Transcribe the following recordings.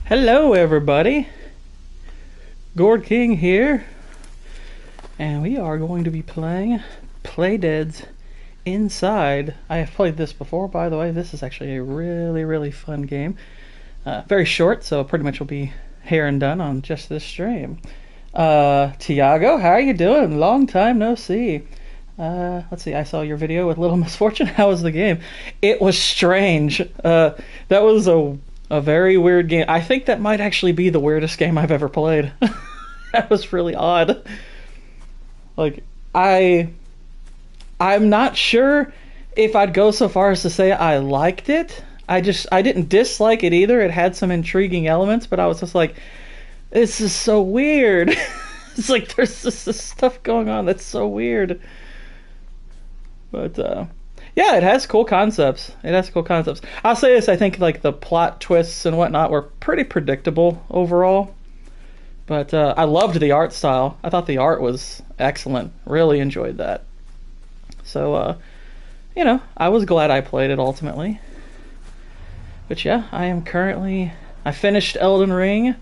Hello everybody, Gourd King here, and we are going to be playing Playdead's Inside. I have played this before, by the way. This is actually a really fun game. Very short, so pretty much will be here and done on just this stream. Tiago, how are you doing? Long time no see. Let's see, I saw your video with Little Misfortune. How was the game? It was strange. That was a very weird game. I think that might actually be the weirdest game I've ever played. That was really odd. Like, I'm not sure if I'd go so far as to say I liked it. I didn't dislike it either. It had some intriguing elements, but I was just like, this is so weird. It's like there's just this stuff going on that's so weird. But yeah, it has cool concepts. I'll say this, I think like the plot twists and whatnot were pretty predictable overall. But I loved the art style. I thought the art was excellent. Really enjoyed that. So, I was glad I played it ultimately. But yeah, I finished Elden Ring.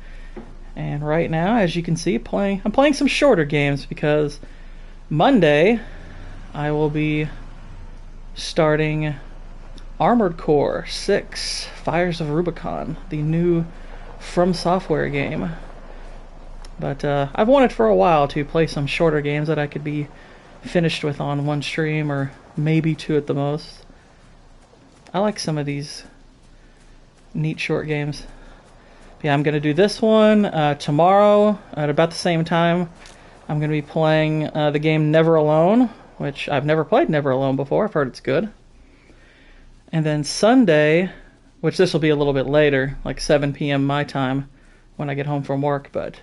And right now, as you can see, I'm playing some shorter games because Monday I will be starting Armored Core 6 Fires of Rubicon, the new From Software game. But I've wanted for a while to play some shorter games that I could be finished with on one stream, or maybe two at the most. I like some of these neat short games. But yeah, I'm going to do this one tomorrow at about the same time. I'm going to be playing the game Never Alone, which I've never played Never Alone before. I've heard it's good. And then Sunday, which this will be a little bit later, like 7 p.m. my time when I get home from work, but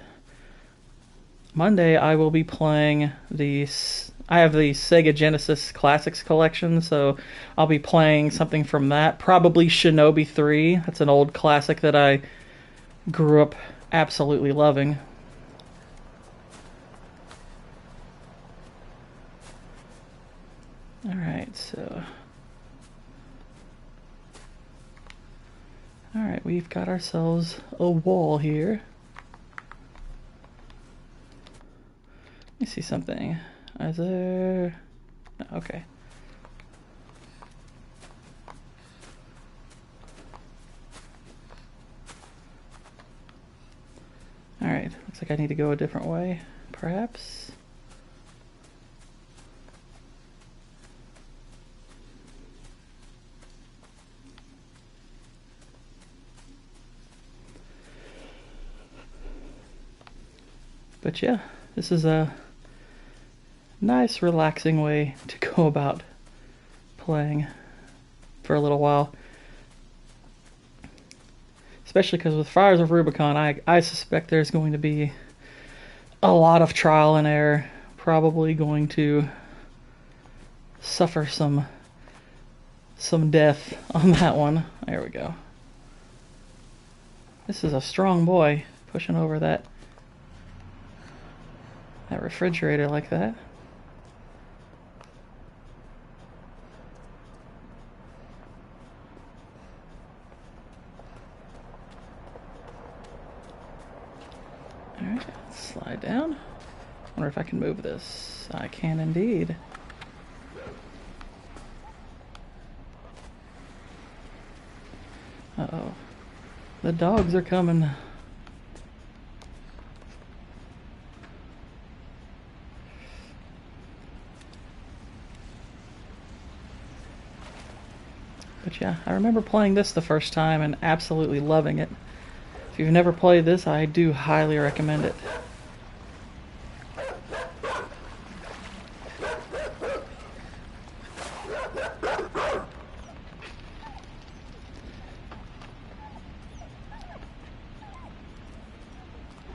Monday I will be playing I have the Sega Genesis Classics collection, so I'll be playing something from that. Probably Shinobi 3. That's an old classic that I grew up absolutely loving. Alright, we've got ourselves a wall here. Let me see something. Is there... No, okay. Alright, looks like I need to go a different way, perhaps. But yeah, this is a nice, relaxing way to go about playing for a little while. Especially because with Fires of Rubicon, I suspect there's going to be a lot of trial and error. Probably going to suffer some death on that one. There we go. This is a strong boy pushing over that refrigerator like that. Alright, slide down. Wonder if I can move this. I can indeed. Uh-oh. The dogs are coming. But yeah, I remember playing this the first time and absolutely loving it. If you've never played this, I do highly recommend it.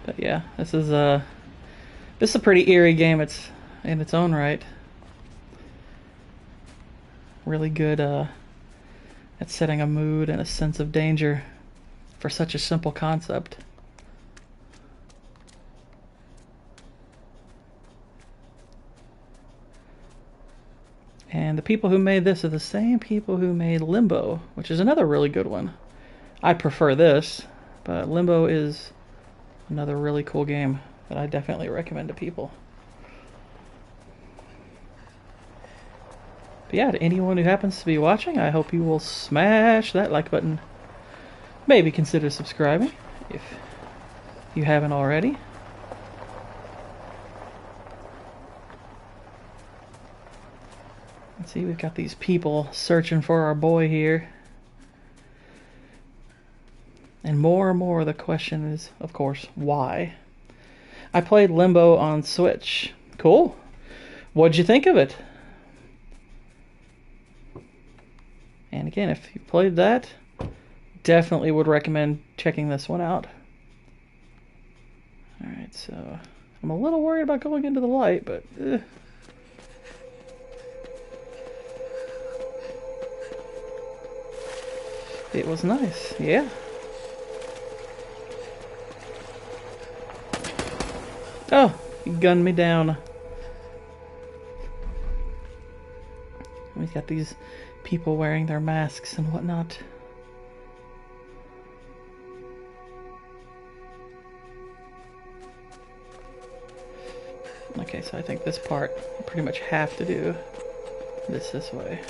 But yeah, this is a pretty eerie game. It's in its own right. Really good at setting a mood and a sense of danger for such a simple concept. And the people who made this are the same people who made Limbo, which is another really good one. I prefer this, But Limbo is another really cool game that I definitely recommend to people. But yeah, to anyone who happens to be watching, I hope you will smash that like button. Maybe consider subscribing if you haven't already. Let's see, we've got these people searching for our boy here. And more the question is, of course, why? I played Limbo on Switch. Cool. What'd you think of it? And again, if you played that, definitely would recommend checking this one out. Alright, so I'm a little worried about going into the light, but it was nice, yeah. Oh, he gunned me down. We've got these people wearing their masks and whatnot. Okay, so I think this part I pretty much have to do this way.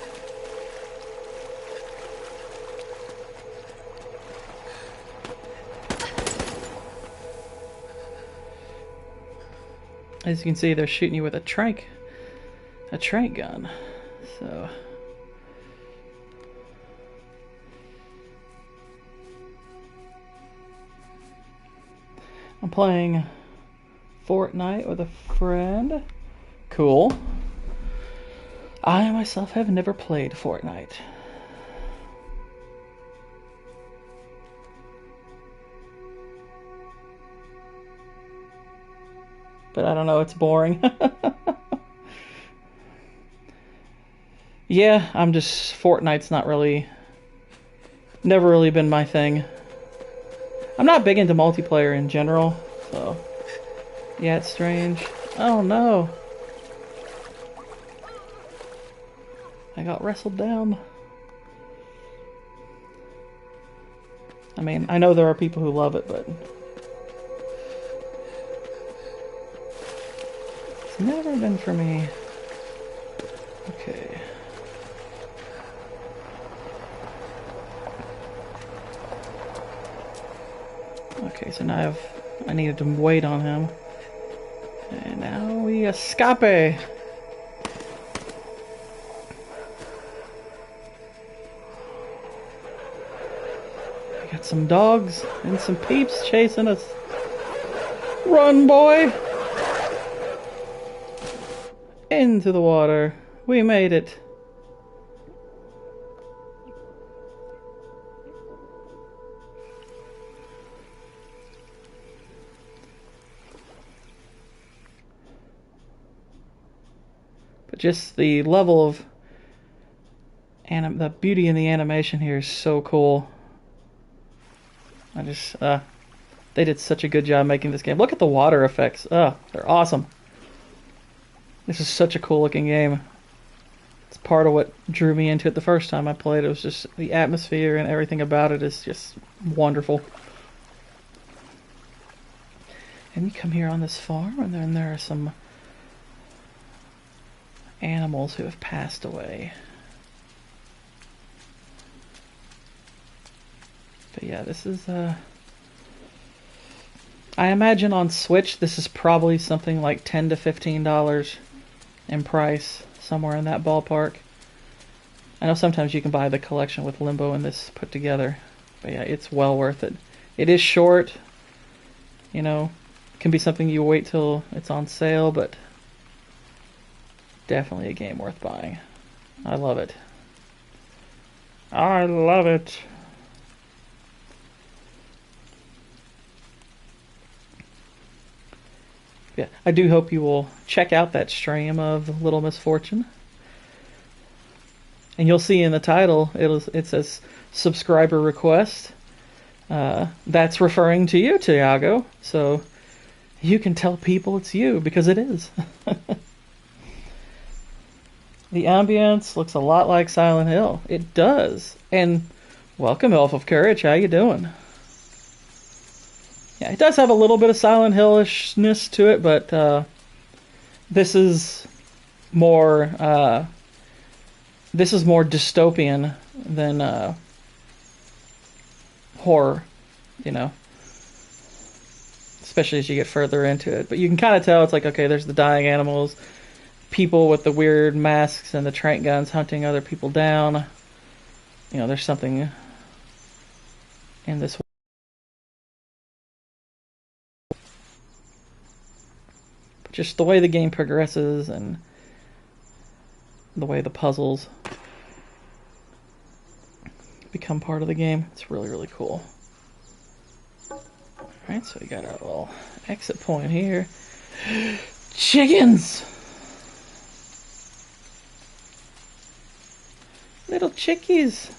As you can see, they're shooting you with a trank gun. So I'm playing Fortnite with a friend. Cool. I myself have never played Fortnite. But I don't know, it's boring. Yeah, Fortnite's never really been my thing. I'm not big into multiplayer in general, so yeah, it's strange. Oh no. I got wrestled down. I mean, I know there are people who love it, but it's never been for me. Okay. Okay, so now I needed to wait on him. And now we escape. We got some dogs and some peeps chasing us. Run, boy! Into the water. We made it. But just the level of the beauty in the animation here is so cool. They did such a good job making this game. Look at the water effects. They're awesome. This is such a cool looking game. It's part of what drew me into it the first time I played. It was just the atmosphere and everything about it is just wonderful. And you come here on this farm, and then there are some animals who have passed away. But yeah, this is I imagine on Switch this is probably something like $10 to $15 in price, somewhere in that ballpark. I know sometimes you can buy the collection with Limbo and this put together, but yeah, it's well worth it. It is short, you know, it can be something you wait till it's on sale, but definitely a game worth buying. I love it. I love it. Yeah, I do hope you will check out that stream of Little Misfortune. And you'll see in the title, it says subscriber request. That's referring to you, Tiago. So you can tell people it's you, because it is. The ambience looks a lot like Silent Hill. It does. And welcome, Elf of Courage. How you doing? Yeah, it does have a little bit of Silent Hill-ishness to it, but this is more dystopian than horror, you know, especially as you get further into it. But you can kind of tell it's like, okay, there's the dying animals, people with the weird masks and the trank guns hunting other people down. You know, there's something in this. But just the way the game progresses and the way the puzzles become part of the game, it's really, really cool. Alright, so we got our little exit point here. Chickens! Little chickies!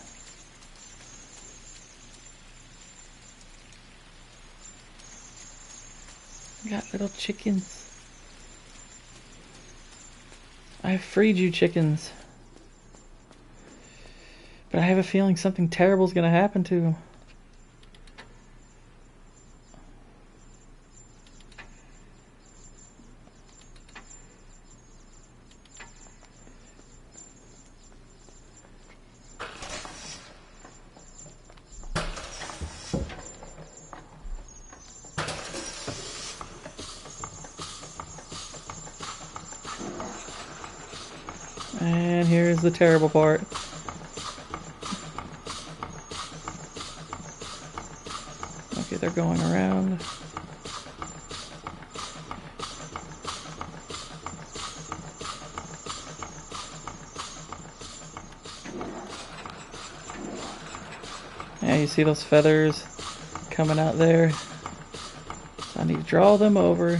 We got little chickens. I've freed you, chickens. But I have a feeling something terrible is going to happen to them. And here's the terrible part. Okay, they're going around. Yeah, you see those feathers coming out there? So I need to draw them over.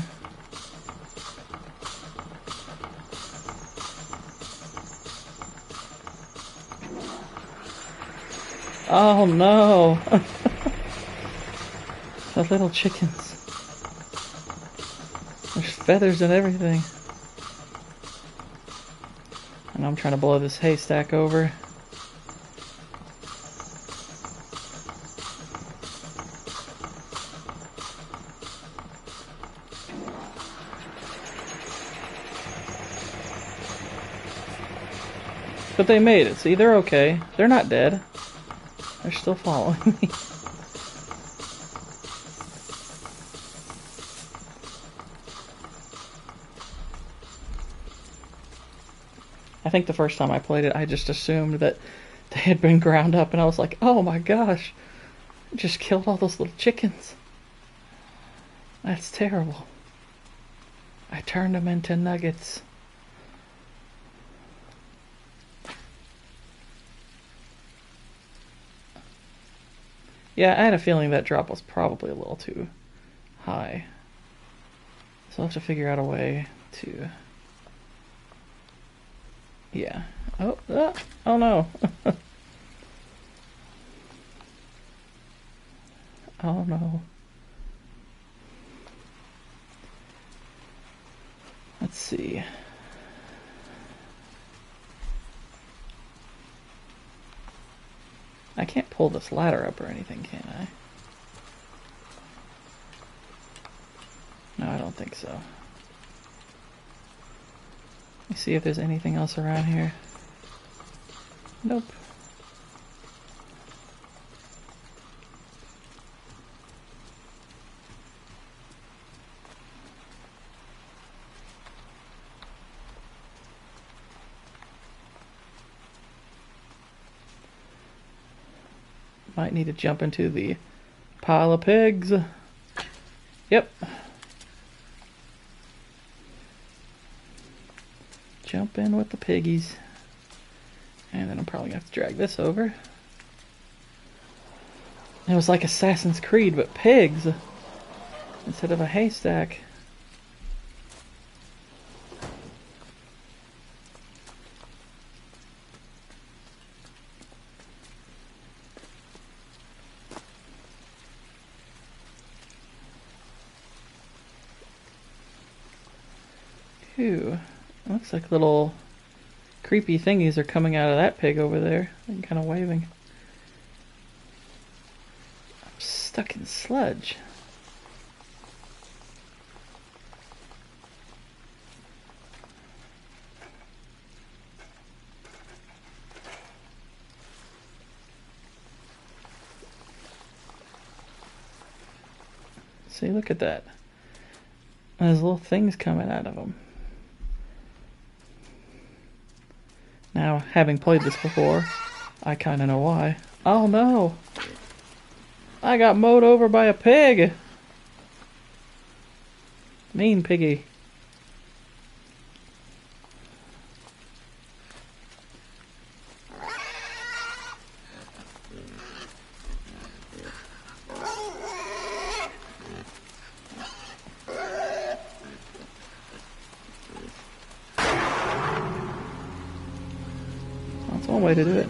Oh no! The little chickens. There's feathers and everything. And I'm trying to blow this haystack over. But they made it. See, they're okay. They're not dead. They're still following me. I think the first time I played it, I just assumed that they had been ground up, and I was like, oh my gosh, I just killed all those little chickens. That's terrible. I turned them into nuggets. Yeah, I had a feeling that drop was probably a little too high. So I'll have to figure out a way to... Yeah. Oh, oh no. Oh no. Let's see. I can't pull this ladder up or anything, can I? No, I don't think so. Let me see if there's anything else around here. Nope. Might need to jump into the pile of pigs. Yep. Jump in with the piggies. And then I'm probably going to have to drag this over. It was like Assassin's Creed, but pigs instead of a haystack. Ooh, looks like little creepy thingies are coming out of that pig over there. They're kind of waving. I'm stuck in sludge. See, look at that. There's little things coming out of them. Now, having played this before, I kind of know why. Oh no! I got mowed over by a pig! Mean piggy. That's one way to do it.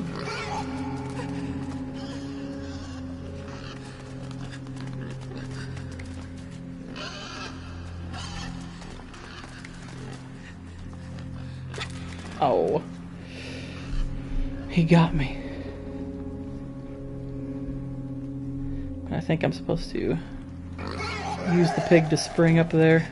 Oh. He got me. I think I'm supposed to use the pig to spring up there.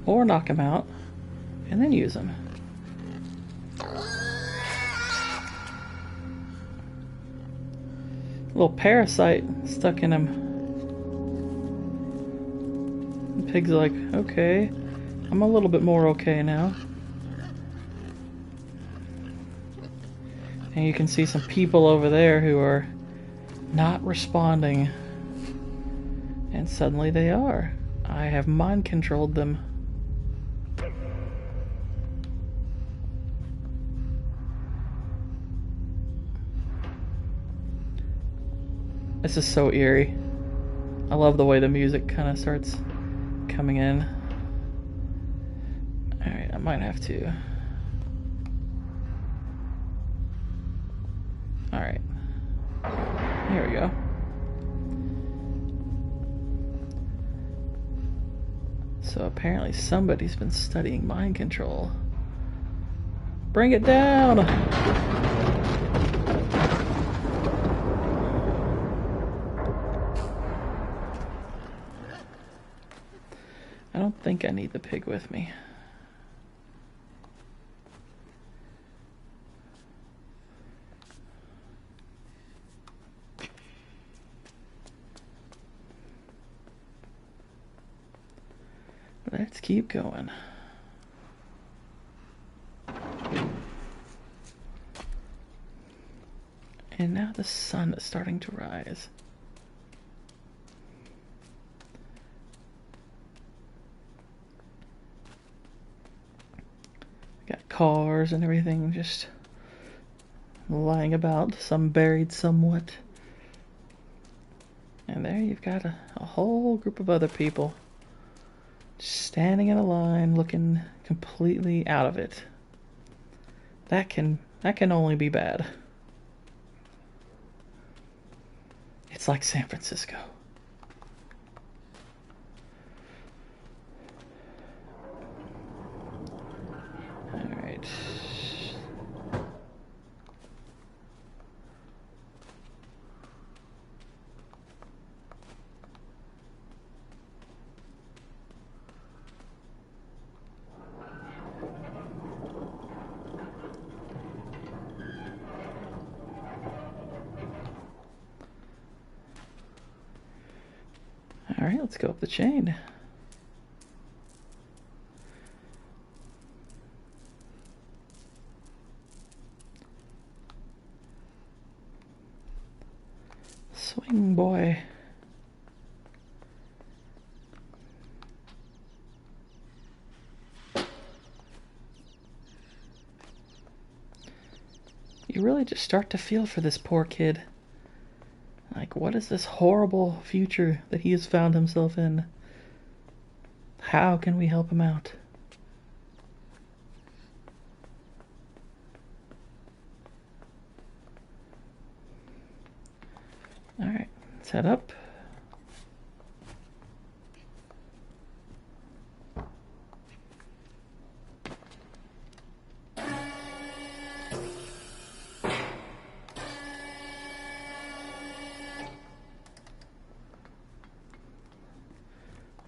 Or knock him out and then use him. Little parasite stuck in him. The pig's like, okay, I'm a little bit more okay now. And you can see some people over there who are not responding. And suddenly they are. I have mind controlled them. This is so eerie. I love the way the music kind of starts coming in. Alright, I might have to. Alright. Here we go. So apparently somebody's been studying mind control. Bring it down! I don't think I need the pig with me. Let's keep going. And now the sun is starting to rise. Got cars and everything just lying about, some buried somewhat. And there you've got a whole group of other people standing in a line looking completely out of it. That can only be bad. It's like San Francisco. Alright. Alright, let's go up the chain. Swing, boy. You really just start to feel for this poor kid. Like, what is this horrible future that he has found himself in? How can we help him out? Alright, let's head up.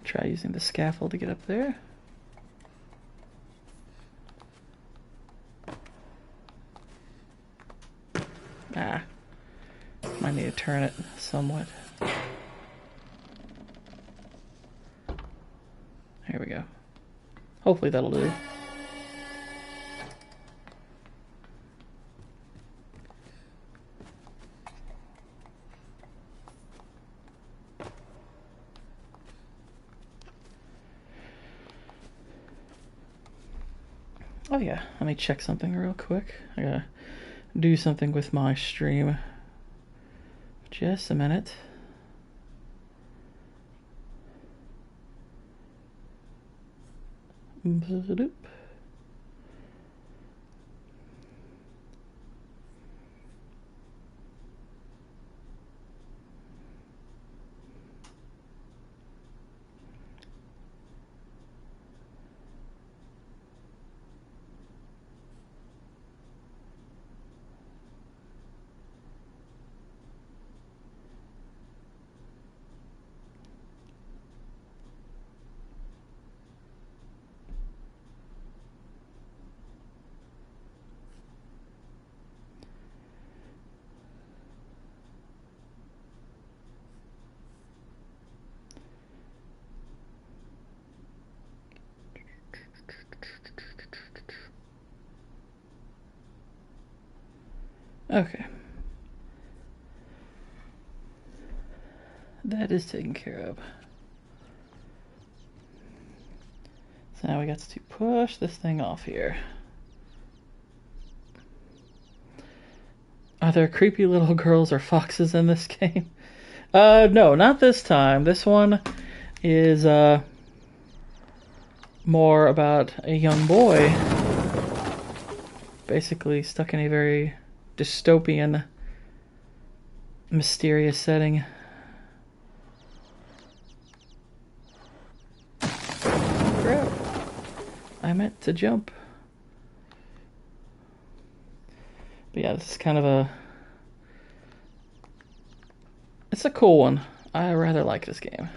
Try using the scaffold to get up there. I need to turn it somewhat. Here we go. Hopefully that'll do. Oh yeah, let me check something real quick. I gotta do something with my stream. Just a minute. Ba-doop. Okay. That is taken care of. So now we got to push this thing off here. Are there creepy little girls or foxes in this game? No, not this time. This one is more about a young boy basically stuck in a very dystopian, mysterious setting. Crap. I meant to jump. But yeah, this is kind of it's a cool one. I rather like this game.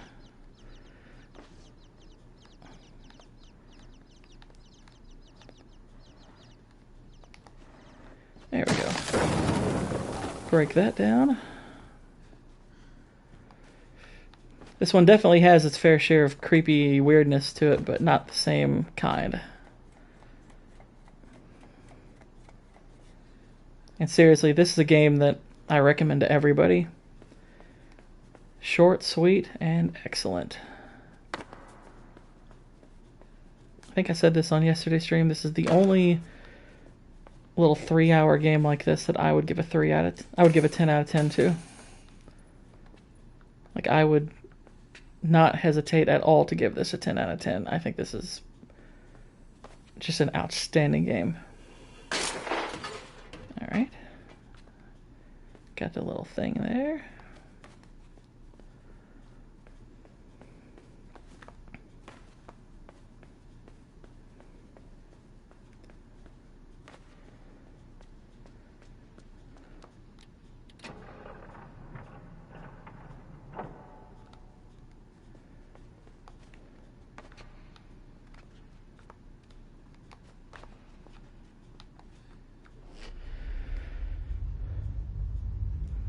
There we go. Break that down. This one definitely has its fair share of creepy weirdness to it, but not the same kind. And seriously, this is a game that I recommend to everybody. Short, sweet, and excellent. I think I said this on yesterday's stream. This is the only little 3-hour game like this that I would give a 10 out of 10 to. Like, I would not hesitate at all to give this a 10 out of 10. I think this is just an outstanding game. Alright. Got the little thing there.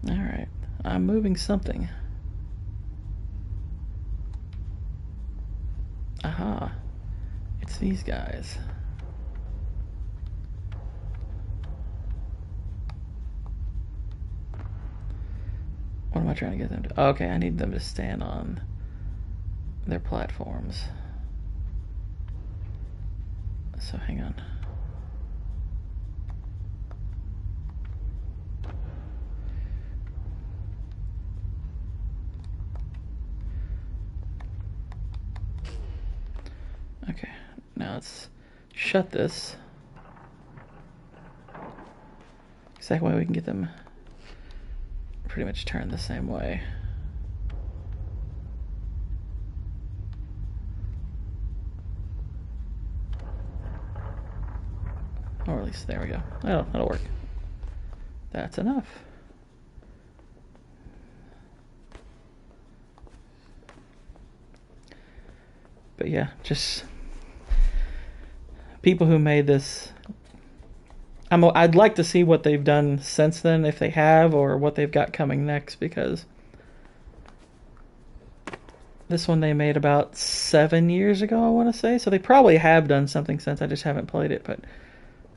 Alright, I'm moving something. Aha, it's these guys. What am I trying to get them to? Oh, okay, I need them to stand on their platforms. So hang on. Okay, now let's shut this. That way we can get them pretty much turned the same way. Or at least, there we go. Oh, that'll work. That's enough. But yeah, just people who made this, I'd like to see what they've done since then, if they have, or what they've got coming next, because this one they made about 7 years ago, I want to say. So they probably have done something since. I just haven't played it, but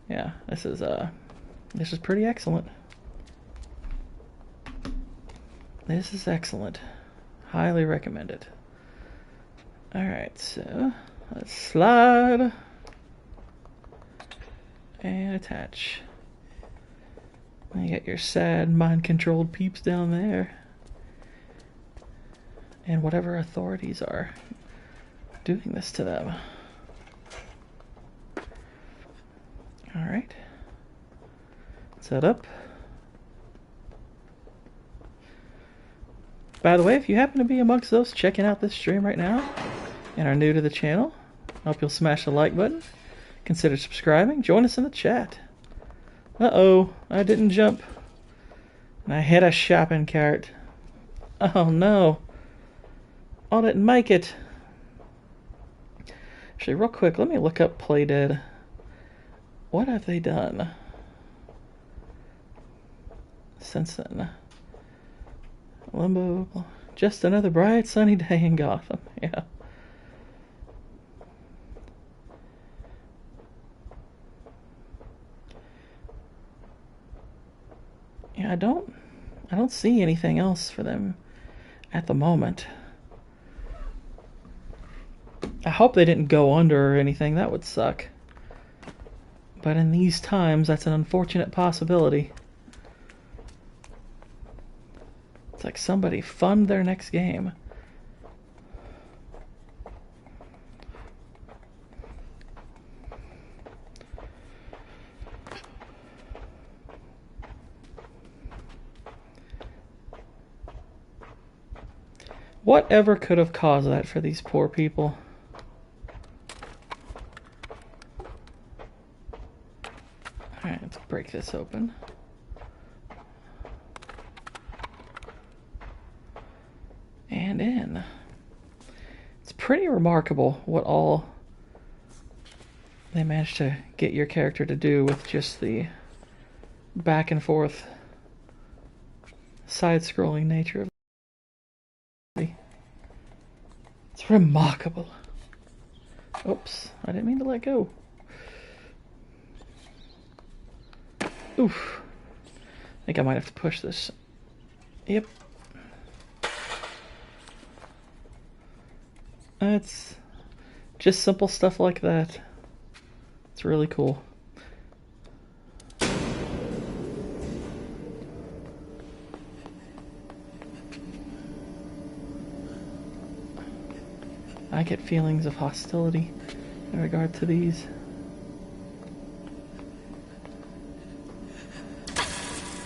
yeah, this is pretty excellent. This is excellent. Highly recommend it. Alright, so let's slide and attach. You got your sad, mind-controlled peeps down there. And whatever authorities are doing this to them. Alright. Set up. By the way, if you happen to be amongst those checking out this stream right now and are new to the channel, I hope you'll smash the like button. Consider subscribing. Join us in the chat. Uh-oh, I didn't jump. And I hit a shopping cart. Oh no. I didn't make it. Actually, real quick, let me look up Playdead. What have they done since then? Limbo. Just another bright sunny day in Gotham. Yeah. Yeah, I don't see anything else for them at the moment. I hope they didn't go under or anything. That would suck. But in these times, that's an unfortunate possibility. It's like somebody fund their next game. Whatever could have caused that for these poor people? Alright, let's break this open. And in. It's pretty remarkable what all they managed to get your character to do with just the back and forth side-scrolling nature of it. It's remarkable. Oops, I didn't mean to let go. Oof. I think I might have to push this. Yep. It's just simple stuff like that. It's really cool. I get feelings of hostility in regard to these.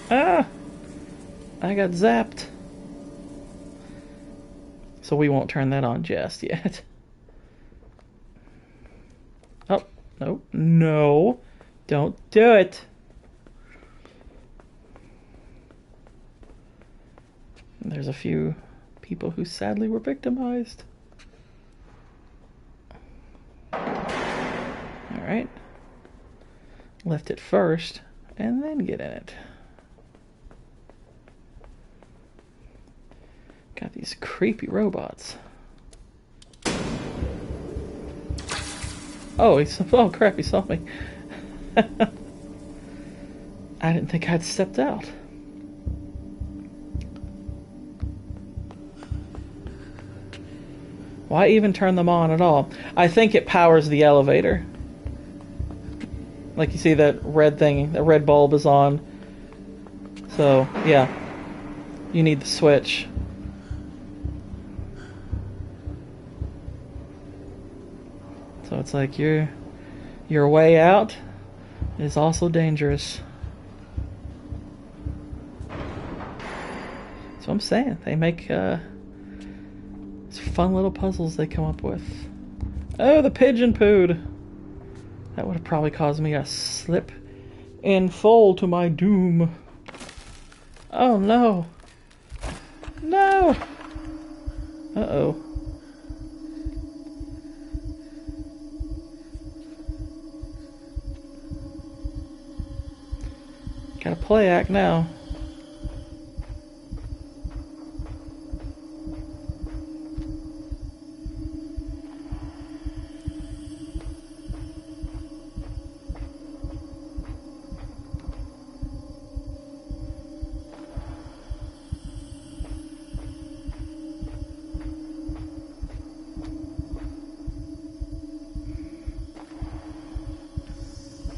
Ah! I got zapped. So we won't turn that on just yet. Oh, no. No. Don't do it. And there's a few people who sadly were victimized. Alright. Left it first, and then get in it. Got these creepy robots. Oh, oh crap, he saw me. I didn't think I'd stepped out. Why even turn them on at all? I think it powers the elevator. Like you see that red thing, the red bulb is on. So, yeah. You need the switch. So it's like your way out is also dangerous. So I'm saying they make these fun little puzzles they come up with. Oh, the pigeon pooed. That would have probably caused me to slip and fall to my doom. Oh no. No. Uh-oh. Got a play act now.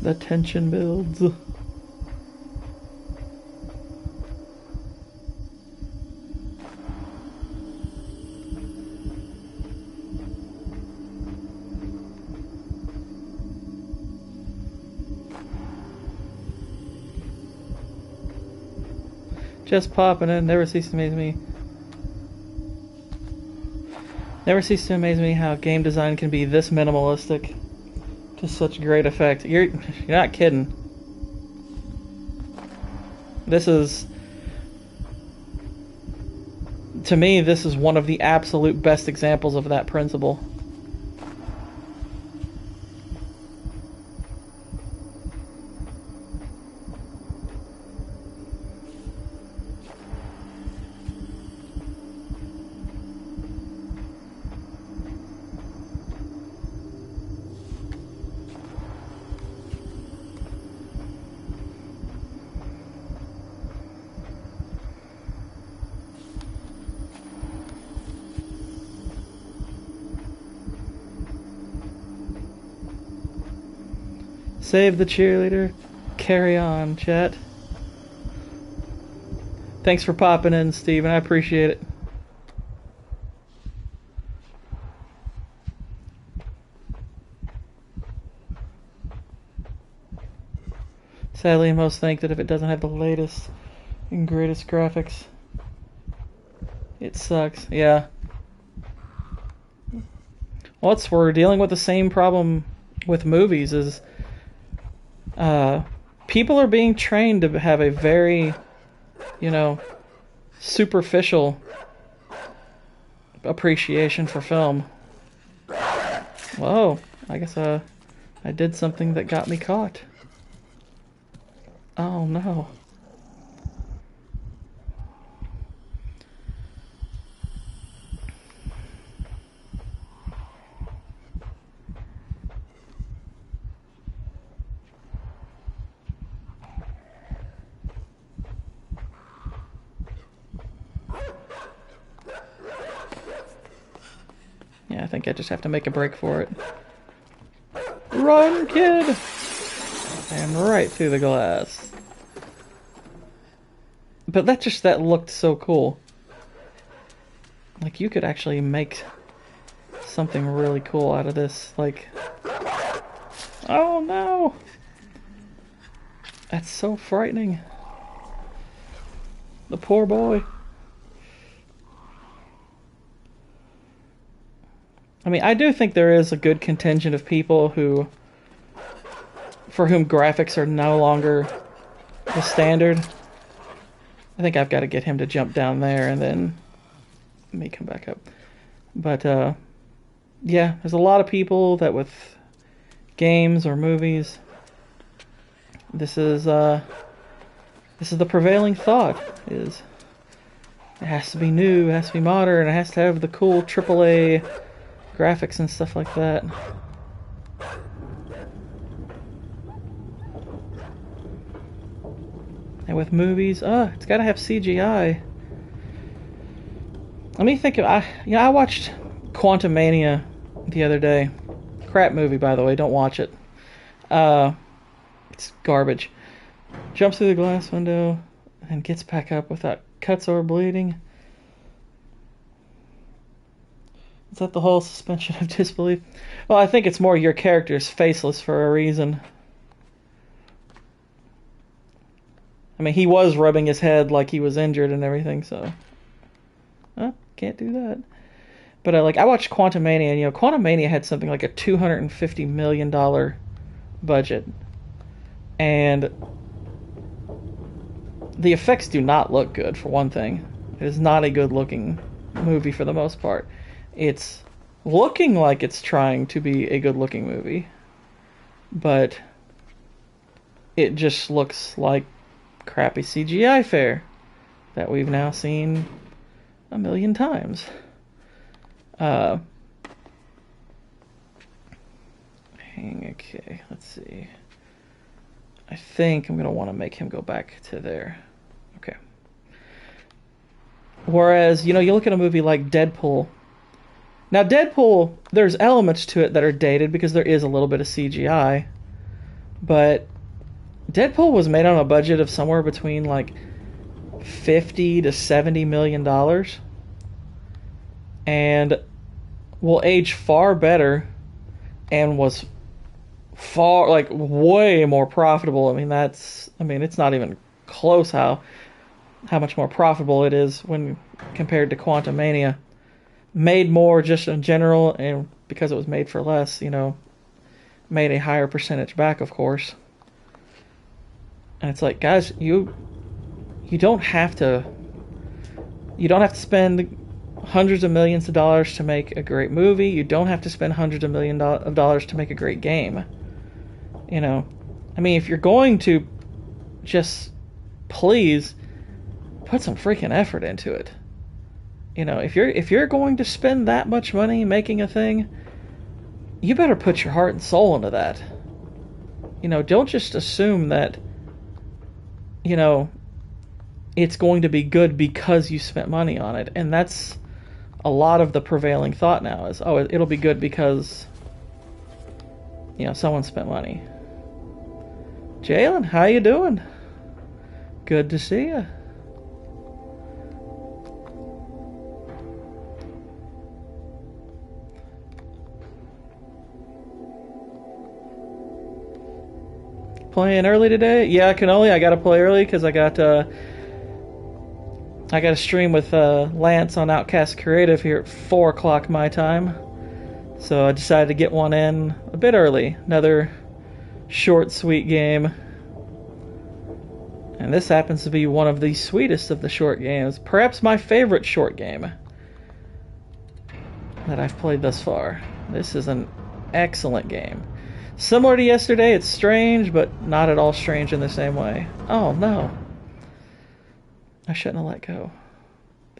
The tension builds. Just popping in. Never cease to amaze me. Never cease to amaze me how game design can be this minimalistic to such great effect. You're not kidding. This is, to me, this is one of the absolute best examples of that principle. Save the cheerleader. Carry on, chat. Thanks for popping in, Steven. I appreciate it. Sadly, most think that if it doesn't have the latest and greatest graphics, it sucks. Yeah. Well, we're dealing with the same problem with movies. Is people are being trained to have a very, superficial appreciation for film. Whoa, I guess I did something that got me caught. Oh no. Yeah, I think I just have to make a break for it. Run, kid! And right through the glass. But that looked so cool. Like, you could actually make something really cool out of this. Like, oh no! That's so frightening. The poor boy. I mean, I do think there is a good contingent of people for whom graphics are no longer the standard. I think I've got to get him to jump down there and then me come back up. But, yeah, there's a lot of people that with games or movies, this is the prevailing thought, is it has to be new, it has to be modern, it has to have the cool AAA graphics and stuff like that. And with movies, it's got to have CGI. Let me think of, I watched Quantumania the other day. Crap movie, by the way, don't watch it. It's garbage. Jumps through the glass window and gets back up without cuts or bleeding. Is that the whole suspension of disbelief? Well, I think it's more your character's faceless for a reason. I mean, he was rubbing his head like he was injured and everything, so... can't do that. But, I watched Quantumania, and, Quantumania had something like a $250 million budget. And the effects do not look good, for one thing. It is not a good-looking movie for the most part. It's looking like it's trying to be a good-looking movie, but it just looks like crappy CGI fare that we've now seen a million times. Okay, let's see. I think I'm going to want to make him go back to there. Okay. Whereas, you know, you look at a movie like Deadpool. Now, Deadpool, there's elements to it that are dated because there is a little bit of CGI. But Deadpool was made on a budget of somewhere between like $50 to $70 million. And will age far better and was far, like, way more profitable. I mean, it's not even close how much more profitable it is when compared to Quantumania. Made more just in general, and because it was made for less, you know, made a higher percentage back, of course. And it's like, guys, you don't have to spend hundreds of millions of dollars to make a great movie. You don't have to spend hundreds of millions of dollars to make a great game. You know, I mean, if you're going to just please put some freaking effort into it. You know, if you're going to spend that much money making a thing, you better put your heart and soul into that. You know, don't just assume that, you know, it's going to be good because you spent money on it. And that's a lot of the prevailing thought now is, oh, it'll be good because, you know, someone spent money. Jalen, how you doing? Good to see you. Playing early today? Yeah, Canoli, I gotta play early because I got a stream with Lance on Outcast Creative here at 4 o'clock my time. So I decided to get one in a bit early. Another short, sweet game. And this happens to be one of the sweetest of the short games. Perhaps my favorite short game that I've played thus far. This is an excellent game. Similar to yesterday, it's strange, but not at all strange in the same way. Oh, no. I shouldn't have let go.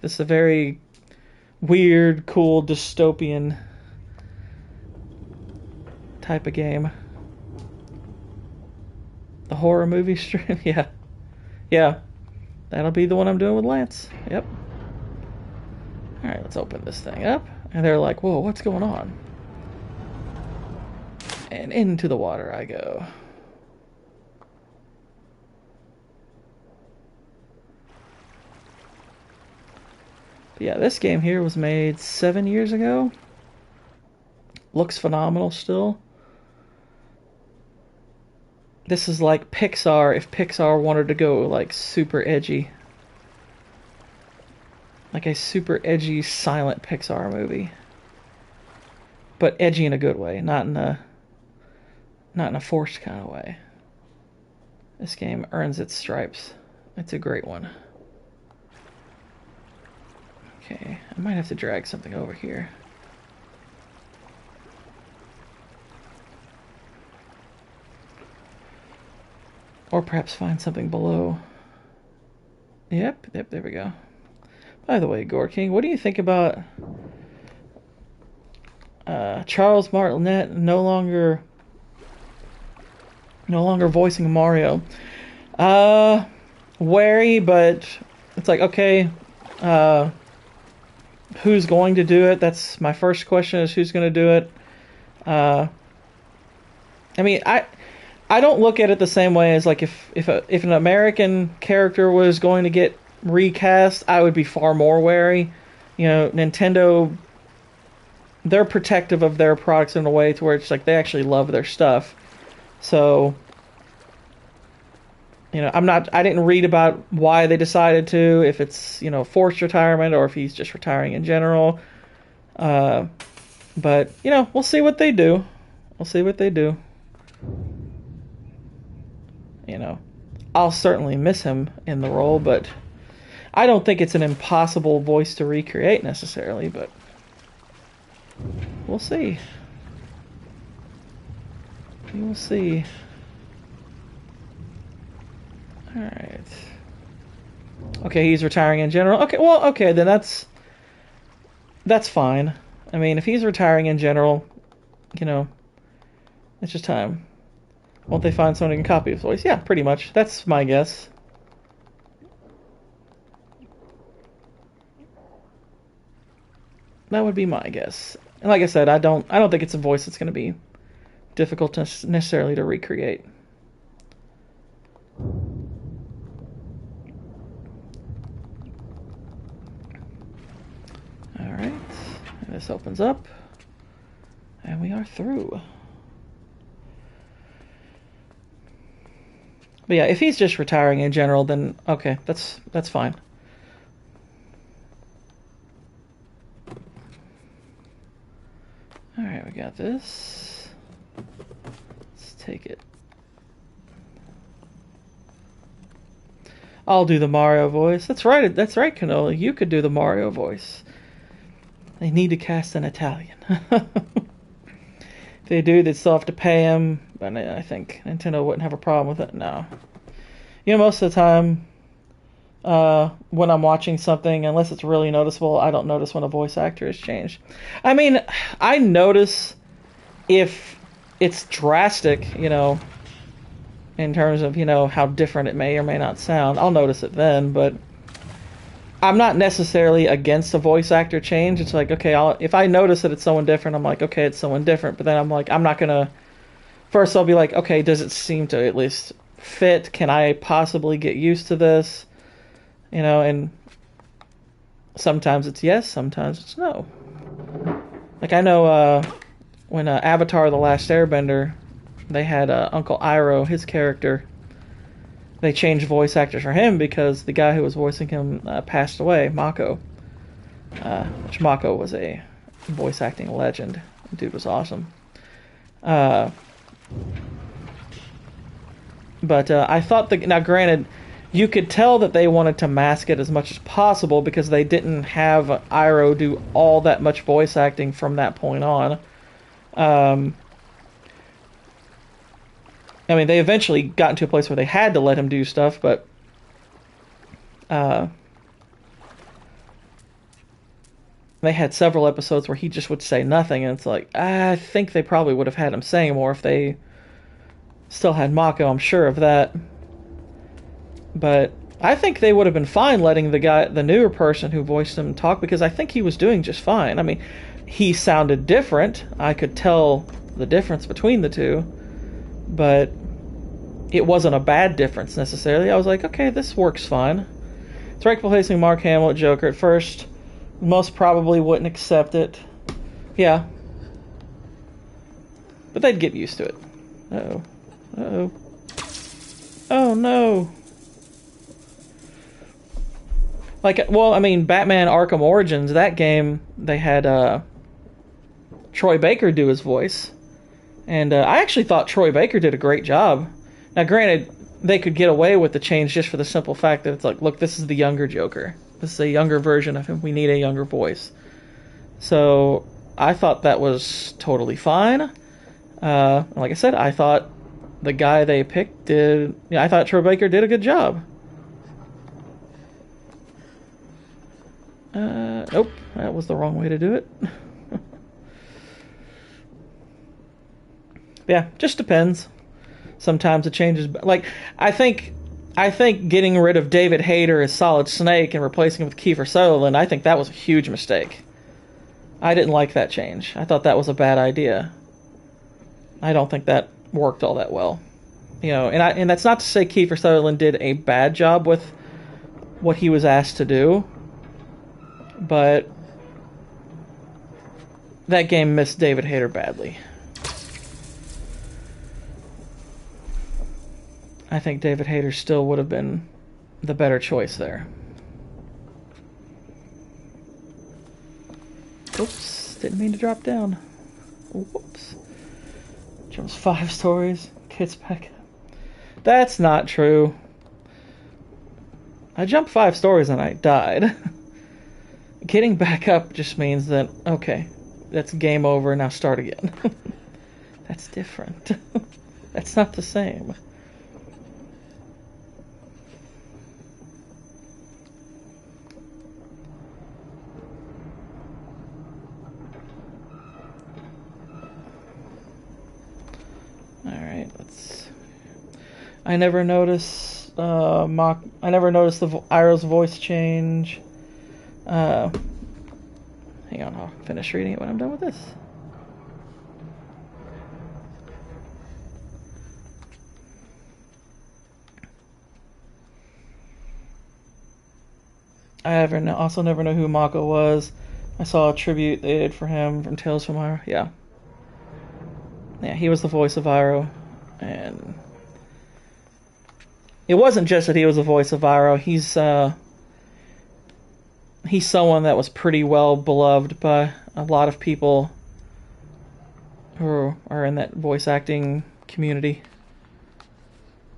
This is a very weird, cool, dystopian type of game. The horror movie stream? Yeah. Yeah. That'll be the one I'm doing with Lance. Yep. Alright, let's open this thing up. And they're like, whoa, what's going on? And into the water I go. But yeah, this game here was made 7 years ago. Looks phenomenal still. This is like Pixar if Pixar wanted to go like super edgy. Like a super edgy silent Pixar movie. But edgy in a good way, not in a forced kind of way. This game earns its stripes. It's a great one. Okay, I might have to drag something over here. Or perhaps find something below. Yep, there we go. By the way, Gourd King, what do you think about Charles Martinet no longer voicing Mario? Wary, but it's like, okay, who's going to do it? That's my first question, is who's going to do it? I mean, I don't look at it the same way as like if an American character was going to get recast, I would be far more wary. You know, Nintendo, they're protective of their products in a way to where it's like they actually love their stuff. So, you know, I didn't read about why they decided to, if it's, you know, forced retirement or if he's just retiring in general. But, you know, we'll see what they do. We'll see what they do. You know, I'll certainly miss him in the role, but I don't think it's an impossible voice to recreate necessarily, but we'll see. We will see. Alright. Okay, he's retiring in general. Okay, well, okay, then that's fine. I mean, if he's retiring in general, you know, it's just time. Won't they find someone who can copy his voice? Yeah, pretty much. That's my guess. That would be my guess. And like I said, I don't think it's a voice that's going to be difficult to necessarily to recreate. All right, and this opens up, and we are through. But yeah, if he's just retiring in general, then okay, that's fine. All right, we got this. Let's take it. I'll do the Mario voice. That's right, Canola. You could do the Mario voice. They need to cast an Italian. If they do, they'd still have to pay him, but I think Nintendo wouldn't have a problem with it. No. You know, most of the time, when I'm watching something, unless it's really noticeable, I don't notice when a voice actor has changed. I mean, I notice if it's drastic, you know, in terms of, you know, how different it may or may not sound. I'll notice it then, but I'm not necessarily against a voice actor change. It's like, okay, if I notice that it's someone different, I'm like, okay, it's someone different. But then I'm like, I'm not going to... First, I'll be like, okay, does it seem to at least fit? Can I possibly get used to this? You know, and sometimes it's yes, sometimes it's no. Like, I know when Avatar The Last Airbender, they had Uncle Iroh, his character. They changed voice actors for him because the guy who was voicing him passed away, Mako. Which Mako was a voice acting legend. The dude was awesome. But I thought now granted, you could tell that they wanted to mask it as much as possible because they didn't have Iroh do all that much voice acting from that point on. I mean, they eventually got into a place where they had to let him do stuff, but they had several episodes where he just would say nothing, and it's like, I think they probably would have had him saying more if they still had Mako, I'm sure of that. But I think they would have been fine letting the newer person who voiced him talk, because I think he was doing just fine. I mean, he sounded different. I could tell the difference between the two, but it wasn't a bad difference necessarily. I was like, okay, this works fine. It's right replacing Mark Hamill at Joker. At first, most probably wouldn't accept it. Yeah. But they'd get used to it. Uh-oh. Uh-oh. Oh, no. Like, well, I mean, Batman Arkham Origins, that game, they had Troy Baker do his voice. And I actually thought Troy Baker did a great job. Now, granted, they could get away with the change just for the simple fact that it's like, look, this is the younger Joker. This is a younger version of him. We need a younger voice. So, I thought that was totally fine. Like I said, I thought the guy they picked did... I thought Troy Baker did a good job. Nope, that was the wrong way to do it. Yeah, just depends. Sometimes it changes. Like, I think getting rid of David Hayter as Solid Snake and replacing him with Kiefer Sutherland, I think that was a huge mistake. I didn't like that change. I thought that was a bad idea. I don't think that worked all that well. You know, and that's not to say Kiefer Sutherland did a bad job with what he was asked to do, but that game missed David Hayter badly. I think David Hayter still would have been the better choice there. Oops, didn't mean to drop down. Whoops. Jumps 5 stories, gets back up. That's not true. I jumped 5 stories and I died. Getting back up just means that, okay, that's game over, now start again. That's different. That's not the same. Alright, let's... I never noticed I never noticed the Iroh's voice change. Hang on, I'll finish reading it when I'm done with this. I also never know who Mako was. I saw a tribute they did for him from Tales from Iroh. Yeah. Yeah, he was the voice of Iroh. And it wasn't just that he was the voice of Iroh. He's someone that was pretty well beloved by a lot of people who are in that voice acting community.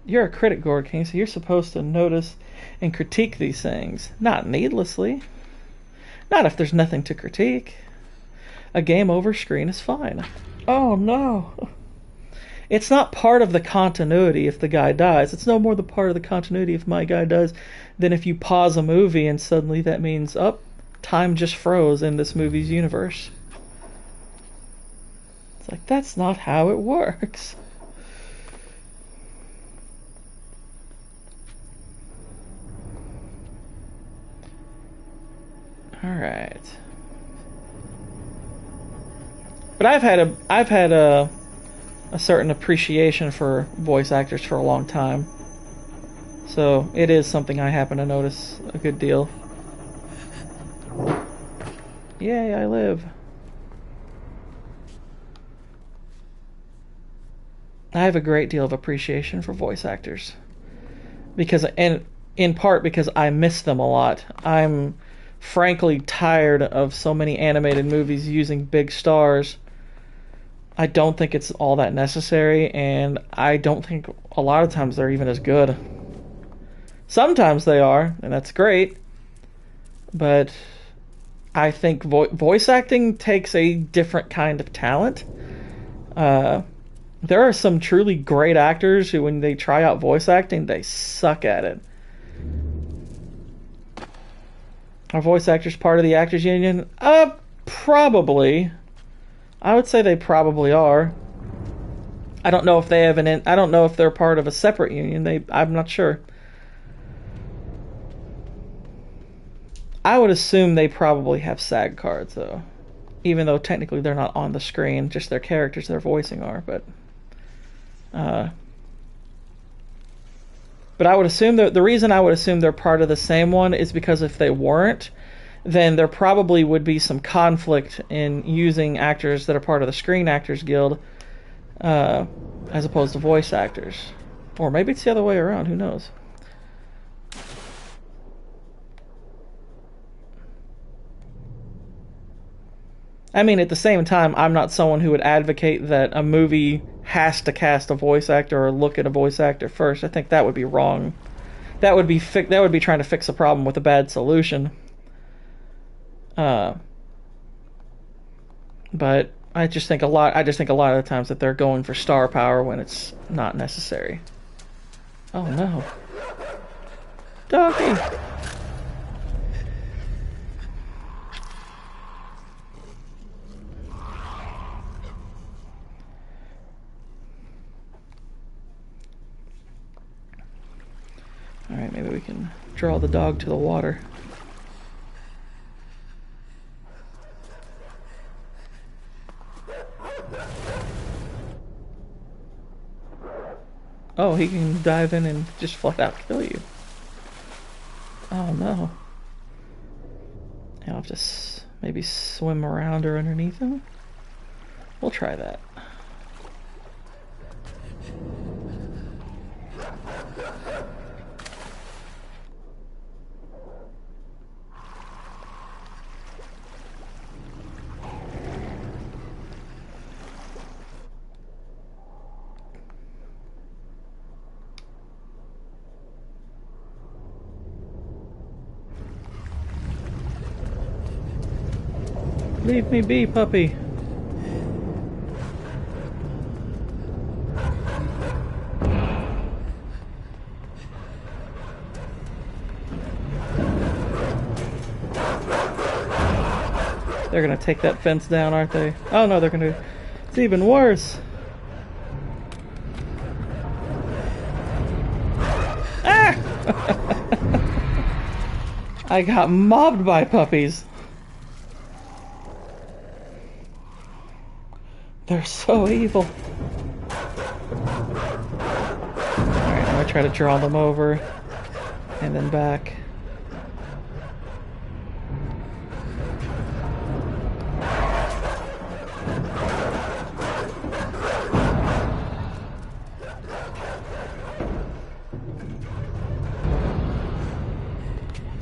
You're a critic, Gourd King, so you're supposed to notice and critique these things. Not needlessly. Not if there's nothing to critique. A game over screen is fine. Oh no. It's not part of the continuity if the guy dies. It's no more the part of the continuity if my guy dies than if you pause a movie and suddenly that means, oh, time just froze in this movie's universe. It's like, that's not how it works. Alright. But I've had a certain appreciation for voice actors for a long time. So it is something I happen to notice a good deal. Yay, I live. I have a great deal of appreciation for voice actors. And in part because I miss them a lot. I'm frankly tired of so many animated movies using big stars. I don't think it's all that necessary, and I don't think a lot of times they're even as good. Sometimes they are, and that's great, but I think voice acting takes a different kind of talent. There are some truly great actors who, when they try out voice acting, they suck at it. Are voice actors part of the actors union? Probably. I would say they probably are. I don't know if they have I don't know if they're part of a separate union. I'm not sure. I would assume they probably have SAG cards, though. Even though technically they're not on the screen, just their characters they're voicing are. But I would assume that the reason I would assume they're part of the same one is because if they weren't, then there probably would be some conflict in using actors that are part of the Screen Actors Guild as opposed to voice actors. Or maybe it's the other way around, who knows? I mean, at the same time, I'm not someone who would advocate that a movie has to cast a voice actor or look at a voice actor first. I think that would be wrong. That would be trying to fix a problem with a bad solution. But I just think a lot of the times that they're going for star power when it's not necessary. Oh no. Doggy! Alright, maybe we can draw the dog to the water. Oh, he can dive in and just flat out kill you. Oh no. I'll have to maybe swim around or underneath him. We'll try that. Leave me be, puppy. They're gonna take that fence down, aren't they? Oh no, they're gonna... It's even worse. I got mobbed by puppies. They're so evil. Alright, I'm gonna try to draw them over and then back.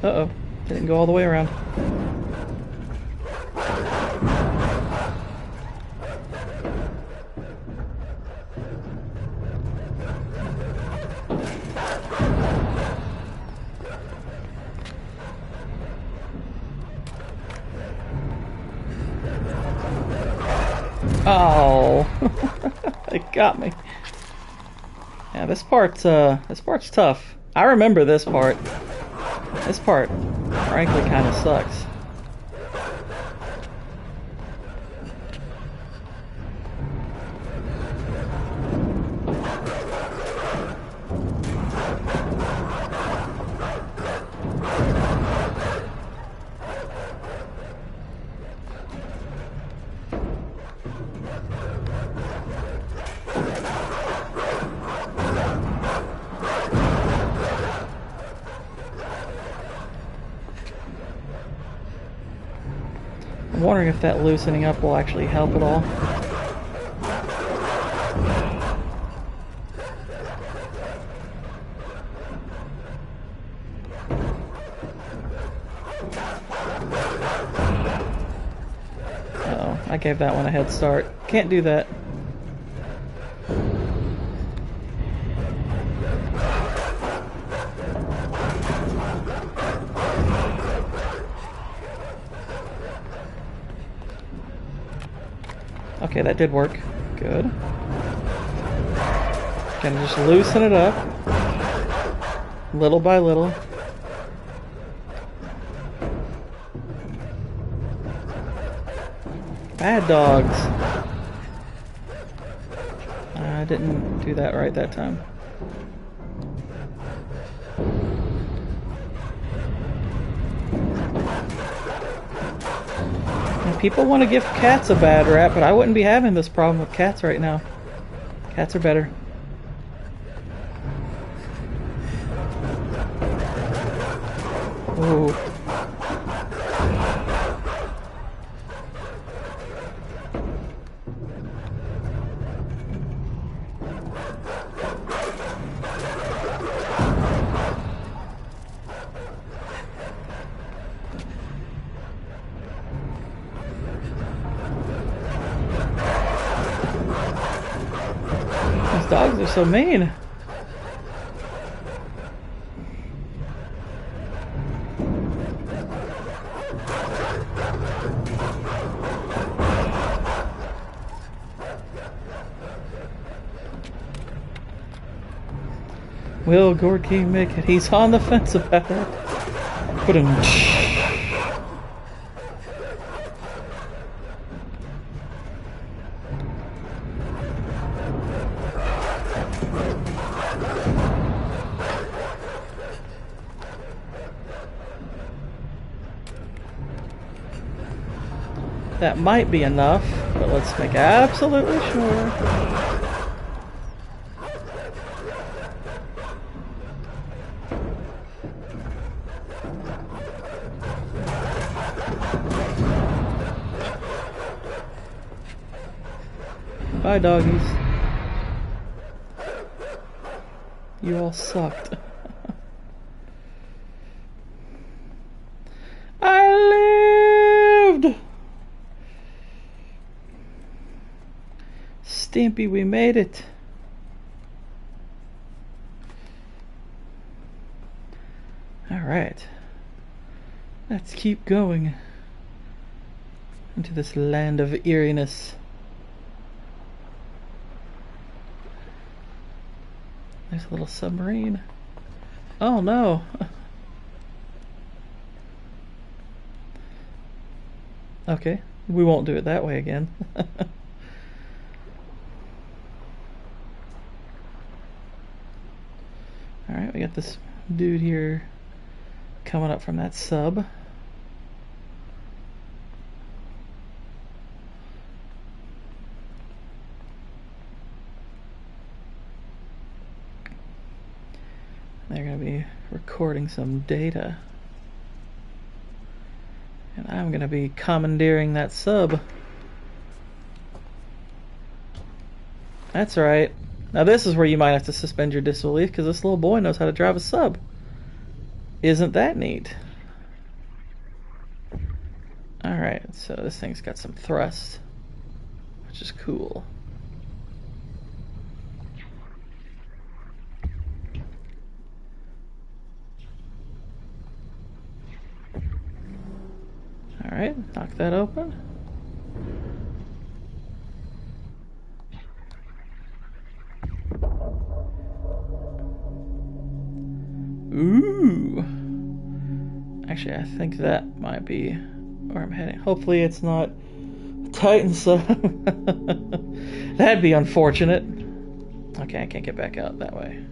Uh-oh, didn't go all the way around. Oh, it got me. Yeah, this part's tough. I remember this part. This part, frankly, kind of sucks. I'm wondering if that loosening up will actually help at all. Uh-oh, I gave that one a head start. Can't do that. Okay, that did work. Good. Gonna just loosen it up. Little by little. Bad dogs. I didn't do that right that time. People want to give cats a bad rap, but I wouldn't be having this problem with cats right now. Cats are better. Ooh. These dogs are so mean. Will Gourd King make it? He's on the fence about it. Put him. That might be enough, but let's make absolutely sure. Bye, doggies. You all sucked. I lived! Stimpy, we made it. Alright. Let's keep going into this land of eeriness. There's a little submarine. Oh no! Okay, we won't do it that way again. Alright, we got this dude here coming up from that sub. They're going to be recording some data. And I'm going to be commandeering that sub. That's right. Now this is where you might have to suspend your disbelief, because this little boy knows how to drive a sub. Isn't that neat? Alright, so this thing's got some thrust, which is cool. Alright, knock that open. Ooh. Actually, I think that might be where I'm heading. Hopefully it's not Titan sub. That'd be unfortunate. Okay, I can't get back out that way.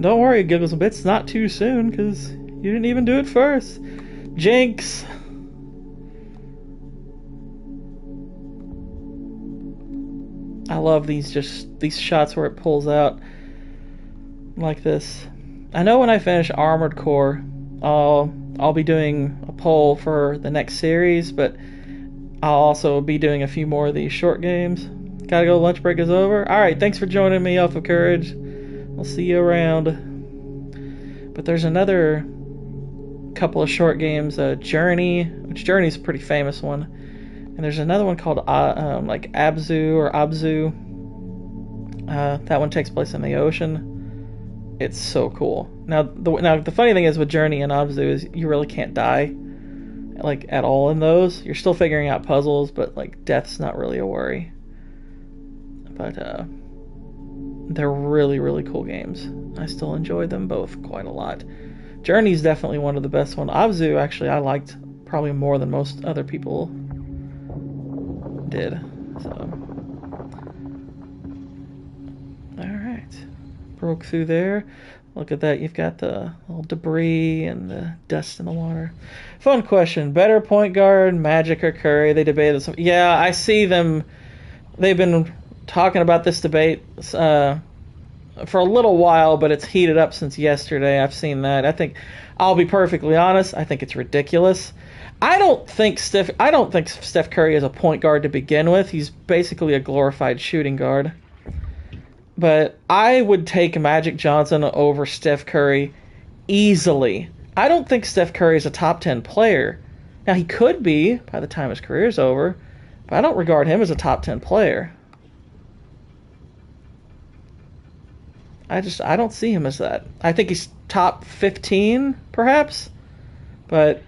Don't worry, Giggles and Bits, not too soon, because you didn't even do it first. Jinx! I love these shots where it pulls out like this. I know when I finish Armored Core, I'll be doing a poll for the next series, but I'll also be doing a few more of these short games. Gotta go, lunch break is over. Alright, thanks for joining me, Alpha Courage. I'll see you around. But there's another couple of short games, Journey, which Journey's a pretty famous one. And there's another one called like Abzu or Abzu. That one takes place in the ocean. It's so cool. Now the funny thing is with Journey and Abzu is you really can't die, like, at all in those. You're still figuring out puzzles, but like death's not really a worry. But they're really, really cool games. I still enjoy them both quite a lot. Journey's definitely one of the best ones. Abzu, actually, I liked probably more than most other people did. So, alright. Broke through there. Look at that. You've got the little debris and the dust in the water. Fun question. Better point guard, Magic or Curry? They debated this. Yeah, I see them. They've been talking about this debate for a little while, but it's heated up since yesterday. I've seen that. I think, I'll be perfectly honest, I think it's ridiculous. I don't think Steph Curry is a point guard to begin with. He's basically a glorified shooting guard. But I would take Magic Johnson over Steph Curry easily. I don't think Steph Curry is a top 10 player. Now, he could be by the time his career's over, but I don't regard him as a top 10 player. I don't see him as that. I think he's top 15, perhaps, but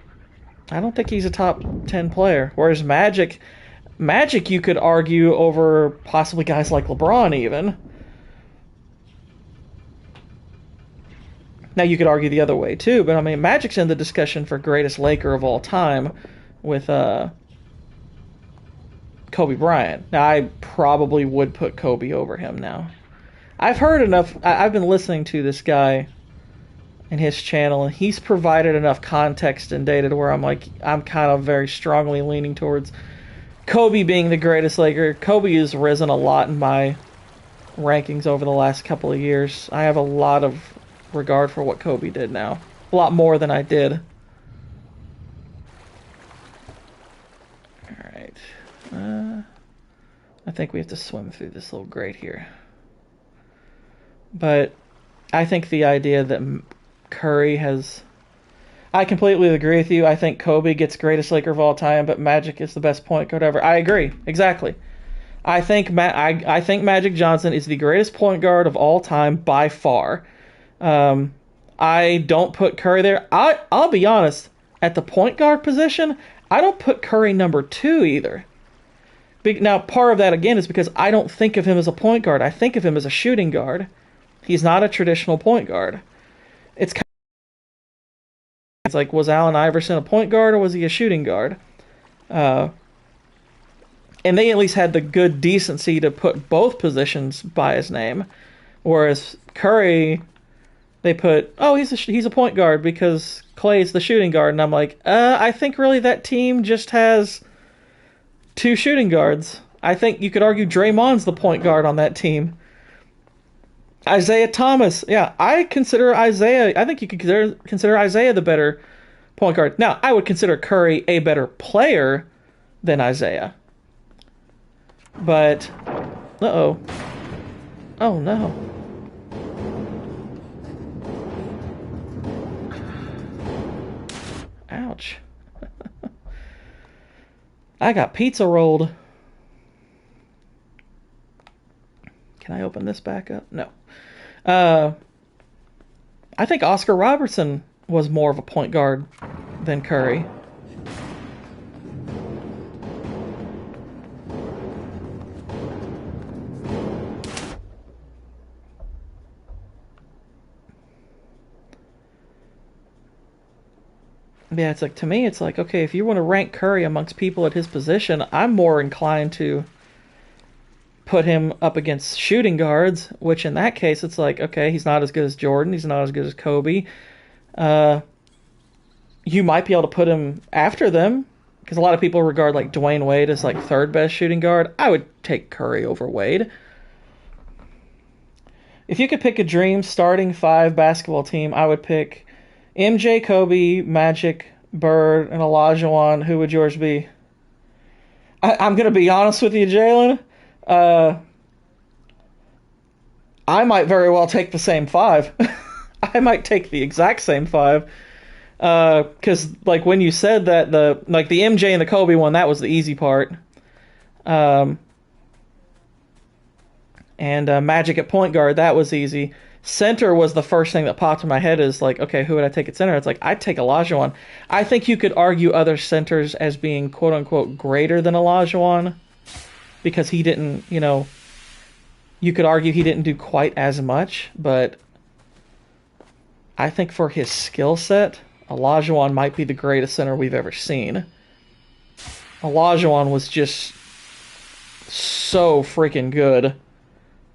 I don't think he's a top 10 player. Whereas Magic, you could argue over possibly guys like LeBron even. Now, you could argue the other way, too, but I mean, Magic's in the discussion for greatest Laker of all time with Kobe Bryant. Now, I probably would put Kobe over him now. I've heard enough. I've been listening to this guy and his channel, and he's provided enough context and data to where I'm kind of very strongly leaning towards Kobe being the greatest Laker. Kobe has risen a lot in my rankings over the last couple of years. I have a lot of regard for what Kobe did now. A lot more than I did. Alright. I think we have to swim through this little grate here. But I think the idea that Curry has... I completely agree with you. I think Kobe gets greatest Laker of all time, but Magic is the best point guard ever. I agree. Exactly. I think Magic Johnson is the greatest point guard of all time by far. I don't put Curry there. I'll be honest. At the point guard position, I don't put Curry number 2 either. Now, part of that, again, is because I don't think of him as a point guard. I think of him as a shooting guard. He's not a traditional point guard. It's like, was Allen Iverson a point guard or was he a shooting guard? and they at least had the good decency to put both positions by his name. Whereas Curry, they put, oh, he's a point guard because Clay's the shooting guard. And I'm like, I think really that team just has 2 shooting guards. I think you could argue Draymond's the point guard on that team. Isaiah Thomas, yeah, I think you could consider Isaiah the better point guard. Now, I would consider Curry a better player than Isaiah. But, uh-oh. Oh, no. Ouch. I got pizza rolled. Can I open this back up? No. I think Oscar Robertson was more of a point guard than Curry. Yeah, it's like, to me, it's like, okay, if you want to rank Curry amongst people at his position, I'm more inclined to put him up against shooting guards, which in that case, it's like, okay, he's not as good as Jordan, he's not as good as Kobe. You might be able to put him after them, because a lot of people regard like Dwayne Wade as like third best shooting guard. I would take Curry over Wade. If you could pick a dream starting 5 basketball team, I would pick MJ, Kobe, Magic, Bird, and Olajuwon. Who would yours be? I'm going to be honest with you, Jalen. I might very well take the same 5. I might take the exact same 5. Because like when you said that the MJ and the Kobe one, that was the easy part. And Magic at point guard, that was easy. Center was the first thing that popped in my head, is like, okay, who would I take at center? It's like, I'd take Olajuwon. I think you could argue other centers as being quote unquote greater than Olajuwon, because he didn't, you could argue he didn't do quite as much, but I think for his skill set, Olajuwon might be the greatest center we've ever seen. Olajuwon was just so freaking good.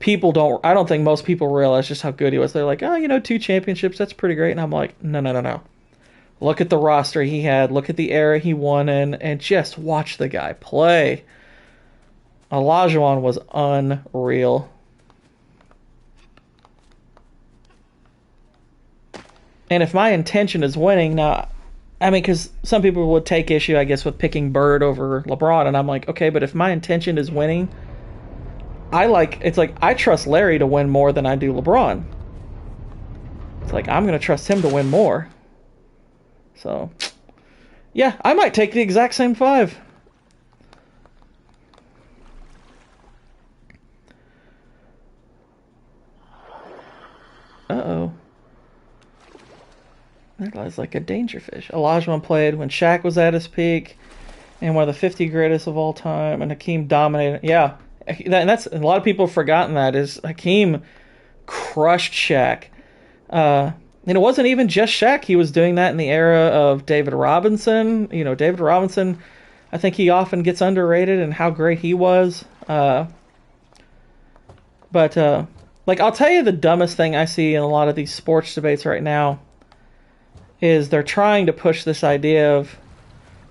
I don't think most people realize just how good he was. They're like, 2 championships, that's pretty great. And I'm like, no. Look at the roster he had. Look at the era he won in, and just watch the guy play. Olajuwon was unreal. And if my intention is winning, now, because some people would take issue, I guess, with picking Bird over LeBron, and I'm like, okay, but if my intention is winning, I trust Larry to win more than I do LeBron. It's like, I'm going to trust him to win more. So, yeah, I might take the exact same 5. Uh-oh. That guy's like a danger fish. Olajuwon played when Shaq was at his peak, and one of the 50 greatest of all time, and Hakeem dominated. Yeah, and that's, a lot of people have forgotten that, is Hakeem crushed Shaq. And it wasn't even just Shaq. He was doing that in the era of David Robinson. David Robinson, I think he often gets underrated and how great he was. But I'll tell you, the dumbest thing I see in a lot of these sports debates right now is they're trying to push this idea of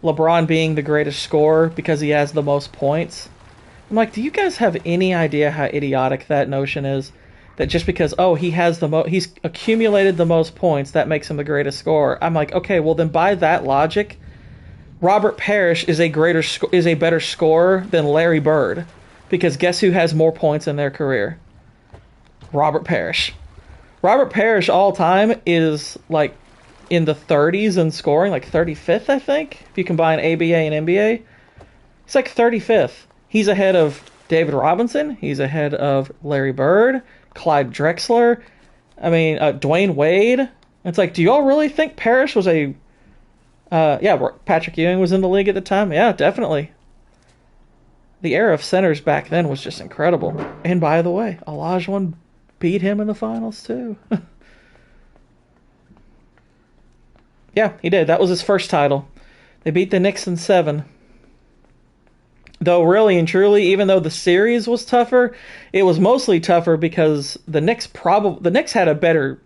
LeBron being the greatest scorer because he has the most points. I'm like, do you guys have any idea how idiotic that notion is? That just because, he's accumulated the most points, that makes him the greatest scorer. I'm like, okay, well then by that logic, Robert Parrish is a better scorer than Larry Bird, because guess who has more points in their career? Robert Parrish. Robert Parrish all time is like in the 30s in scoring, like 35th, I think, if you combine ABA and NBA. He's like 35th. He's ahead of David Robinson. He's ahead of Larry Bird, Clyde Drexler, Dwayne Wade. It's like, do y'all really think Parrish was Patrick Ewing was in the league at the time? Yeah, definitely. The era of centers back then was just incredible. And by the way, Olajuwon beat him in the finals too. Yeah, he did. That was his first title. They beat the Knicks in 7. Though really and truly, even though the series was tougher, it was mostly tougher because the Knicks had a better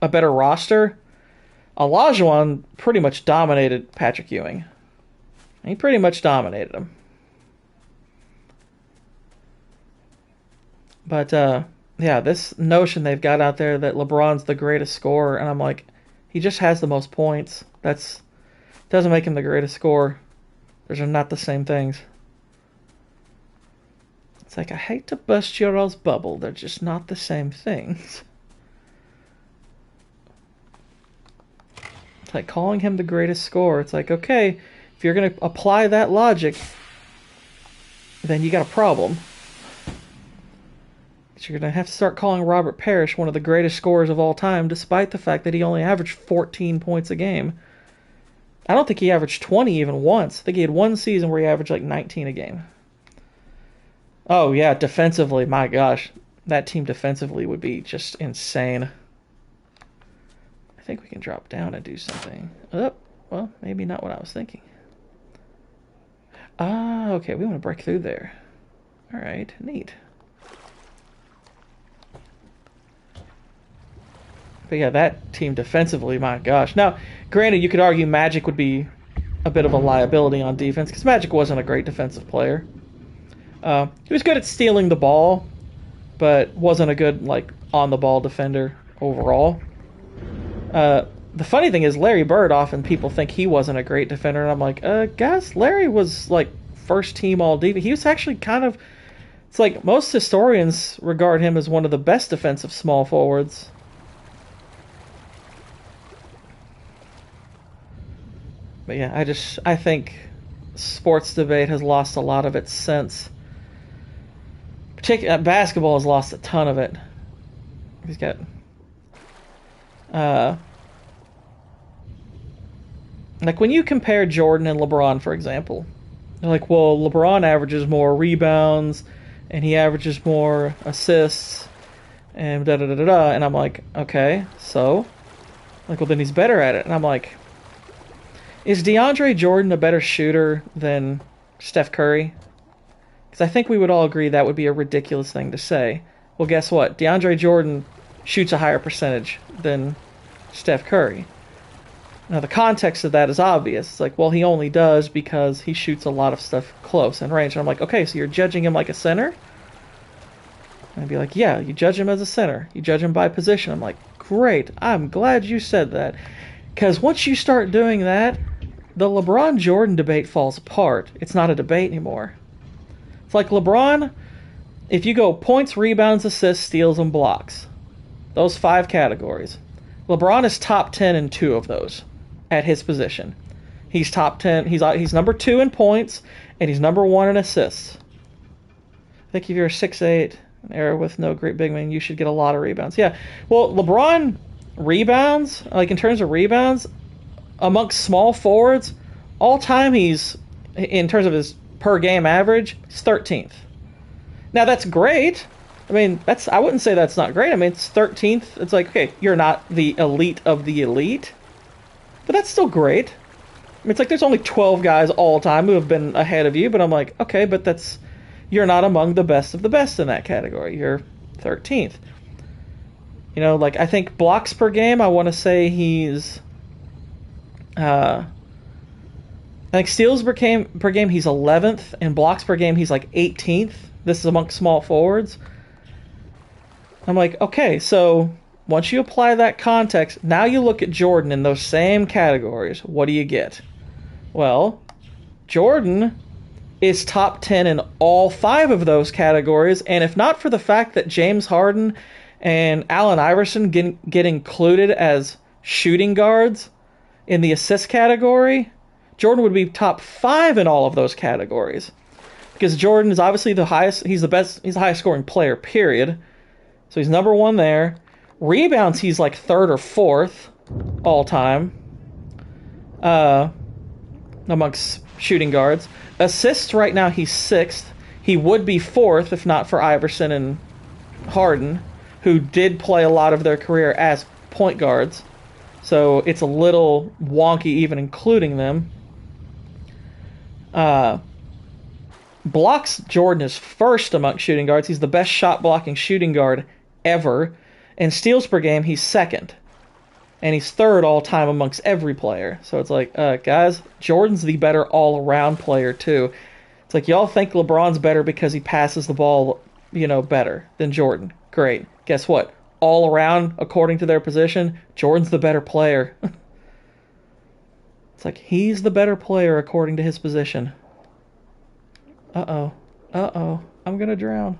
roster. Olajuwon pretty much dominated Patrick Ewing. He pretty much dominated him. But yeah, this notion they've got out there that LeBron's the greatest scorer, and I'm like, he just has the most points. That's doesn't make him the greatest scorer. Those are not the same things. It's like, I hate to bust your all's bubble. They're just not the same things. It's like calling him the greatest scorer. It's like, okay, if you're going to apply that logic, then you got a problem. But you're going to have to start calling Robert Parrish one of the greatest scorers of all time, despite the fact that he only averaged 14 points a game. I don't think he averaged 20 even once. I think he had one season where he averaged like 19 a game. Oh, yeah, defensively, my gosh. That team defensively would be just insane. I think we can drop down and do something. Oh, well, maybe not what I was thinking. Ah, okay, we want to break through there. All right, neat. But yeah, that team defensively, my gosh. Now, granted, you could argue Magic would be a bit of a liability on defense, because Magic wasn't a great defensive player. He was good at stealing the ball, but wasn't a good, like, on-the-ball defender overall. The funny thing is, Larry Bird, often people think he wasn't a great defender, and I'm like, guys, Larry was, like, first-team all-defense. He was actually kind of... It's like, most historians regard him as one of the best defensive small forwards. But yeah, I think sports debate has lost a lot of its sense. Basketball has lost a ton of it. He's got like when you compare Jordan and LeBron, for example, they're like, well, LeBron averages more rebounds and he averages more assists and da da da da da, and I'm like, okay, so like, well, then he's better at it, and I'm like, is DeAndre Jordan a better shooter than Steph Curry? Because I think we would all agree that would be a ridiculous thing to say. Well, guess what? DeAndre Jordan shoots a higher percentage than Steph Curry. Now, the context of that is obvious. It's like, well, he only does because he shoots a lot of stuff close and range. And I'm like, okay, so you're judging him like a center? And I'd be like, yeah, you judge him as a center. You judge him by position. I'm like, great. I'm glad you said that. Because once you start doing that, the LeBron-Jordan debate falls apart. It's not a debate anymore. It's like LeBron, if you go points, rebounds, assists, steals, and blocks, those 5 categories, LeBron is top 10 in 2 of those at his position. He's top 10. He's number 2 in points, and he's number 1 in assists. I think if you're a 6'8", an era with no great big man, you should get a lot of rebounds. Yeah, well, LeBron rebounds, like in terms of rebounds, amongst small forwards, all time he's, in terms of his per game average, he's 13th. Now that's great. I mean, I wouldn't say that's not great. I mean, it's 13th. It's like, okay, you're not the elite of the elite, but that's still great. I mean, it's like there's only 12 guys all time who have been ahead of you, but I'm like, okay, but you're not among the best of the best in that category. You're 13th. You know, like, I think blocks per game, I want to say he's... I think steals per game he's 11th, and blocks per game he's like 18th. This is amongst small forwards. I'm like, okay, so once you apply that context, now you look at Jordan in those same categories. What do you get? Well, Jordan is top 10 in all 5 of those categories, and if not for the fact that James Harden and Allen Iverson get included as shooting guards in the assist category, Jordan would be top 5 in all of those categories. Because Jordan is obviously the highest, he's the highest scoring player, period. So he's number 1 there. Rebounds, he's like 3rd or 4th all time amongst shooting guards. Assists, right now he's 6th. He would be 4th if not for Iverson and Harden, who did play a lot of their career as point guards. So it's a little wonky even including them. blocks Jordan is first among shooting guards. He's the best shot blocking shooting guard ever. And steals per game, he's second. And he's third all time amongst every player. So it's like, guys, Jordan's the better all around player too. It's like, y'all think LeBron's better because he passes the ball, you know, better than Jordan. Great. Guess what? All around, according to their position, Jordan's the better player. It's like, he's the better player according to his position. Uh-oh. Uh-oh. I'm gonna drown.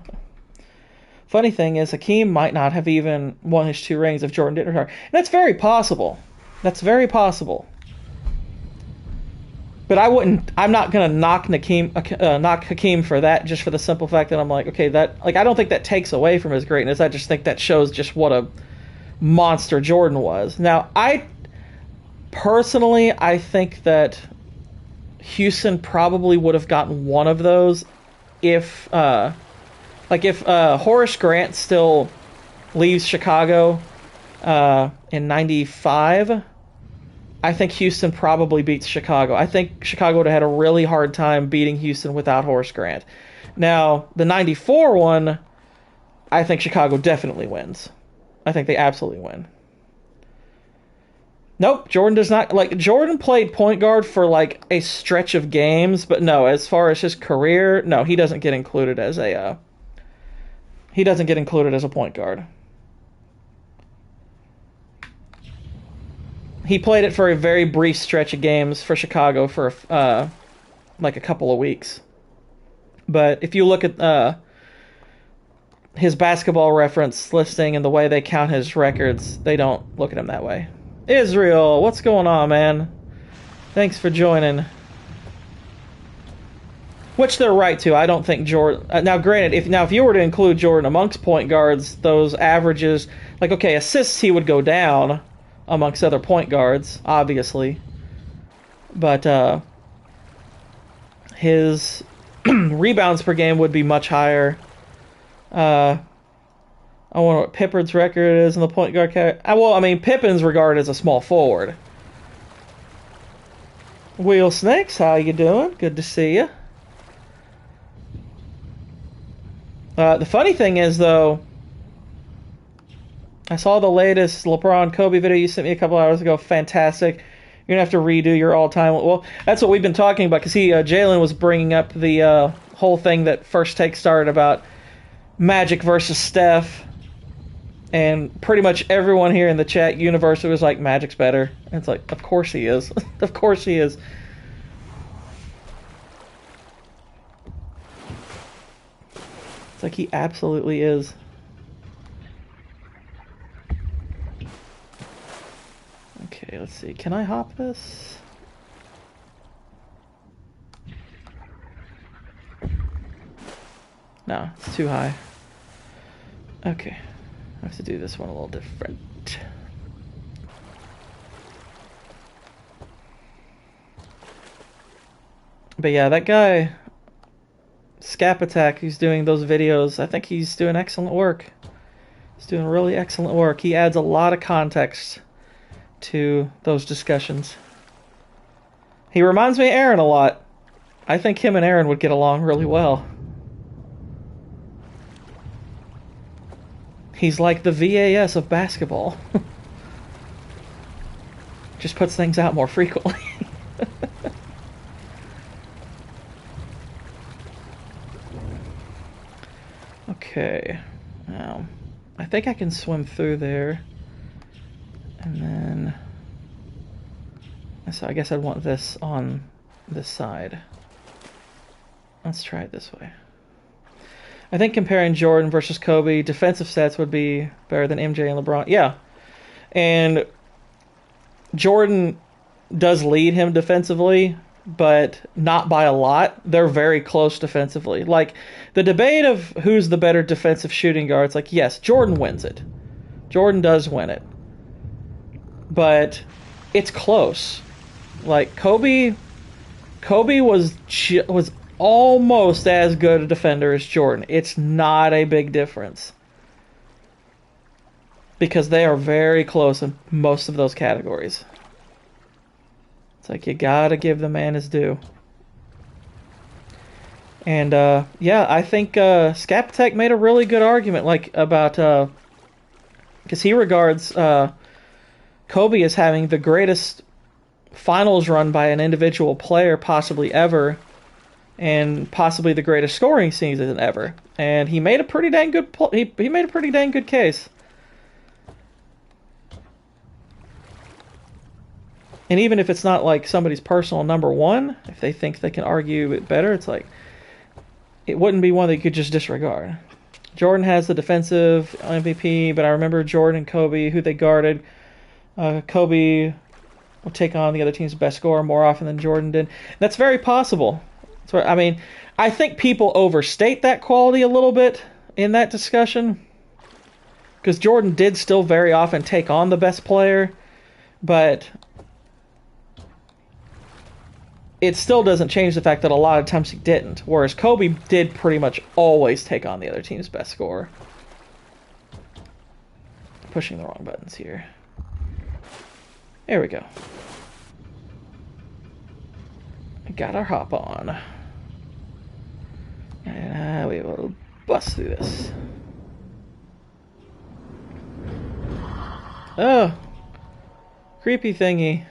Funny thing is, Hakeem might not have even won his 2 rings if Jordan didn't retire. And that's very possible. That's very possible. But I'm not gonna knock Hakeem for that, just for the simple fact that I'm like, okay, I don't think that takes away from his greatness. I just think that shows just what a monster Jordan was. Now, I think that Houston probably would have gotten one of those if Horace Grant still leaves Chicago in '95. I think Houston probably beats Chicago. I think Chicago would have had a really hard time beating Houston without Horace Grant. Now, the '94 one, I think Chicago definitely wins. I think they absolutely win. Nope, Jordan does not. Jordan played point guard for a stretch of games, but no, as far as his career, no, he doesn't get included as a point guard. He played it for a very brief stretch of games for Chicago for a couple of weeks. But if you look at his basketball reference listing and the way they count his records, they don't look at him that way. Israel, what's going on, man? Thanks for joining. Which they're right to. I don't think Jordan... now, granted, if you were to include Jordan amongst point guards, those averages... assists he would go down amongst other point guards, obviously. But his rebounds per game would be much higher. I wonder what Pippen's record is in the point guard category. Pippen's regarded as a small forward. Wheel Snakes, how you doing? Good to see you. The funny thing is, though, I saw the latest LeBron Kobe video you sent me a couple hours ago. Fantastic. You're going to have to redo your all-time... Well, that's what we've been talking about, because Jalen was bringing up the whole thing that First Take started about Magic versus Steph. And pretty much everyone here in the chat universe was like, Magic's better. And it's like, of course he is. Of course he is. It's like he absolutely is. Okay, let's see. Can I hop this? No, it's too high. Okay. I have to do this one a little different. But yeah, that guy, Scap Attack, who's doing those videos, I think he's doing excellent work. He's doing really excellent work. He adds a lot of context to those discussions. He reminds me of Aaron a lot. I think him and Aaron would get along really well. He's like the VAS of basketball. Just puts things out more frequently. Okay. Now, I think I can swim through there. And then... So I guess I'd want this on this side. Let's try it this way. I think comparing Jordan versus Kobe, defensive stats would be better than MJ and LeBron. Yeah. And Jordan does lead him defensively, but not by a lot. They're very close defensively. The debate of who's the better defensive shooting guard, it's yes, Jordan wins it. Jordan does win it. But it's close. Kobe was almost as good a defender as Jordan. It's not a big difference. Because they are very close in most of those categories. It's you gotta give the man his due. And yeah, I think Skapatek made a really good argument, like about because he regards Kobe as having the greatest finals run by an individual player possibly ever, and possibly the greatest scoring season ever. And he made a pretty dang good he made a pretty dang good case. And even if it's not like somebody's personal number one, if they think they can argue it better, it's like it wouldn't be one that you could just disregard. Jordan has the defensive MVP, but I remember Jordan and Kobe, who they guarded. Kobe will take on the other team's best scorer more often than Jordan did. And that's very possible. That's what, I mean, I think people overstate that quality a little bit in that discussion, because Jordan did still very often take on the best player, but it still doesn't change the fact that a lot of times he didn't, whereas Kobe did pretty much always take on the other team's best scorer. Pushing the wrong buttons here. There we go. We got our hop on. And we will bust through this. Oh! Creepy thingy.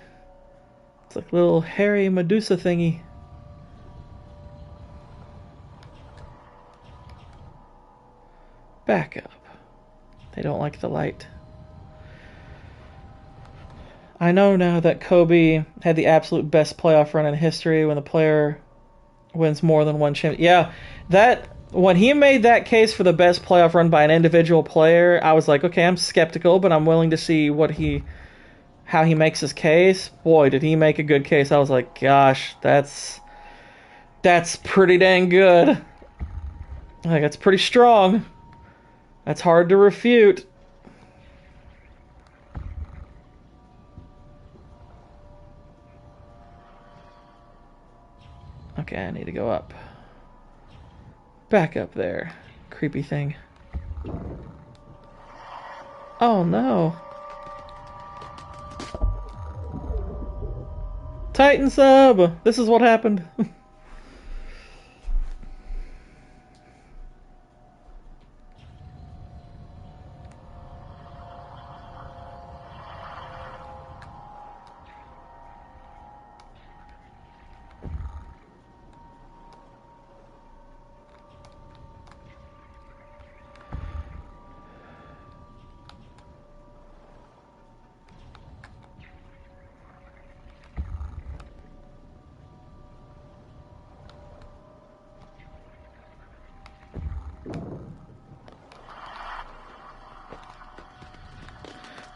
It's like a little hairy Medusa thingy. Back up. They don't like the light. I know now that Kobe had the absolute best playoff run in history when the player wins more than one championship. Yeah, that when he made that case for the best playoff run by an individual player, I was like, okay, I'm skeptical, but I'm willing to see how he makes his case. Boy, did he make a good case. I was like, gosh, that's pretty dang good. Like, that's pretty strong. That's hard to refute. Okay, I need to go up. Back up there. Creepy thing. Oh no. Titan sub! This is what happened.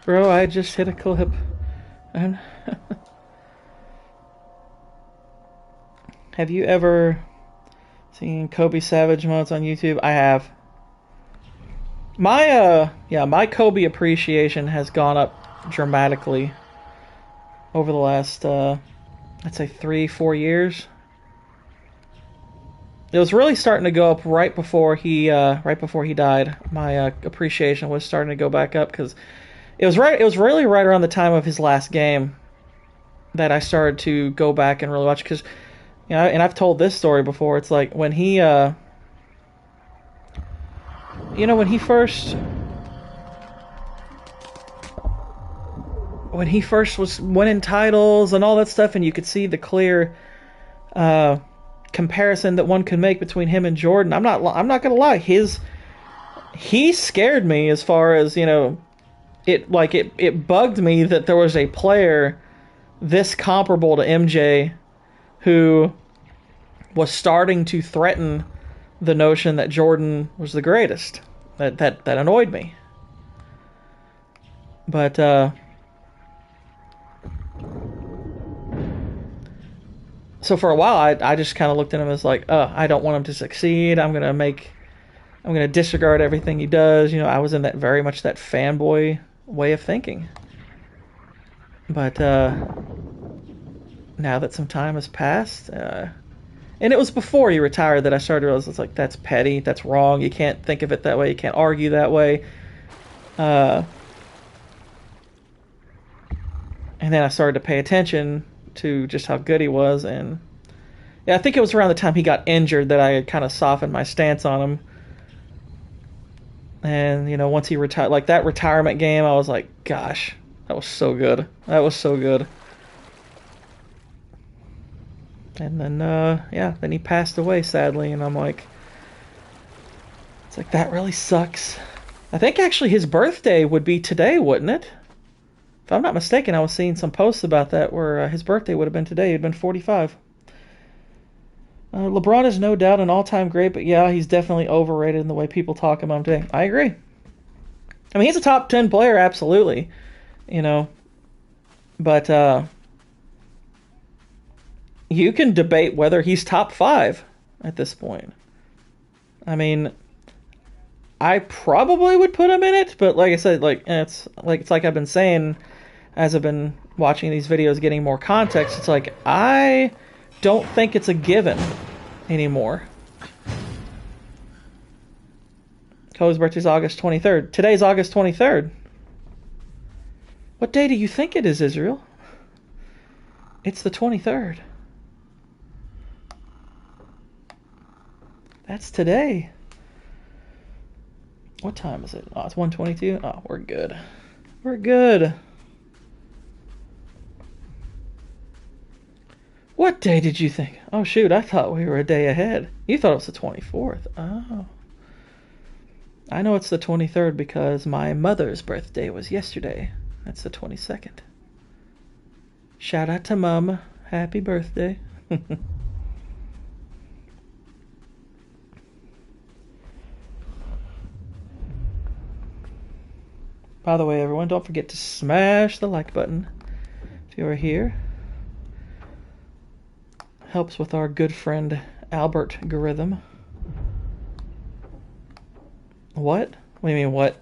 Bro, I just hit a clip. Have you ever seen Kobe Savage modes on YouTube? I have. My Kobe appreciation has gone up dramatically over the last I'd say 3-4 years. It was really starting to go up right before he died. My appreciation was starting to go back up because it was really right around the time of his last game that I started to go back and really watch, because and I've told this story before. It's like when he when he first was winning titles and all that stuff, and you could see the clear comparison that one could make between him and Jordan. I'm not gonna lie, he scared me as far as it bugged me that there was a player this comparable to MJ who was starting to threaten the notion that Jordan was the greatest. That annoyed me. But so for a while I just kind of looked at him as like, I don't want him to succeed. I'm gonna disregard everything he does. I was in that very much that fanboy way of thinking. But now that some time has passed, and it was before he retired that I started to realize it's like, that's petty, that's wrong, you can't think of it that way, you can't argue that way. And then I started to pay attention to just how good he was, and Yeah, I think it was around the time he got injured that I had kind of softened my stance on him. And, you know, once he retired, like that retirement game, I was like, gosh, that was so good. That was so good. And then, yeah, then he passed away, sadly, and I'm like, it's like, that really sucks. I think actually his birthday would be today, wouldn't it? If I'm not mistaken, I was seeing some posts about that where his birthday would have been today. He'd been 45. LeBron is no doubt an all-time great, but yeah, he's definitely overrated in the way people talk about him today. I agree. I mean, he's a top 10 player, absolutely, you know, but you can debate whether he's top 5 at this point. I mean, I probably would put him in it, but like I said, it's like I've been saying as I've been watching these videos, getting more context. It's like I don't think it's a given anymore. Kobe's birthday's August 23rd. Today's August 23rd. What day do you think it is, Israel? It's the 23rd. That's today. What time is it? Oh, it's 1:22. Oh, we're good. We're good. What day did you think? Oh, shoot, I thought we were a day ahead. You thought it was the 24th. Oh. I know it's the 23rd because my mother's birthday was yesterday. That's the 22nd. Shout out to Mom. Happy birthday. By the way, everyone, don't forget to smash the like button if you are here. Helps with our good friend Albert algorithm. What? What do you mean, what?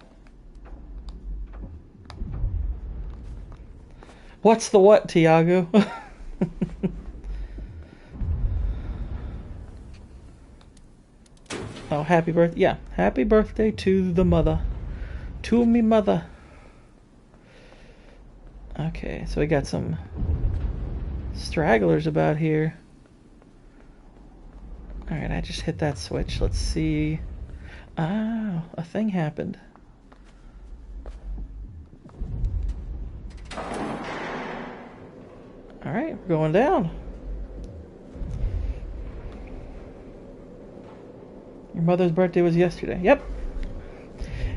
What's the what, Tiago? Oh, happy birthday. Yeah, happy birthday to the mother. To me mother. Okay, so we got some stragglers about here. Alright, I just hit that switch. Let's see. Oh, a thing happened. Alright, we're going down. Your mother's birthday was yesterday. Yep.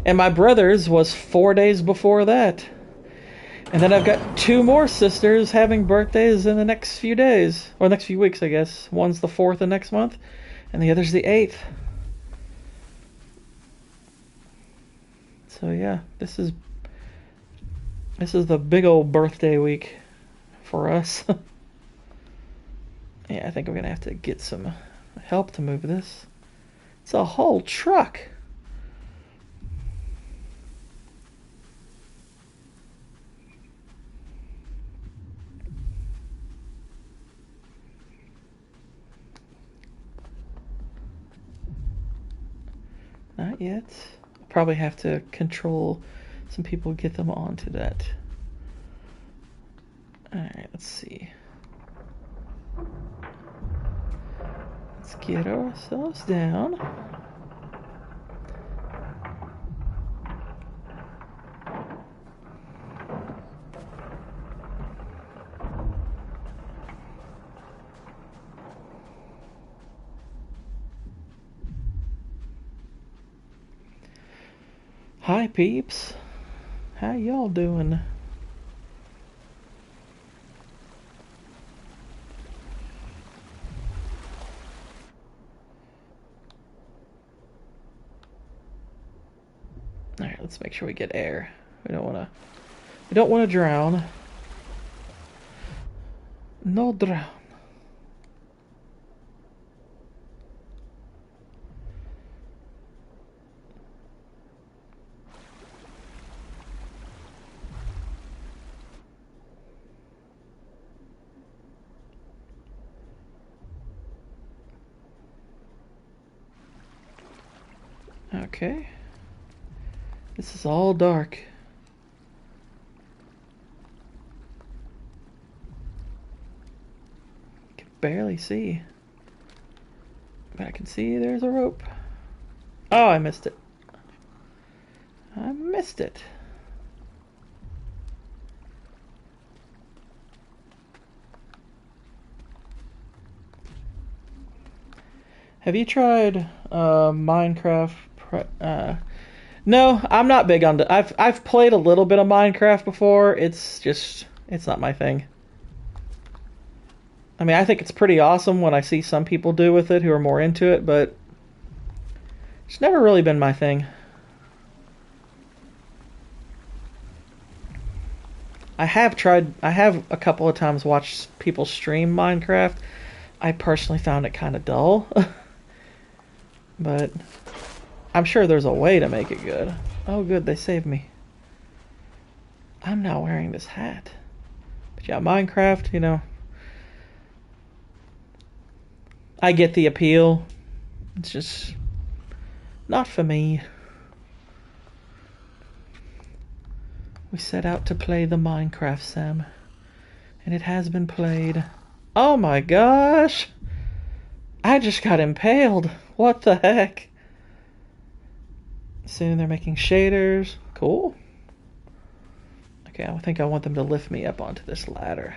And my brother's was 4 days before that. And then I've got 2 more sisters having birthdays in the next few days. Or next few weeks, I guess. One's the 4th of next month, and the other's the 8th. So yeah, this is the big old birthday week for us. Yeah, I think I'm gonna have to get some help to move this. It's a whole truck. Not yet. Probably have to control some people, get them onto that. Alright, let's see. Let's get ourselves down. Hi peeps, how y'all doing? Alright, let's make sure we get air. We don't wanna drown. No drown. Okay. This is all dark. Can barely see. But I can see there's a rope. Oh, I missed it. I missed it. Have you tried Minecraft? No, I'm not big on. I've played a little bit of Minecraft before. It's not my thing. I mean, I think it's pretty awesome when I see some people do with it who are more into it, but it's never really been my thing. I have a couple of times watched people stream Minecraft. I personally found it kind of dull. But I'm sure there's a way to make it good. Oh good, they saved me. I'm not wearing this hat. But yeah, Minecraft, you know, I get the appeal. It's just not for me. We set out to play the Minecraft sim, and it has been played. Oh my gosh! I just got impaled. What the heck? Soon they're making shaders. Cool. Okay, I think I want them to lift me up onto this ladder.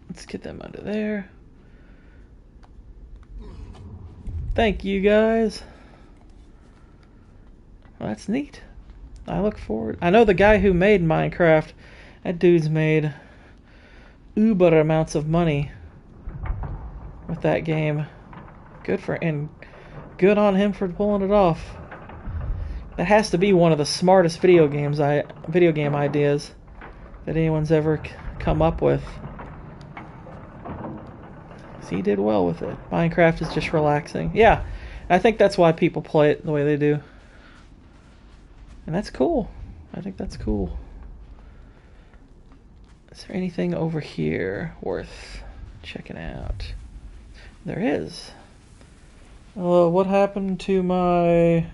Let's get them under there. Thank you guys. Well, that's neat. I look forward. I know the guy who made Minecraft, that dude's made uber amounts of money with that game. Good on him for pulling it off. That has to be one of the smartest video game ideas that anyone's ever come up with. So he did well with it. Minecraft is just relaxing. Yeah, I think that's why people play it the way they do. And that's cool. I think that's cool. Is there anything over here worth checking out? There is. What happened to my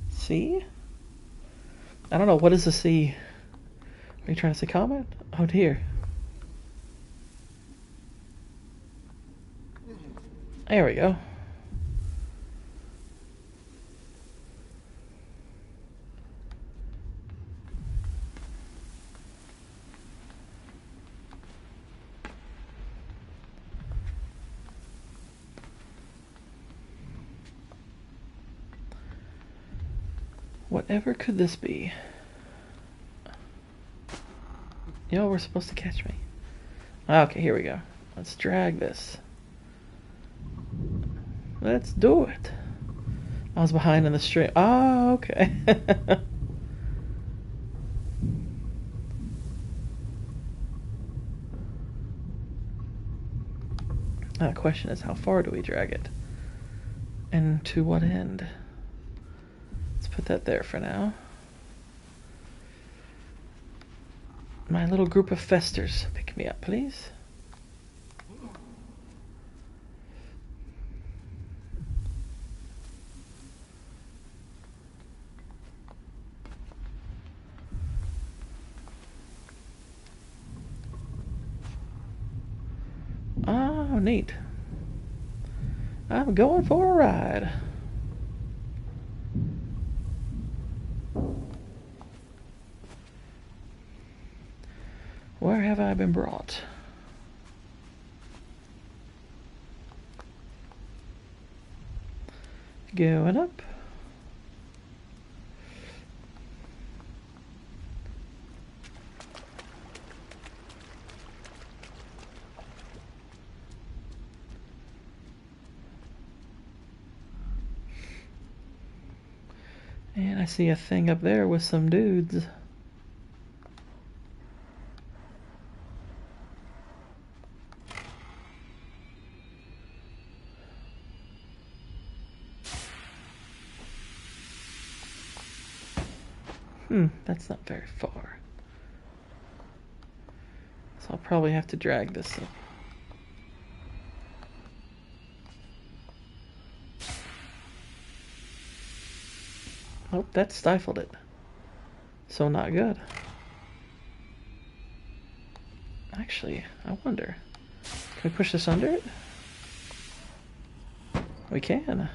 C? I don't know. What is a C? Are you trying to say comment? Oh dear. There we go. Whatever could this be? You know, we're supposed to catch me. Okay, here we go. Let's drag this. Let's do it. I was behind in the stream. Oh, okay. Now the question is, how far do we drag it? And to what end? Let's put that there for now. My little group of festers, pick me up, please. Oh, neat. I'm going for a ride. Where have I been brought? Going up. And I see a thing up there with some dudes. That's not very far. So I'll probably have to drag this up. Oh, that stifled it. So not good. Actually, I wonder. Can we push this under it? We can.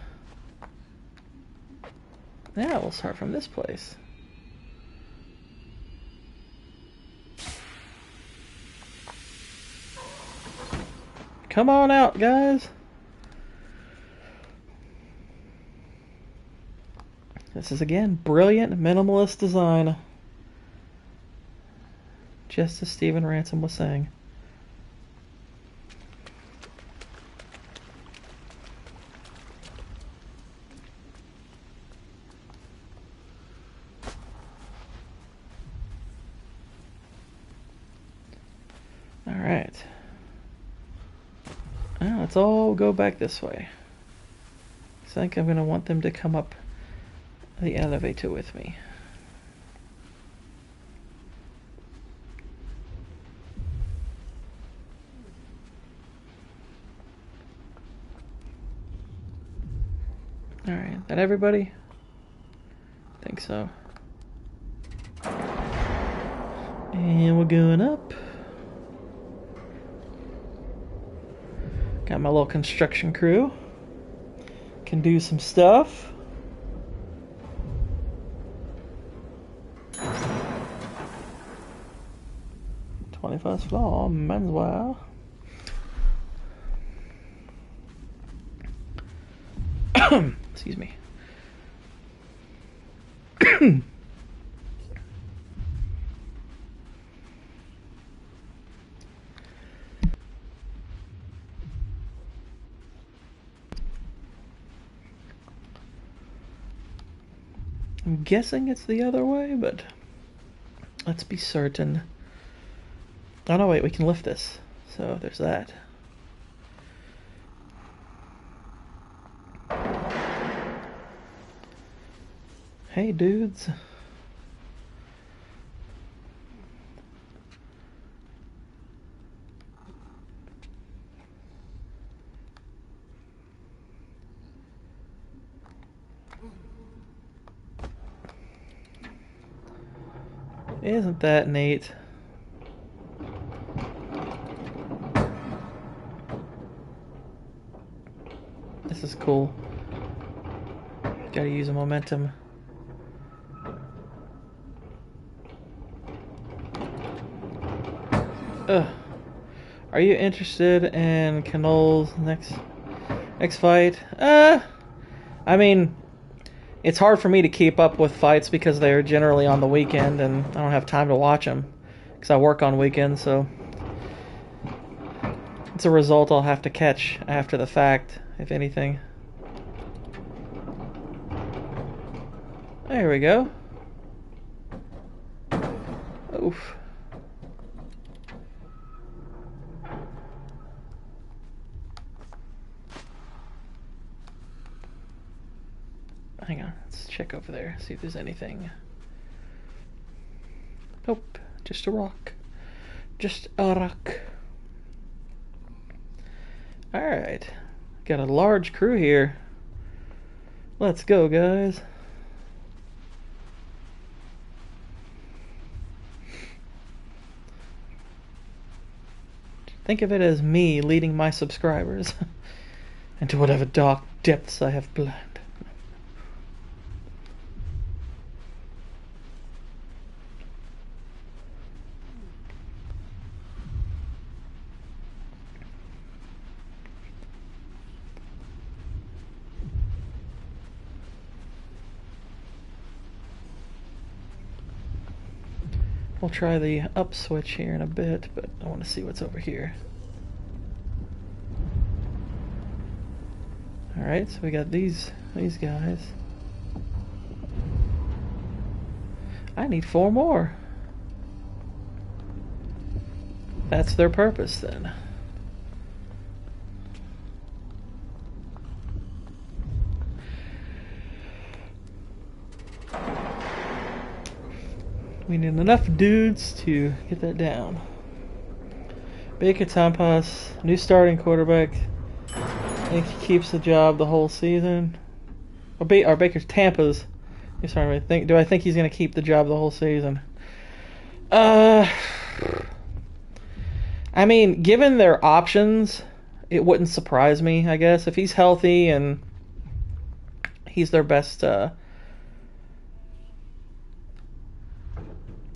Yeah, we'll start from this place. Come on out, guys. This is, again, brilliant minimalist design. Just as Stephen Ransom was saying. Alright. Now let's all go back this way. I think I'm going to want them to come up the elevator with me. Alright, that everybody? I think so. And we're going up. Got my little construction crew. Can do some stuff. 21st floor, menswear. Excuse me. I'm guessing it's the other way, but let's be certain. Oh no, wait, we can lift this. So there's that. Hey, dudes. Isn't that neat? This is cool. Gotta use a momentum. Ugh. Are you interested in Canol's next fight? I mean, it's hard for me to keep up with fights because they're generally on the weekend and I don't have time to watch them because I work on weekends, so it's a result I'll have to catch after the fact, if anything. There we go. Oof. Hang on, let's check over there, see if there's anything. Nope, just a rock. Just a rock. Alright, got a large crew here. Let's go, guys. Think of it as me leading my subscribers into whatever dark depths I have planned. We'll try the up switch here in a bit, but I want to see what's over here. Alright, so we got these guys. I need 4 more. That's their purpose then. We need enough dudes to get that down. Baker Tampas, new starting quarterback. I think he keeps the job the whole season. Or Baker Tampa's. Sorry, do I think he's going to keep the job the whole season? I mean, given their options, it wouldn't surprise me, I guess. If he's healthy and he's their best...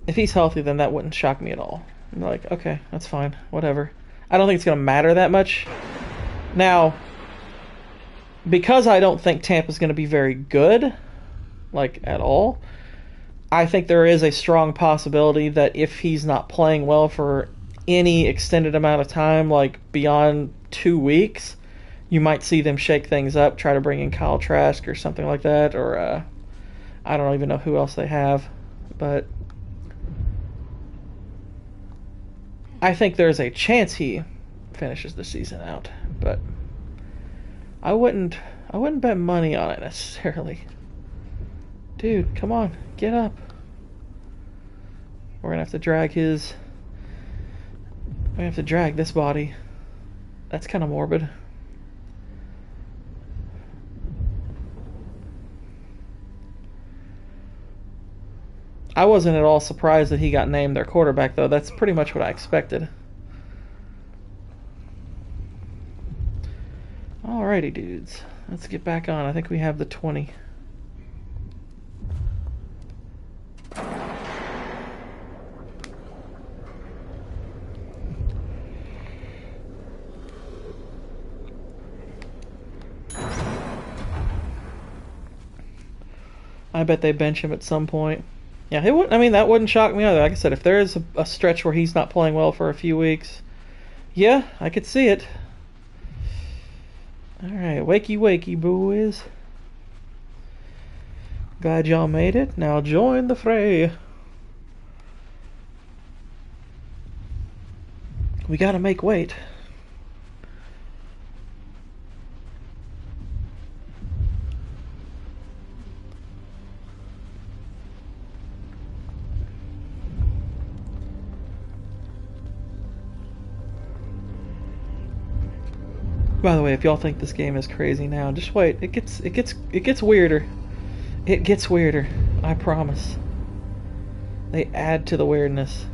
if he's healthy, then that wouldn't shock me at all. I'm like, okay, that's fine. Whatever. I don't think it's going to matter that much. Now, because I don't think Tampa's going to be very good, like, at all, I think there is a strong possibility that if he's not playing well for any extended amount of time, like beyond 2 weeks, you might see them shake things up, try to bring in Kyle Trask or something like that, or I don't even know who else they have, but I think there's a chance he finishes the season out, but I wouldn't bet money on it necessarily. Dude, come on, get up. We're gonna have to drag his... we're gonna have to drag this body. That's kind of morbid. I wasn't at all surprised that he got named their quarterback, though. That's pretty much what I expected. Alrighty, dudes. Let's get back on. I think we have the 20. I bet they bench him at some point. Yeah, it wouldn't. I mean, that wouldn't shock me either. Like I said, if there is a stretch where he's not playing well for a few weeks, yeah, I could see it. All right, wakey, wakey, boys. Glad y'all made it. Now join the fray. We gotta make weight. By the way, if y'all think this game is crazy now, just wait. It gets weirder. It gets weirder. I promise. They add to the weirdness.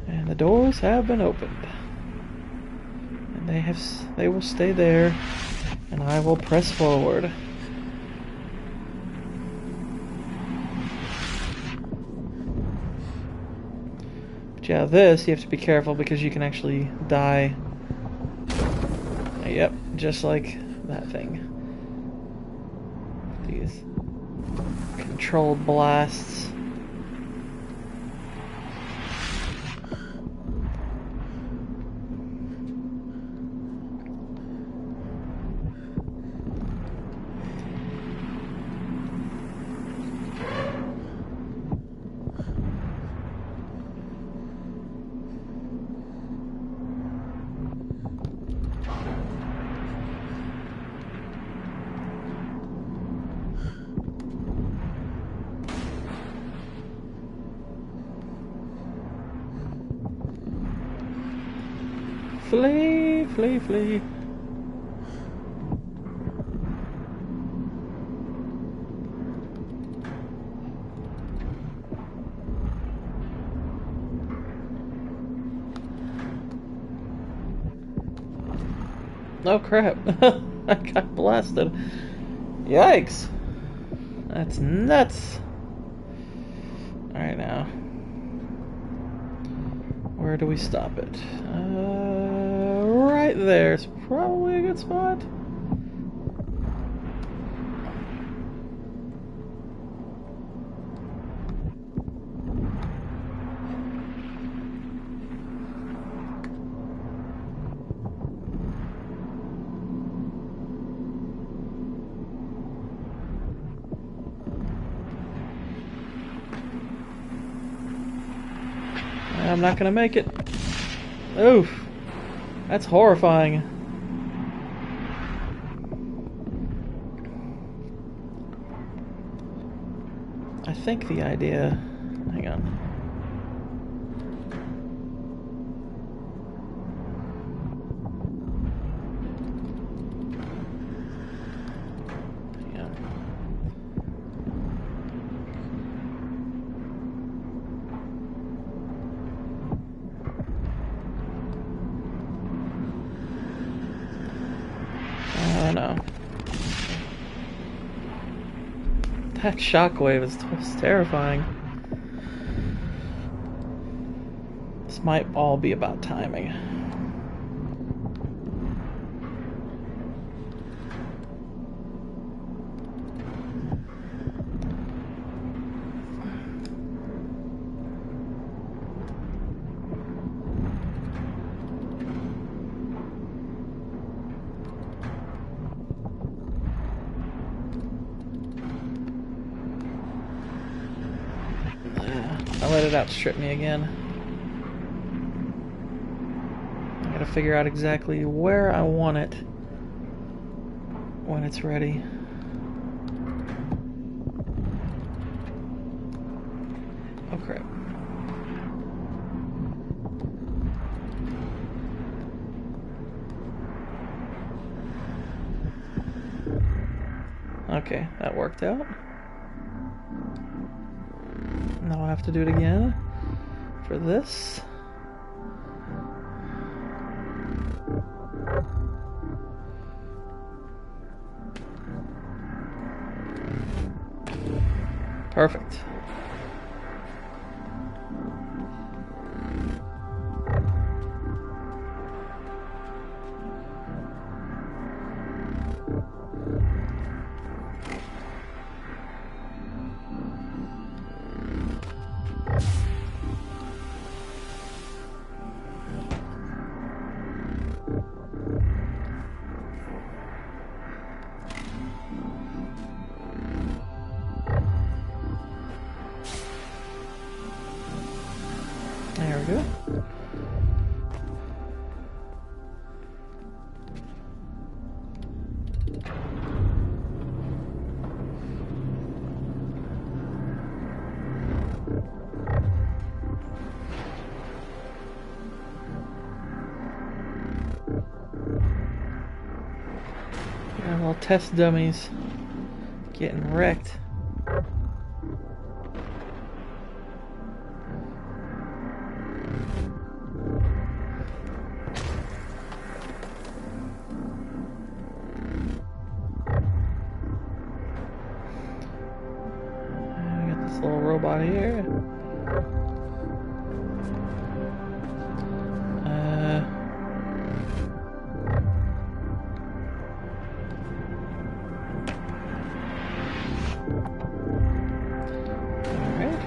And the doors have been opened. And they will stay there, and I will press forward. Yeah, this, you have to be careful because you can actually die. Yep, just like that thing. These controlled blasts. Flee, flee, flee. Oh crap. I got blasted. Yikes. That's nuts. Alright now. Where do we stop it? Right there is probably a good spot. I'm not gonna make it. Oof. That's horrifying. I think the idea... hang on. That shockwave is terrifying. This might all be about timing. I let it outstrip me again. I gotta figure out exactly where I want it when it's ready. Oh crap. Okay, that worked out. Now I have to do it again for this. Perfect. There we go. Got little test dummies getting wrecked. Little robot here. Alright.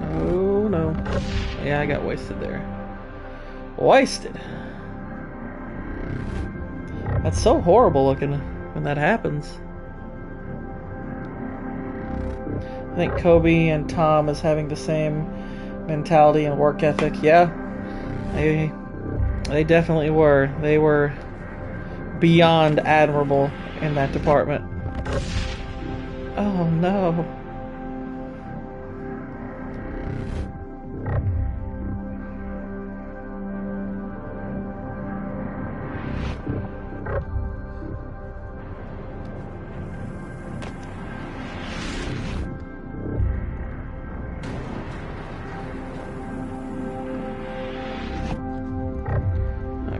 Oh no. Yeah, I got wasted there. Wasted! That's so horrible looking when that happens. I think Kobe and Tom is having the same mentality and work ethic. Yeah, they definitely were. They were beyond admirable in that department. Oh no.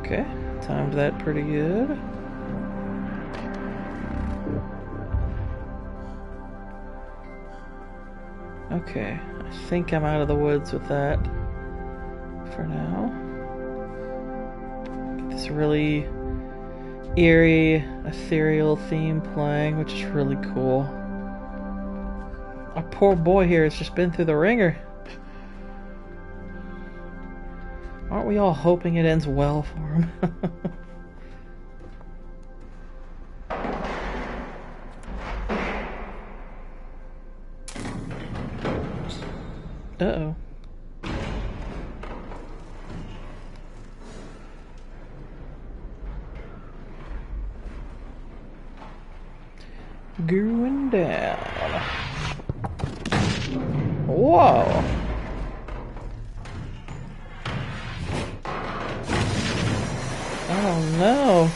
Okay, timed that pretty good. Okay, I think I'm out of the woods with that for now. Get this really eerie, ethereal theme playing, which is really cool. Our poor boy here has just been through the ringer. Aren't we all hoping it ends well for him? Uh-oh. Going down. Whoa. Oh no.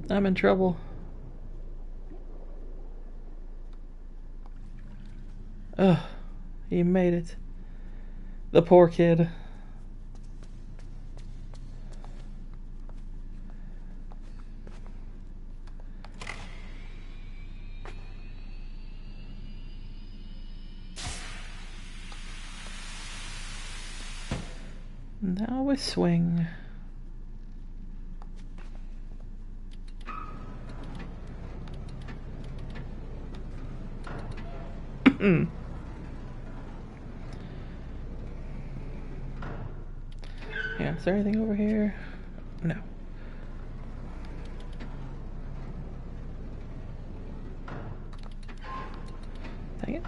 I'm in trouble. Ugh, he made it. The poor kid. Now we swing. Yeah, is there anything over here? No. Dang it.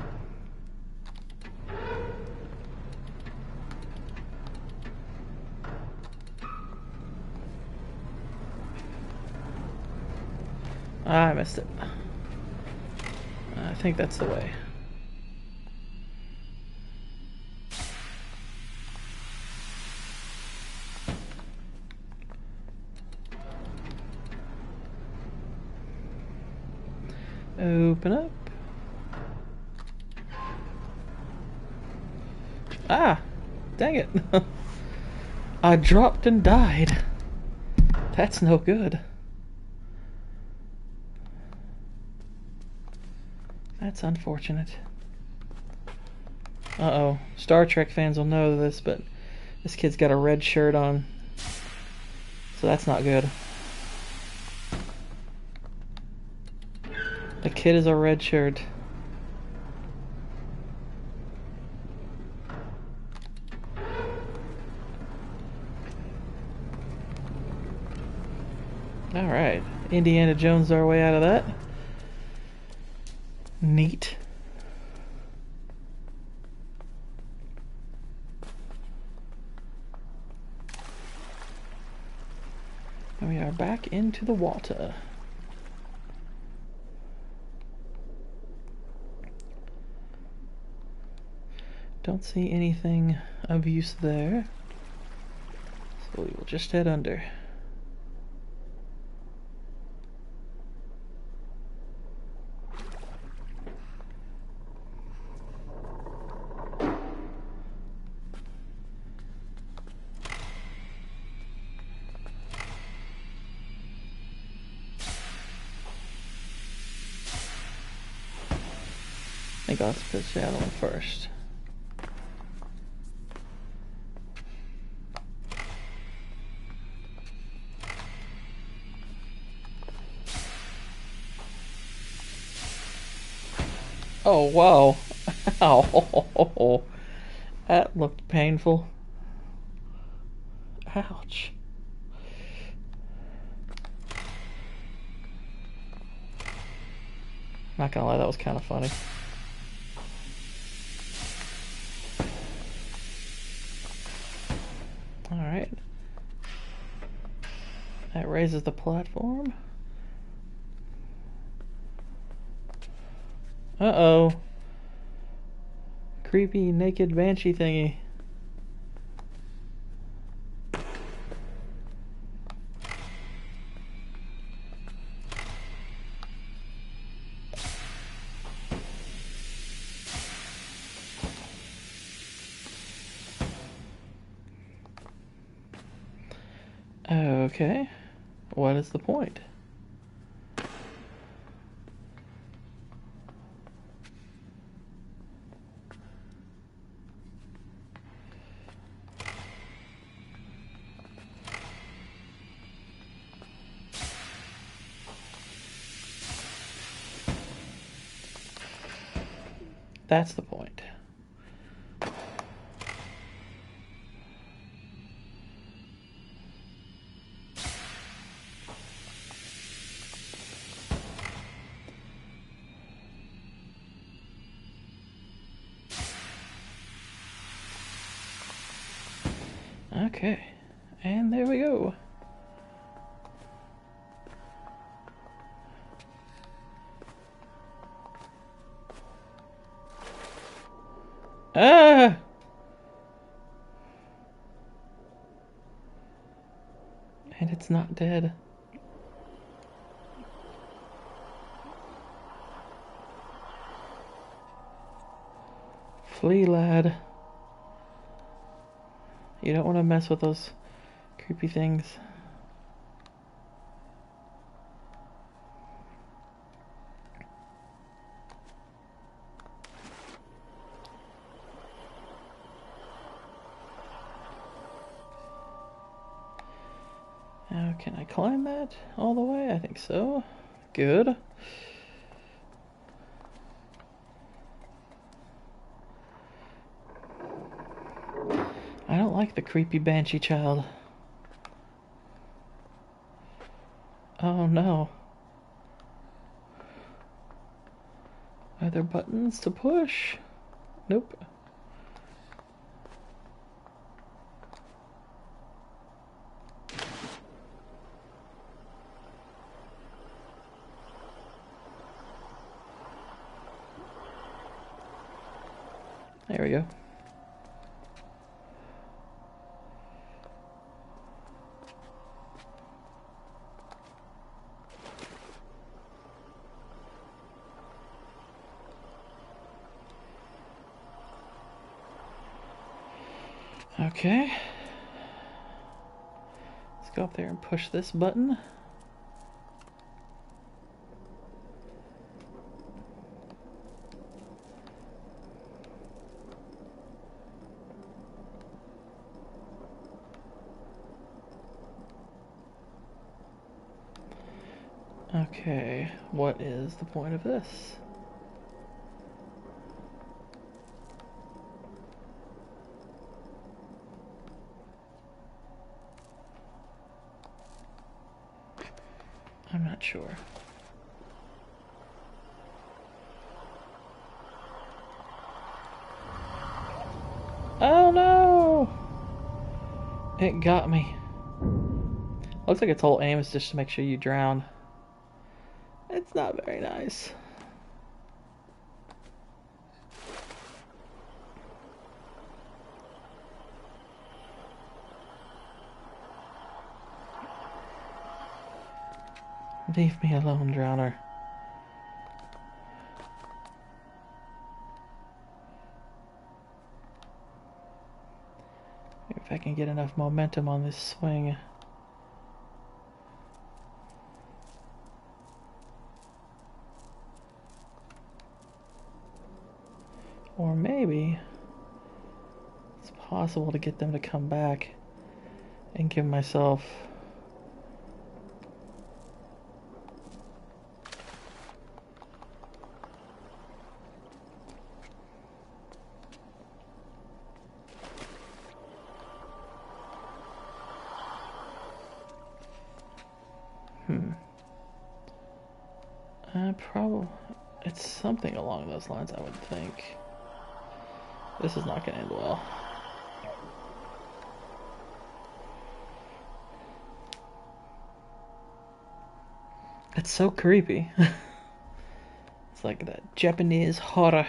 Ah, I missed it. I think that's the way. Open up. Ah! Dang it. I dropped and died. That's no good. That's unfortunate. Uh-oh. Star Trek fans will know this, but this kid's got a red shirt on. So that's not good. The kid is a red shirt. Alright. Indiana Jones our way out of that. Neat. And we are back into the water. Don't see anything of use there. So we will just head under. I think I'll have to put that on first. Oh, wow. Ow. That looked painful. Ouch. Not gonna lie, that was kind of funny. Alright. That raises the platform. Uh-oh. Creepy naked banshee thingy. Okay. What is the point? That's the point. Okay, and there we go. Ah! And it's not dead. Flee, lad. You don't want to mess with those creepy things. Now, can I climb that all the way? I think so. Good. I don't like the creepy banshee child. Oh no. Are there buttons to push? Nope. There we go. Okay. Let's go up there and push this button. Okay, what is the point of this? I'm not sure. Oh no! It got me. Looks like its whole aim is just to make sure you drown. It's not very nice. Leave me alone, drowner. If I can get enough momentum on this swing. Or maybe it's possible to get them to come back and give myself probably it's something along those lines, I would think. This is not gonna end well. It's so creepy. It's like that Japanese horror.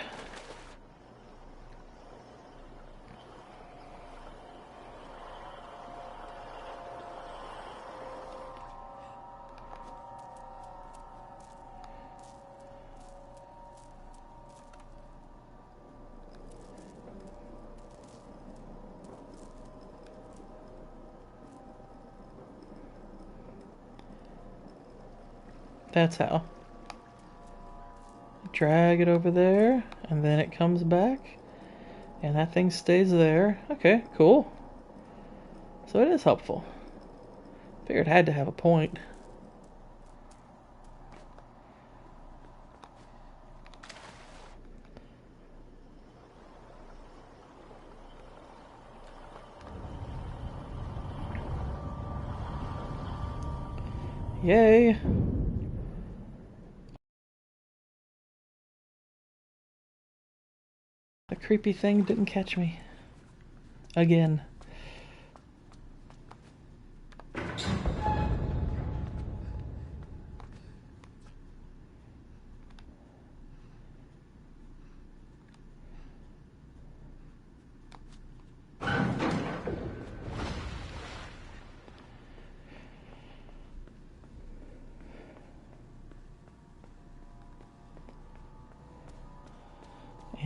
That's how. Drag it over there, and then it comes back, and that thing stays there. Okay, cool. So it is helpful. Figured it had to have a point. Yay! The creepy thing didn't catch me. Again.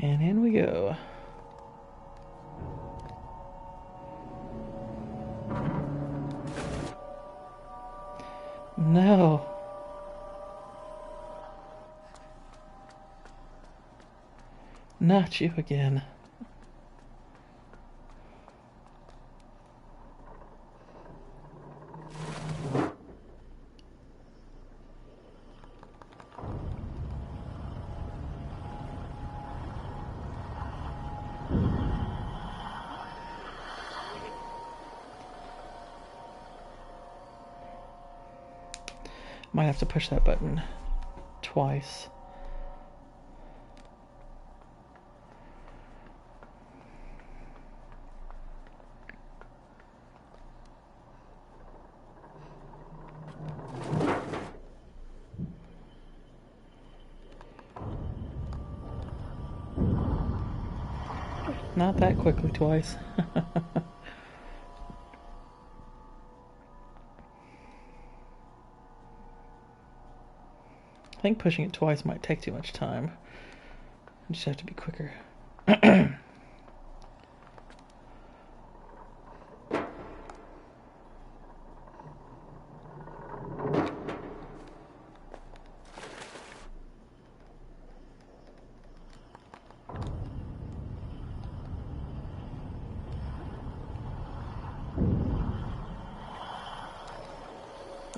And in we go. no. Not you again. Might have to push that button twice. Not that quickly twice. I think pushing it twice might take too much time. I just have to be quicker.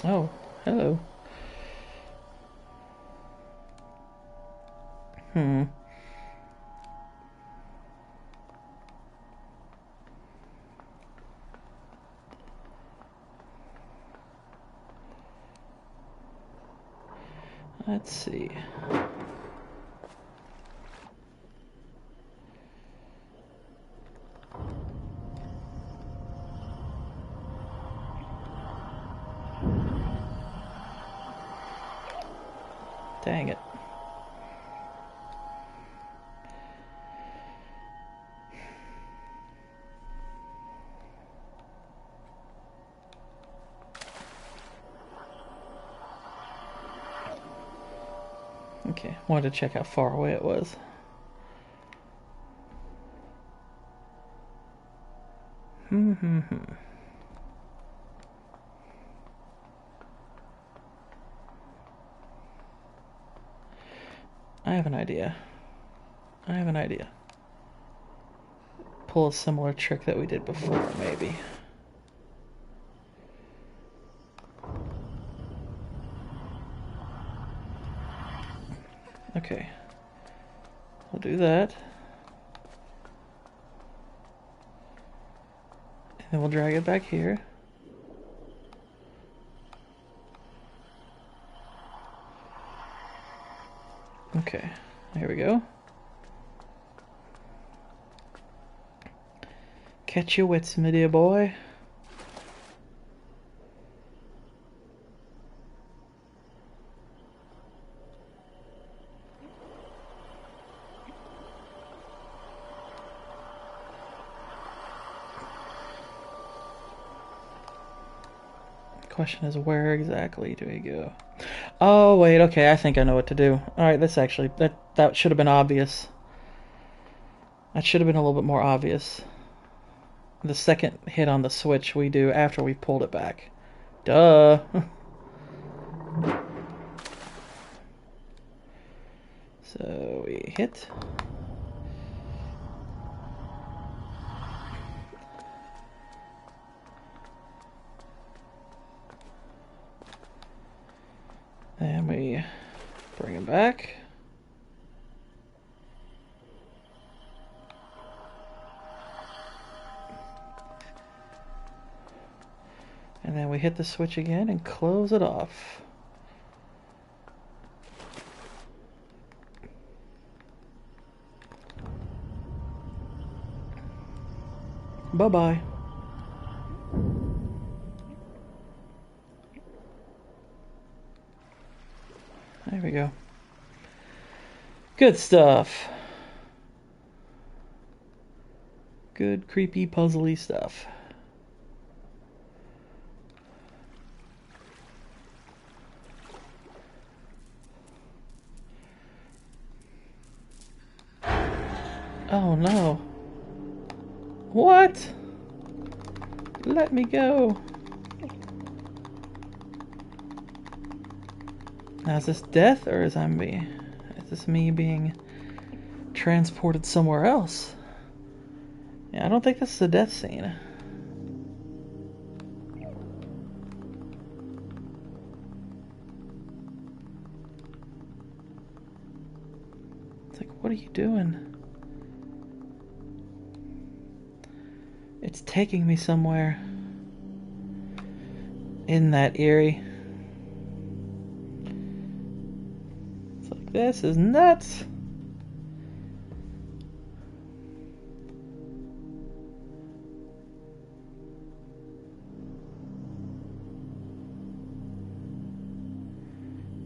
Oh, hello. Let's see. Dang it. Okay, wanted to check how far away it was. I have an idea. Pull a similar trick that we did before, maybe. Okay. We'll do that. And then we'll drag it back here. Okay, there we go. Catch your wits, my dear boy. Question is, where exactly do we go? Oh wait, okay, I think I know what to do. Alright, that's actually that should have been obvious. That should have been a little bit more obvious. The second hit on the switch we do after we've pulled it back. Duh. So we hit. And we bring him back. And then we hit the switch again and close it off. Bye-bye. There we go. Good stuff. Good, creepy, puzzly stuff. Oh no. What? Let me go. Now, is this death or is this me being transported somewhere else? Yeah, I don't think this is a death scene. It's like, what are you doing? It's taking me somewhere. Isn't that eerie? It's like, this is nuts.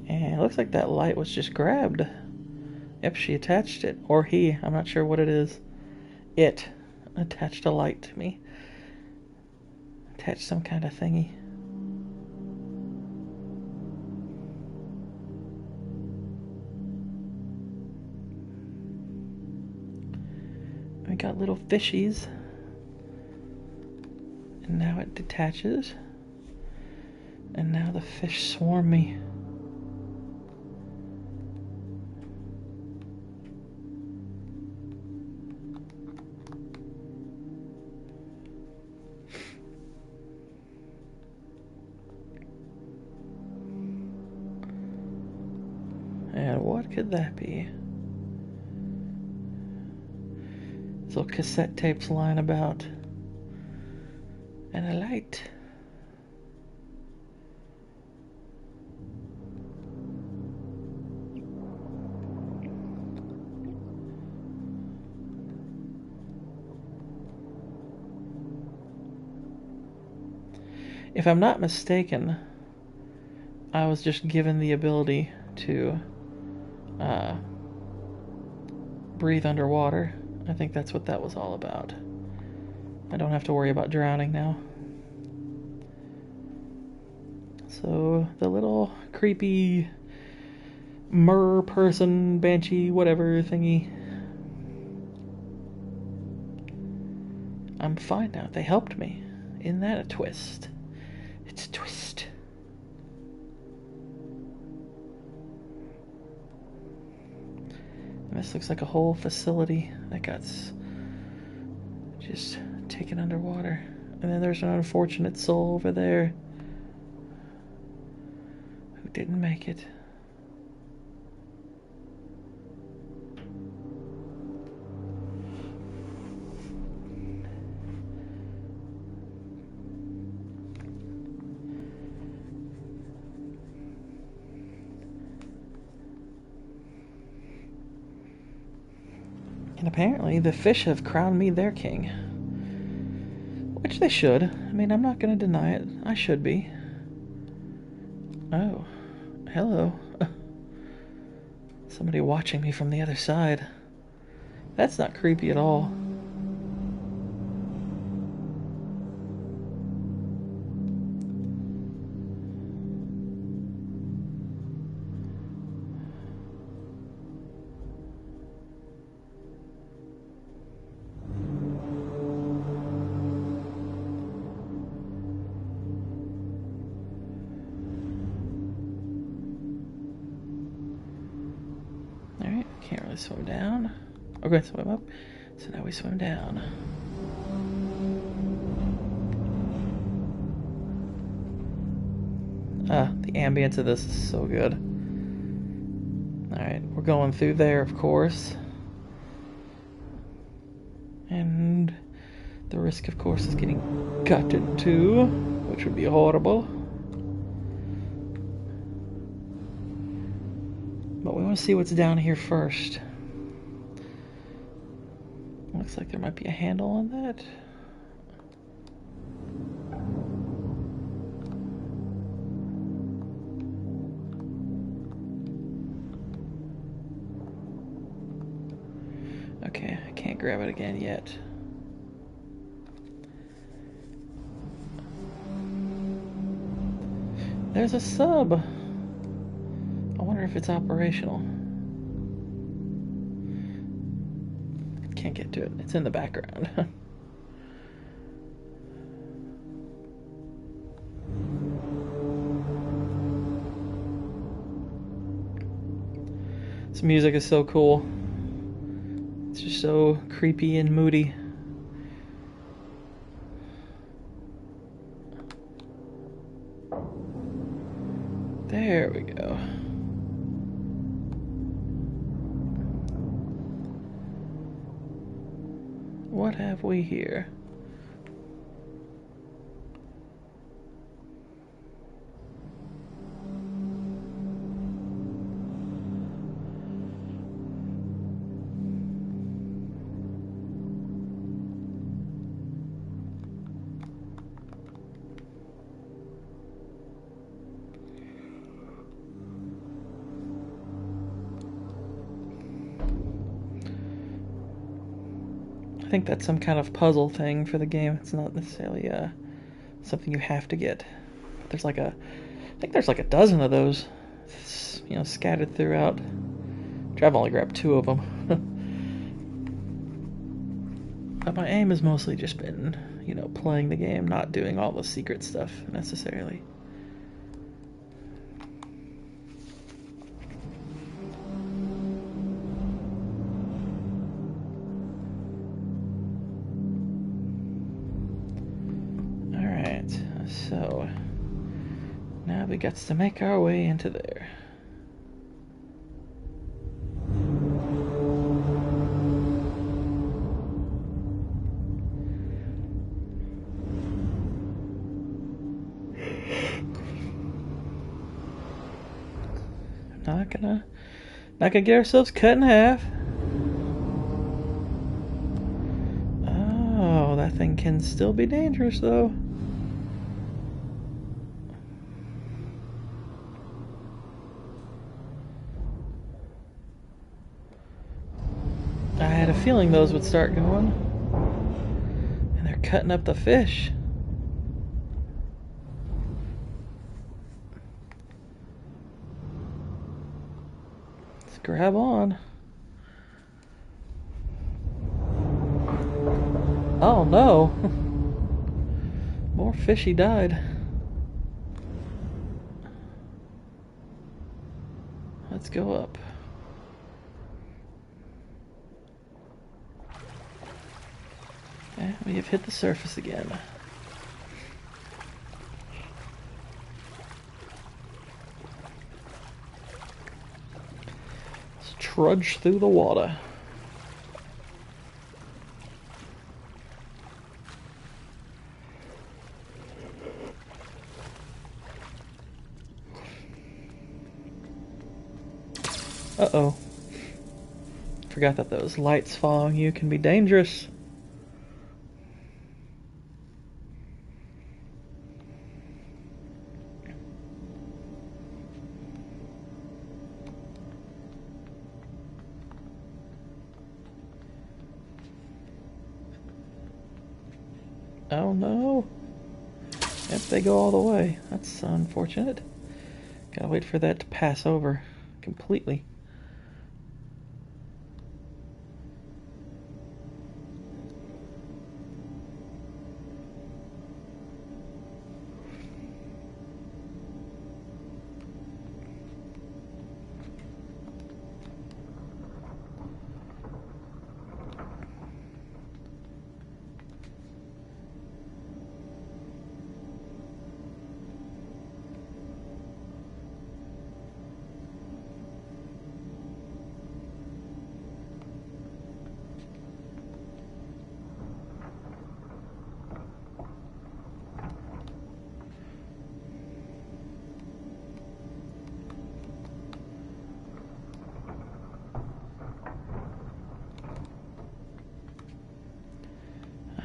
And it looks like that light was just grabbed. Yep, she attached it. Or he. I'm not sure what it is. It attached a light to me. Attached some kind of thingy. We got little fishies. And now it detaches. And now the fish swarm me. And what could that be? These little cassette tapes lying about. And a light. If I'm not mistaken, I was just given the ability to breathe underwater. I think that's what that was all about. I don't have to worry about drowning now. So the little creepy mer person, banshee, whatever thingy. I'm fine now. They helped me. Isn't that a twist? It's a twist. And this looks like a whole facility that got just taken underwater. And then there's an unfortunate soul over there who didn't make it. And apparently the fish have crowned me their king. Which they should. I mean, I'm not going to deny it. I should be. Oh. Hello. Somebody watching me from the other side. That's not creepy at all. Alright, can't really swim down. Okay, swim up. So now we swim down. The ambience of this is so good. Alright, we're going through there, of course. And the risk, of course, is getting cut in two, which would be horrible. But we want to see what's down here first. Looks like there might be a handle on that. Okay, I can't grab it again yet. There's a sub. I wonder if it's operational. Can't get to it. It's in the background. This music is so cool. It's just so creepy and moody. There we go. What have we here? I think that's some kind of puzzle thing for the game. It's not necessarily something you have to get. But there's like I think there's like a dozen of those, you know, scattered throughout. I've only grabbed 2 of them. But my aim has mostly just been, you know, playing the game, not doing all the secret stuff necessarily. So, now we got to make our way into there. Not gonna get ourselves cut in half. Oh, that thing can still be dangerous though. I had a feeling those would start going. And they're cutting up the fish. Let's grab on. Oh no! More fishy died. Let's go up. Okay, we have hit the surface again. Let's trudge through the water. Uh-oh. Forgot that those lights following you can be dangerous. Oh no. Yep, they go all the way. That's unfortunate. Gotta wait for that to pass over completely.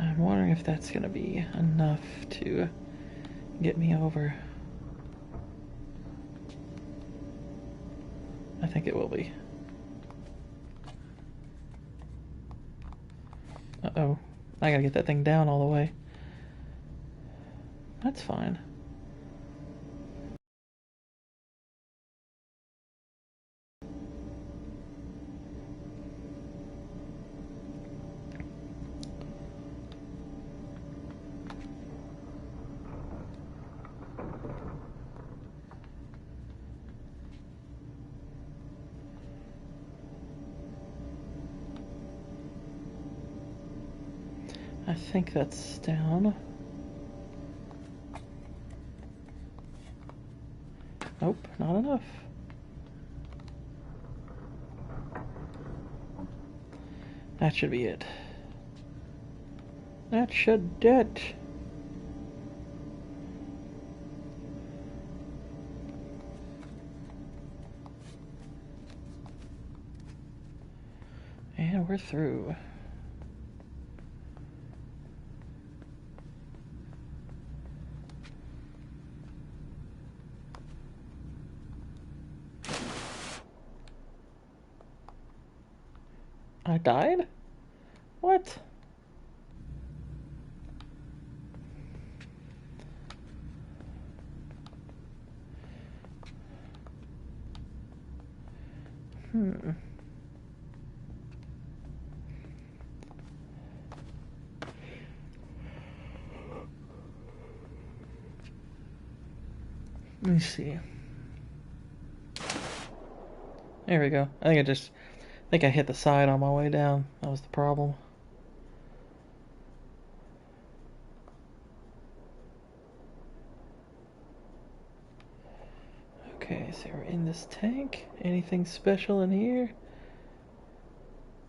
I'm wondering if that's gonna be enough to get me over. I think it will be. Uh-oh. I gotta get that thing down all the way. That's fine. I think that's down. Nope, not enough. That should be it. That should do it. And we're through. I died? What? Let me see. There we go. I think I hit the side on my way down. That was the problem. Okay, so we're in this tank. Anything special in here?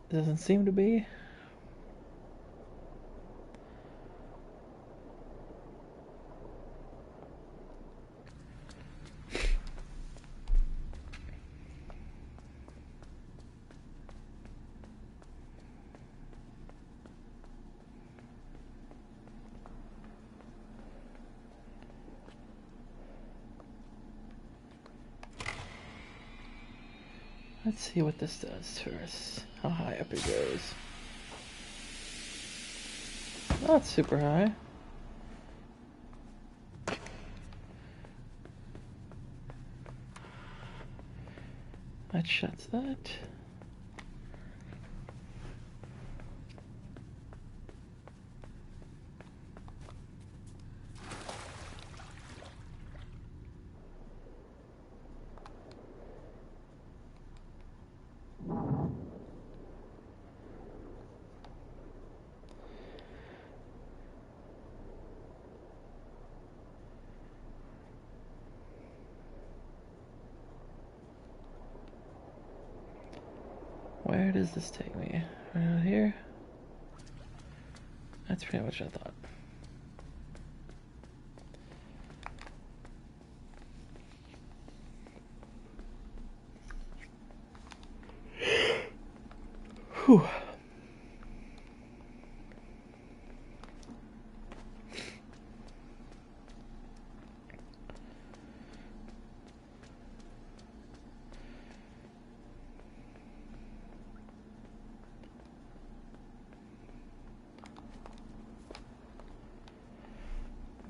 Doesn't seem to be. Let's see what this does to us. How high up it goes. Not super high. That shuts that. Where does this take me? Right out here? That's pretty much what I thought. Whew.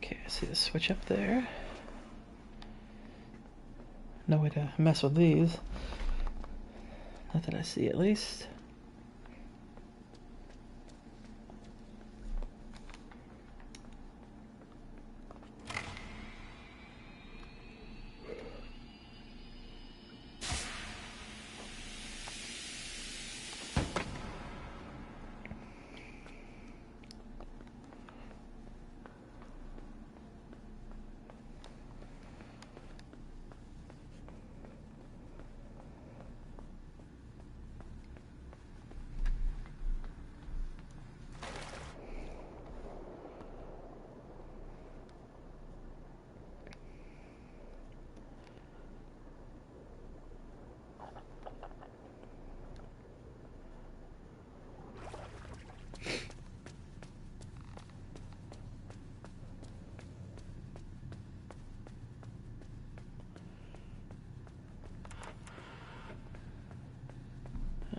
Okay, I see the switch up there. No way to mess with these. Not that I see, at least.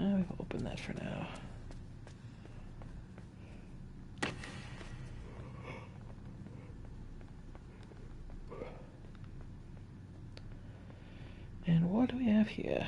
We've opened that for now. And what do we have here?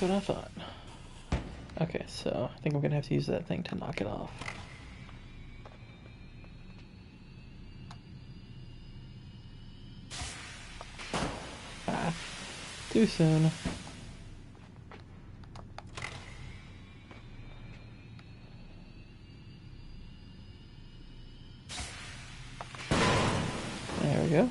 what I thought. Okay, so I think I'm gonna have to use that thing to knock it off. Ah, too soon. There we go.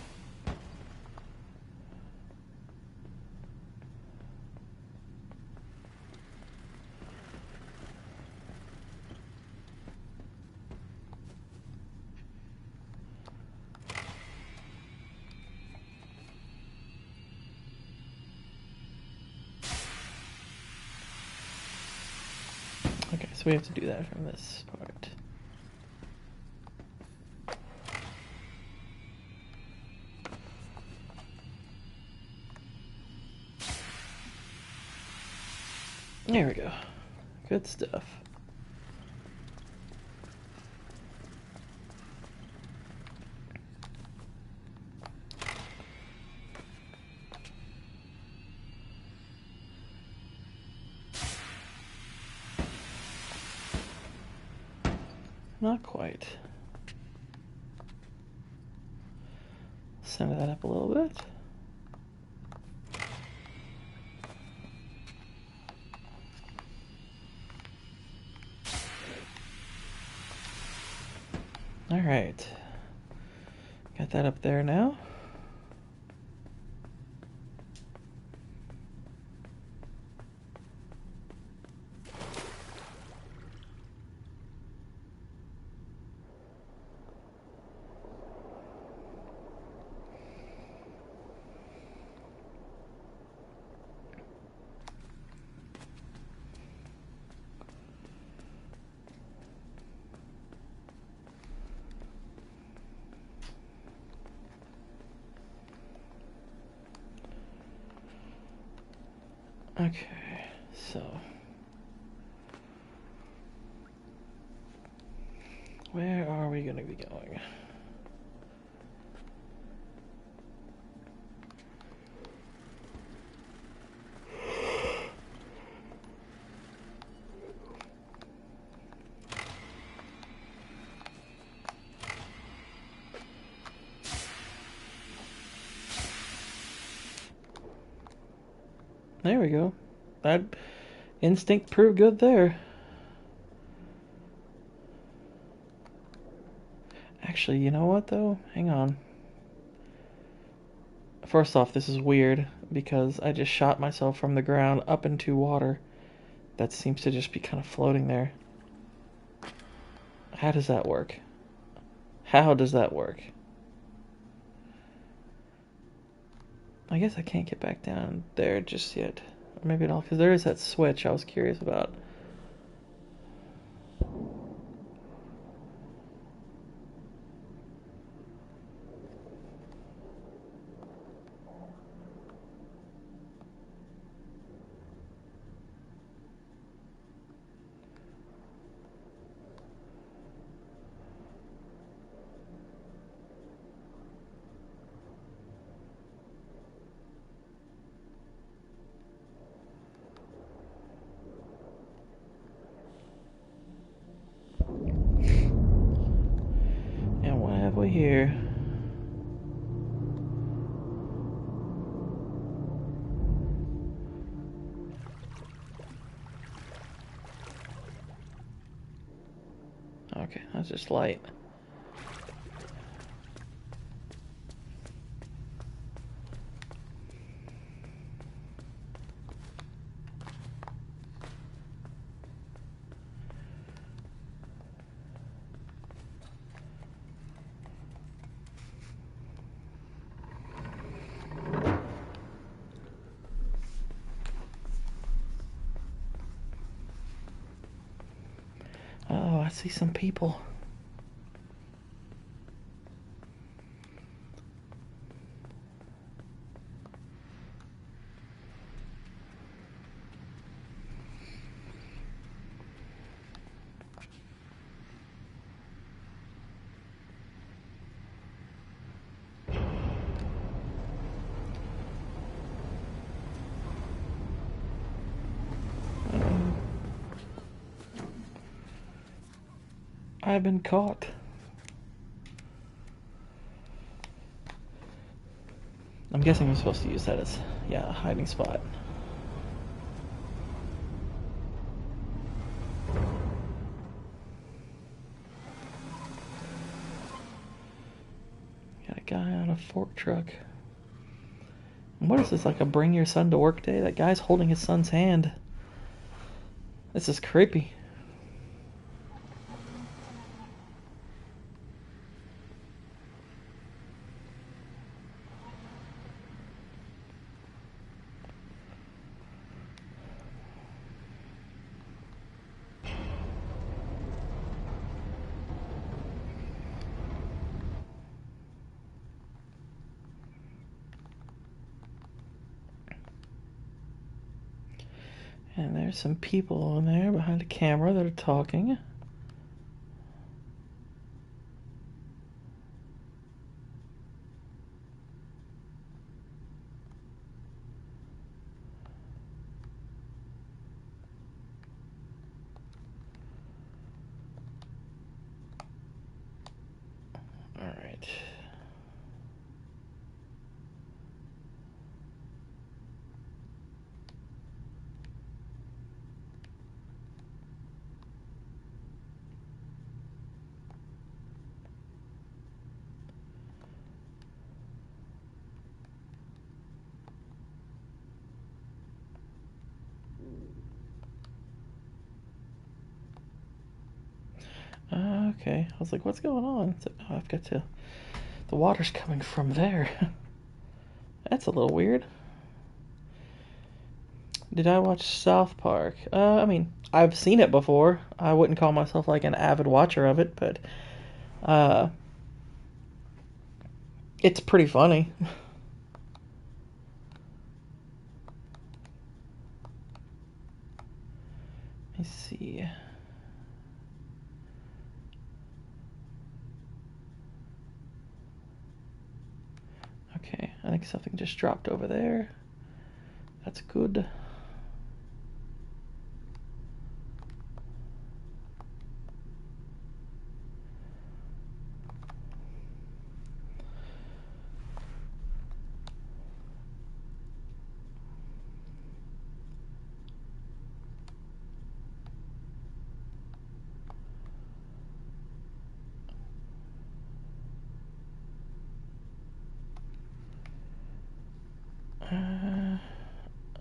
Okay, so we have to do that from this part. There we go. Good stuff. Not quite. Center that up a little bit. All right. Got that up there now. Okay, so where are we going to be going? There we go. That instinct proved good there. Actually, you know what though? Hang on. First off, this is weird because I just shot myself from the ground up into water that seems to just be kind of floating there. How does that work? How does that work? I guess I can't get back down there just yet. Or maybe at all, because there is that switch I was curious about. And what have we here? Okay, that's just light. Oh, I see some people. I've been caught. I'm guessing I'm supposed to use that as, yeah, a hiding spot. Got a guy on a fork truck. What is this, like a bring your son to work day? That guy's holding his son's hand. This is creepy. And there's some people in there behind a camera that are talking. Alright. Okay. I was like, what's going on? So, oh, I've got to... The water's coming from there. That's a little weird. Did I watch South Park? I mean, I've seen it before. I wouldn't call myself like an avid watcher of it, but uh, it's pretty funny. Let me see. Okay, I think something just dropped over there. That's good.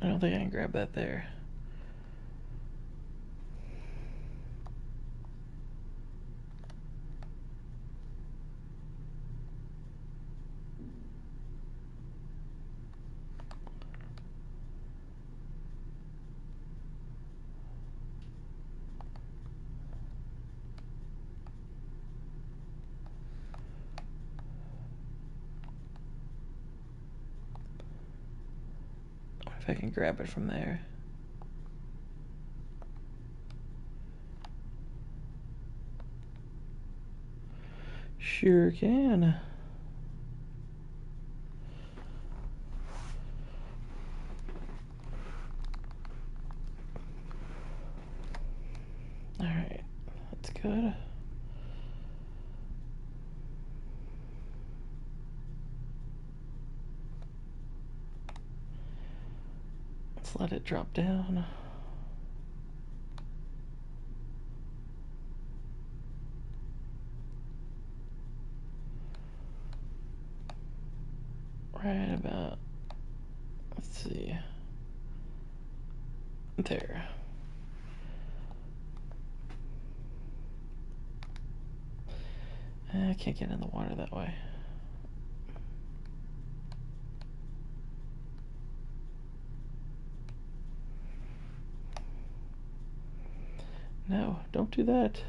I don't think I can grab that there. If I can grab it from there. Sure can. Alright, that's good. Let's let it drop down. Right about, let's see, there. I can't get in the water that way. No, don't do that.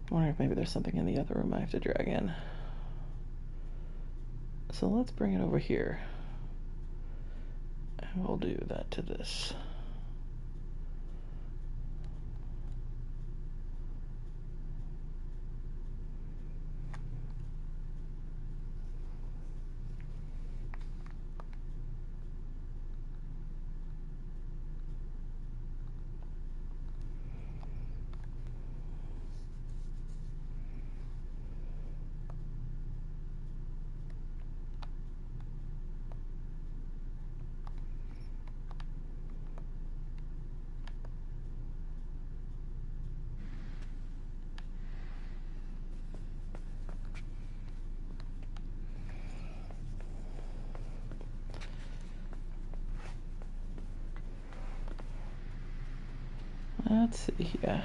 I'm wondering if maybe there's something in the other room I have to drag in. So let's bring it over here. And we'll do that to this. Let's see here.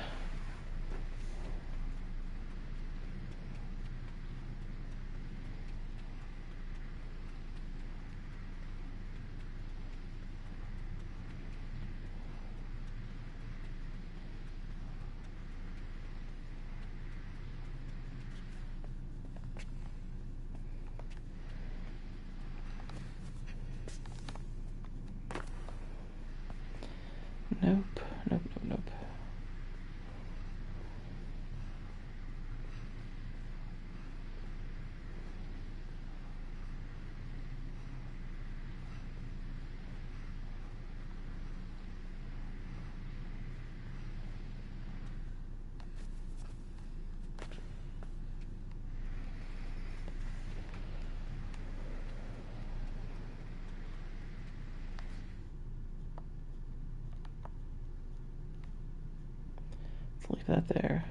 Nope, nope, nope, nope. Let's leave that there.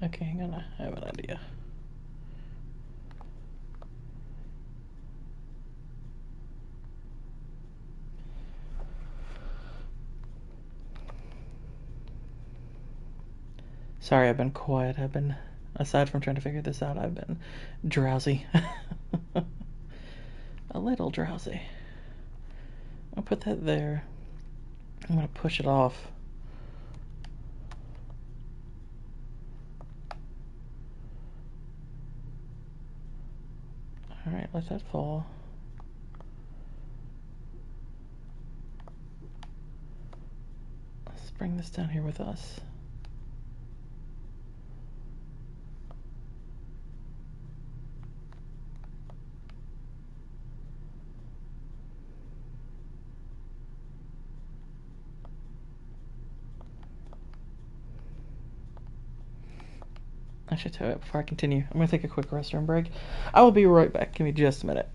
Okay, hang on, I have an idea. Sorry, I've been quiet. Aside from trying to figure this out, I've been drowsy. a little drowsy. I'll put that there. I'm gonna push it off. Alright, let that fall. Let's bring this down here with us. I should tell it before I continue. I'm going to take a quick restroom break. I will be right back. Give me just a minute.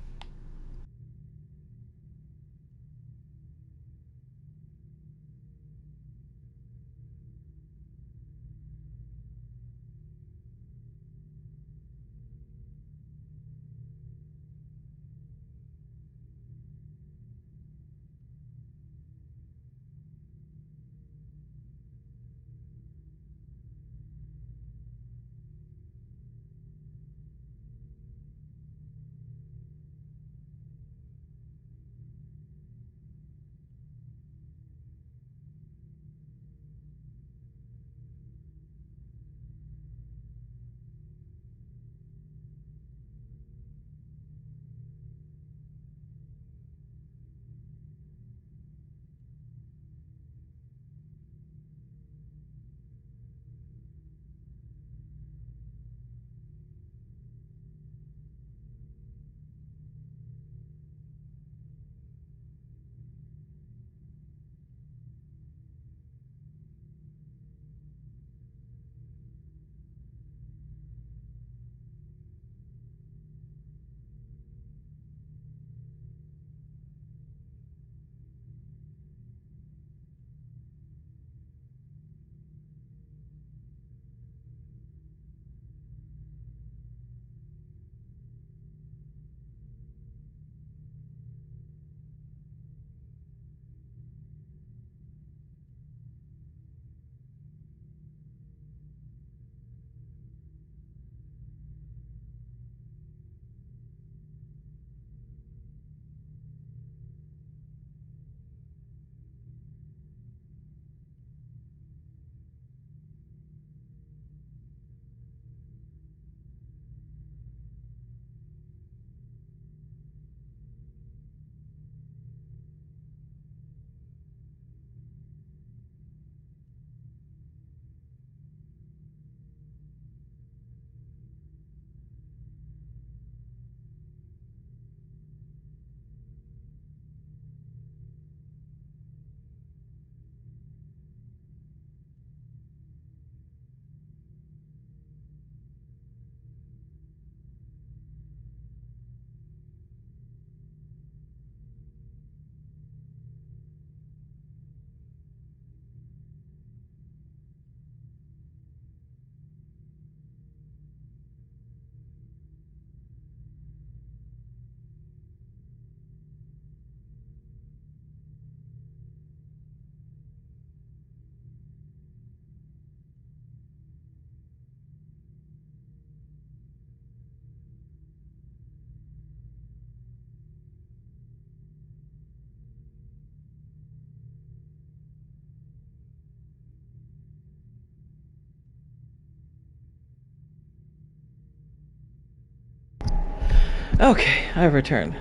Okay, I've returned.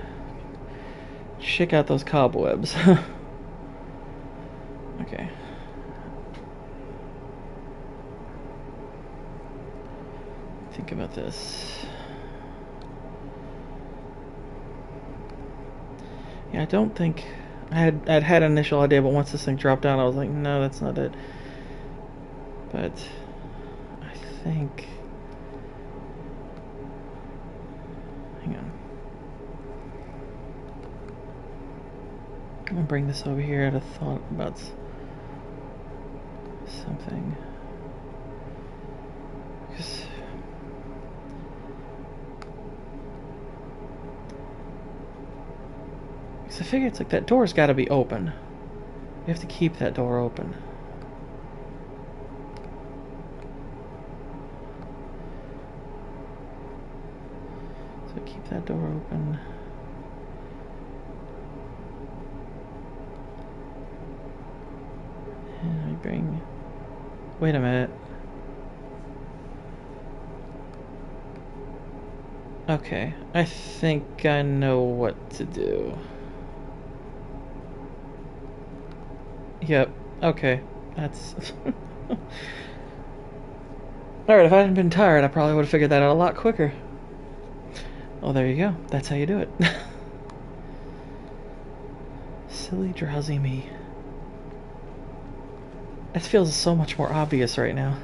Check out those cobwebs. Okay. Think about this. Yeah, I don't think I'd had an initial idea, but once this thing dropped down, I was like, no, that's not it. But I think. Hang on. I'm gonna bring this over here. I had a thought about something. Because I figure it's like that door's got to be open. You have to keep that door open. So keep that door open. creeping. Wait a minute. Okay, I think I know what to do. Yep, okay. That's... Alright, if I hadn't been tired, I probably would have figured that out a lot quicker. Well, there you go. That's how you do it. Silly, drowsy me. It feels so much more obvious right now.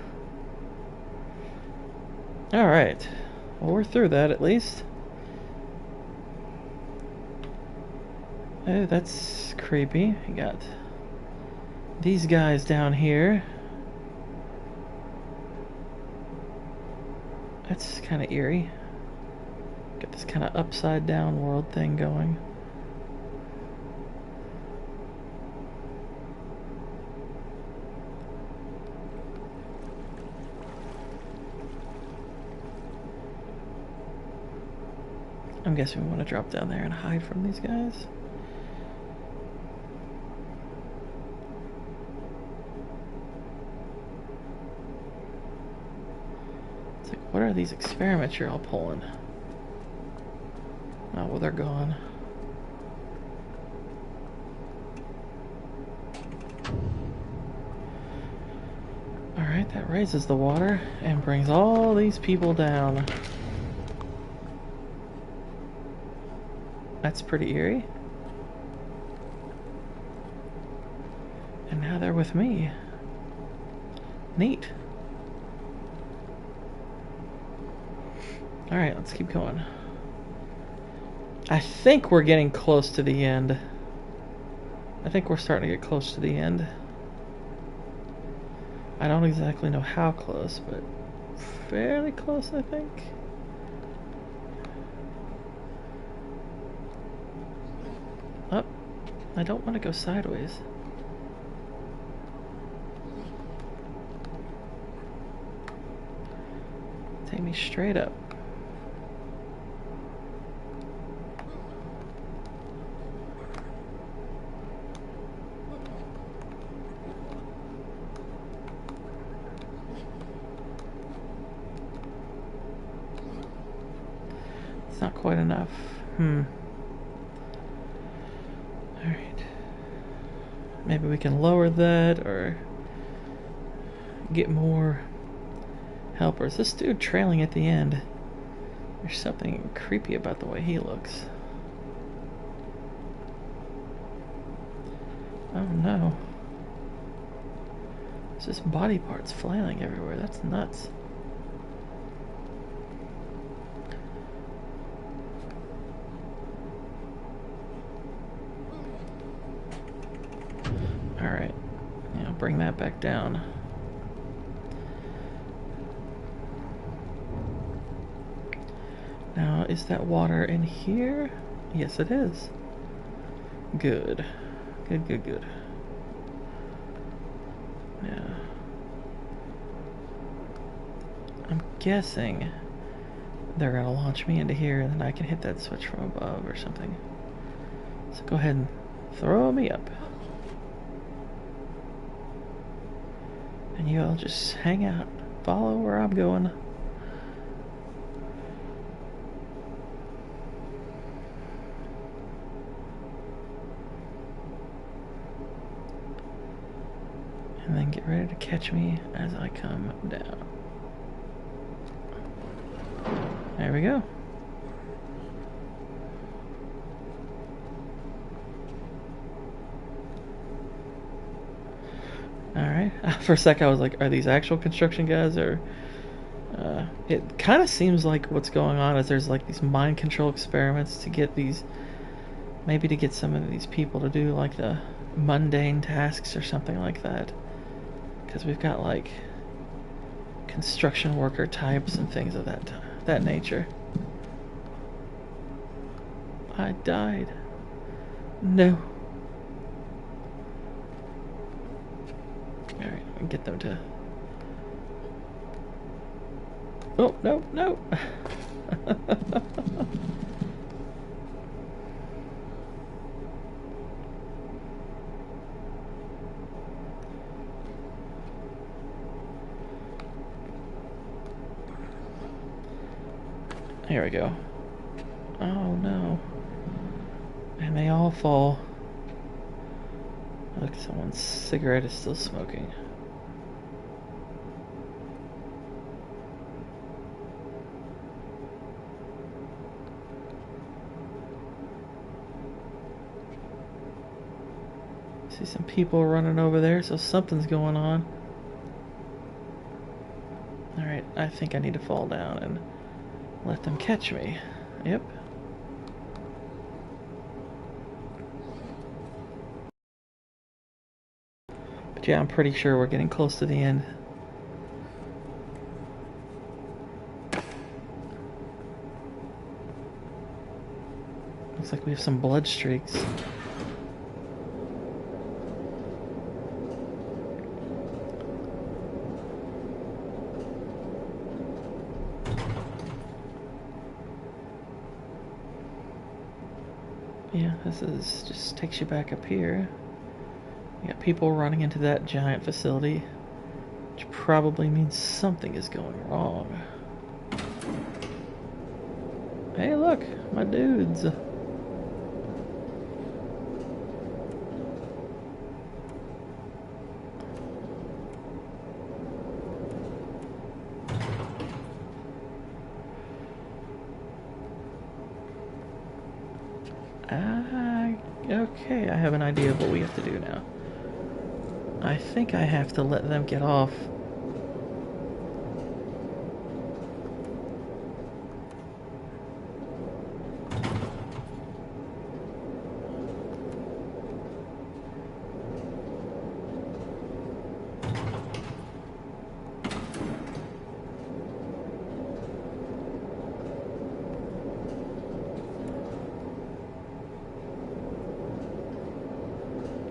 Alright. Well, we're through that at least. Oh, that's creepy. You got these guys down here. That's kind of eerie. Got this kind of upside down world thing going. I'm guessing we want to drop down there and hide from these guys. It's like, what are these experiments you're all pulling? Oh, well, they're gone. Alright, that raises the water and brings all these people down. That's pretty eerie. And now they're with me. Neat. Alright, let's keep going. I think we're getting close to the end. I think we're starting to get close to the end. I don't exactly know how close, but fairly close, I think. Oh, I don't want to go sideways. Take me straight up. It's not quite enough. Alright. Maybe we can lower that or get more helpers. This dude trailing at the end. There's something creepy about the way he looks. Oh no. It's just body parts flailing everywhere. That's nuts. Alright. Yeah, bring that back down. Now, is that water in here? Yes, it is. Good. Good, good, good. Yeah. I'm guessing they're gonna launch me into here and then I can hit that switch from above or something. So go ahead and throw me up. And you all just hang out. Follow where I'm going. And then get ready to catch me as I come down. There we go. Alright. For a sec I was like, are these actual construction guys or... it kind of seems like what's going on is there's like these mind control experiments to get these... Maybe to get some of these people to do like the mundane tasks or something like that. Because we've got like construction worker types and things of that nature. I died. No. Alright, get them to... Oh, no, no! Here we go. Oh no. And they all fall. Look, someone's cigarette is still smoking. See some people running over there, so something's going on. Alright, I think I need to fall down and let them catch me. Yep. But yeah, I'm pretty sure we're getting close to the end. Looks like we have some blood streaks. Yeah, this is just takes you back up here. You got people running into that giant facility, which probably means something is going wrong. Hey, look, my dudes. Okay, I have an idea of what we have to do now. I think I have to let them get off.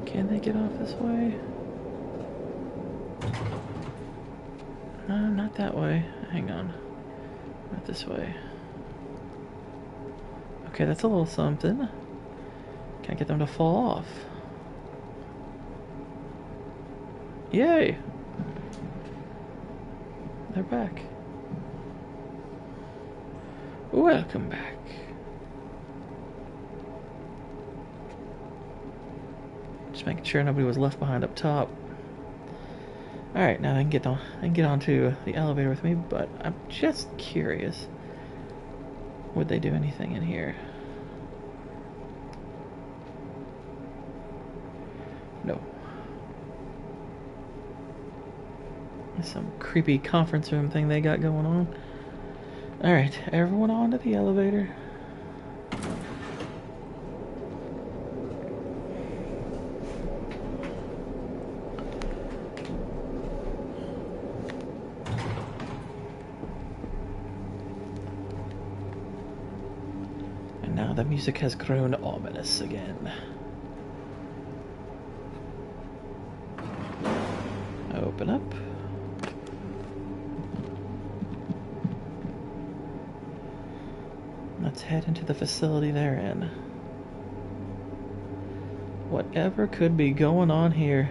Can they get off this way? Not that way. Hang on. Not this way. Okay, that's a little something. Can I get them to fall off? Yay! They're back. Welcome back. Just making sure nobody was left behind up top. Alright, now I can get onto the elevator with me, but I'm just curious. Would they do anything in here? No. There's some creepy conference room thing they got going on. Alright, everyone onto the elevator. And now the music has grown ominous again. Open up. Let's head into the facility they're in. Whatever could be going on here.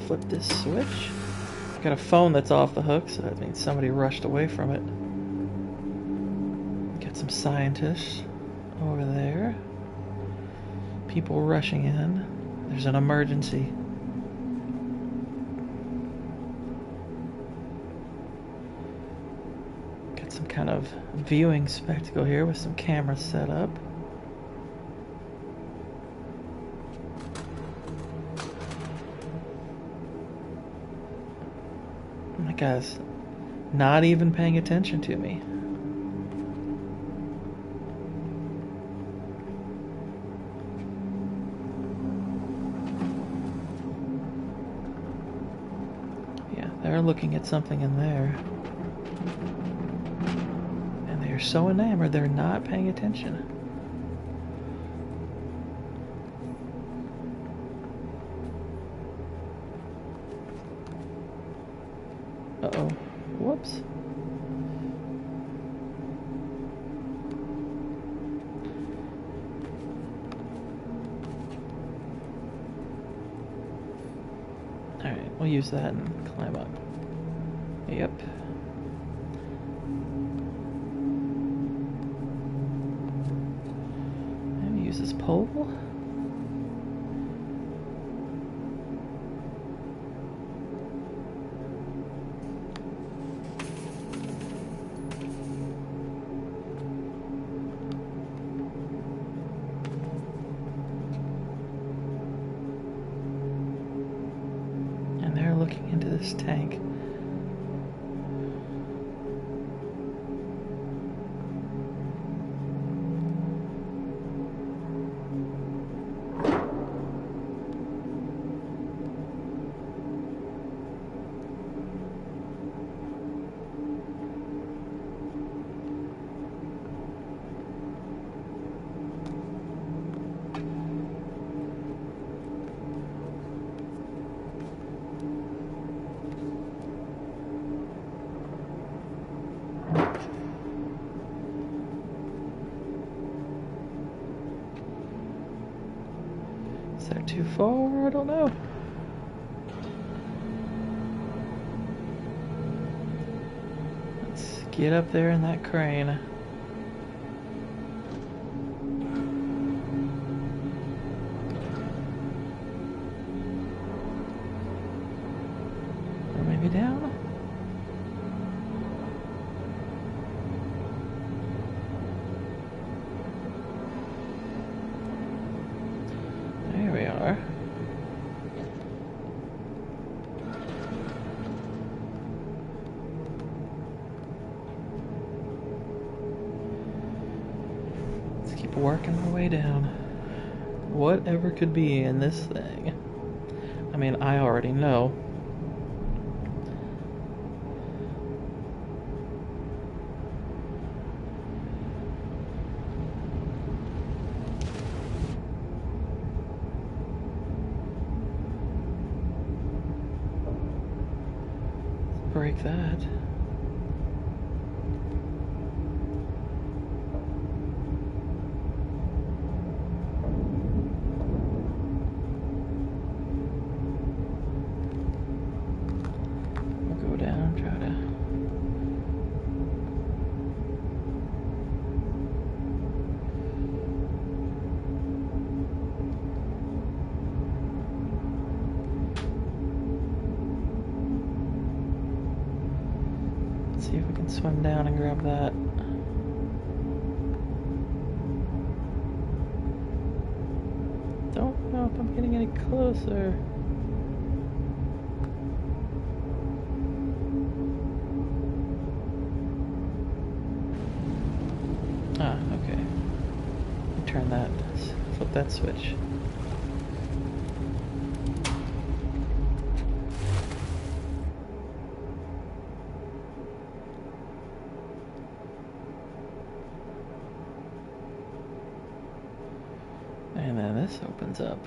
Flip this switch. Got a phone that's off the hook, so that means somebody rushed away from it. Got some scientists over there. People rushing in. There's an emergency. Got some kind of viewing spectacle here with some cameras set up. That guy's not even paying attention to me. Yeah, they're looking at something in there. so enamored they're not paying attention. Uh-oh. Whoops. Alright, we'll use that and climb up. Yep. Maybe use this pole. And they're looking into this tank. Is that too far? I don't know. Let's get up there in that crane. Or maybe down? There we are. Let's keep working our way down. Whatever could be in this thing. I mean, I already know. Break that. We'll go down, try to... See if we can swim down and grab that. Don't know if I'm getting any closer. Ah, okay. Turn that, flip that switch. And then this opens up.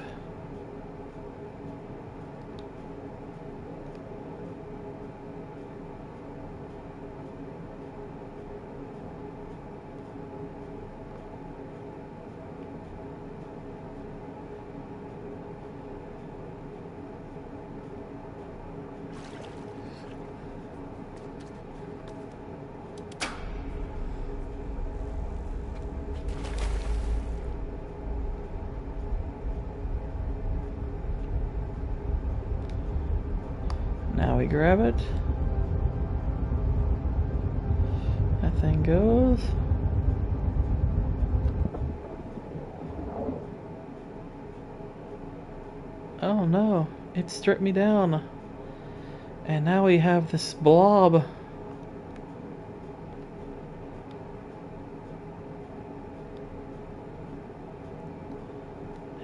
Now we grab it. That thing goes. Oh no, it stripped me down. And now we have this blob.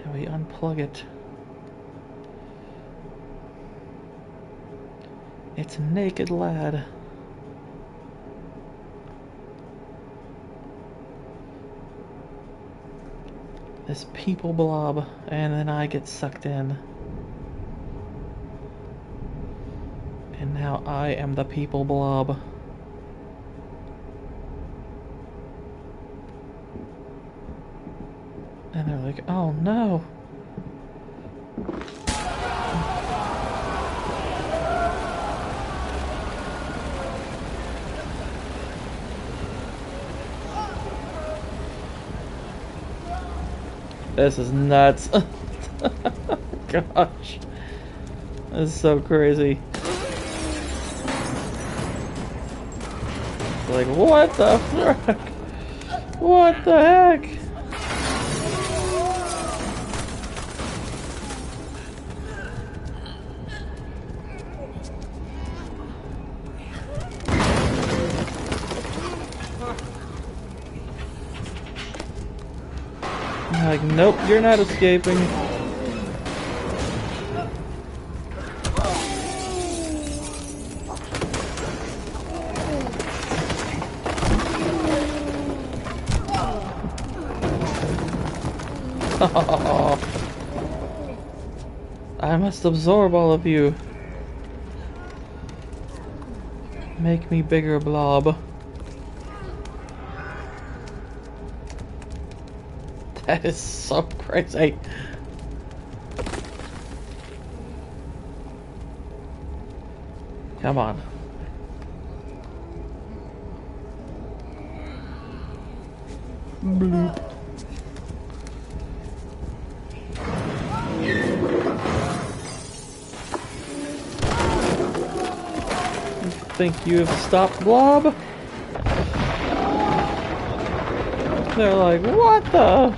And we unplug it. It's a naked lad. this people blob, and then I get sucked in. And now I am the people blob. And they're like, oh no. This is nuts. Gosh. This is so crazy. Like, what the frick? What the heck? I'm like, nope, you're not escaping. Oh, I must absorb all of you. Make me bigger, blob. That is so crazy. Come on. Bloop. Think you have stopped, blob? They're like, what the?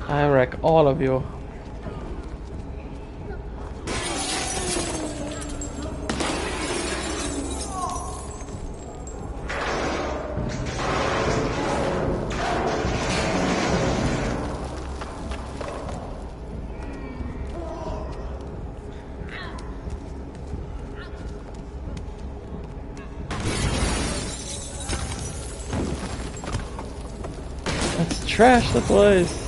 I wreck all of you. Let's trash the place.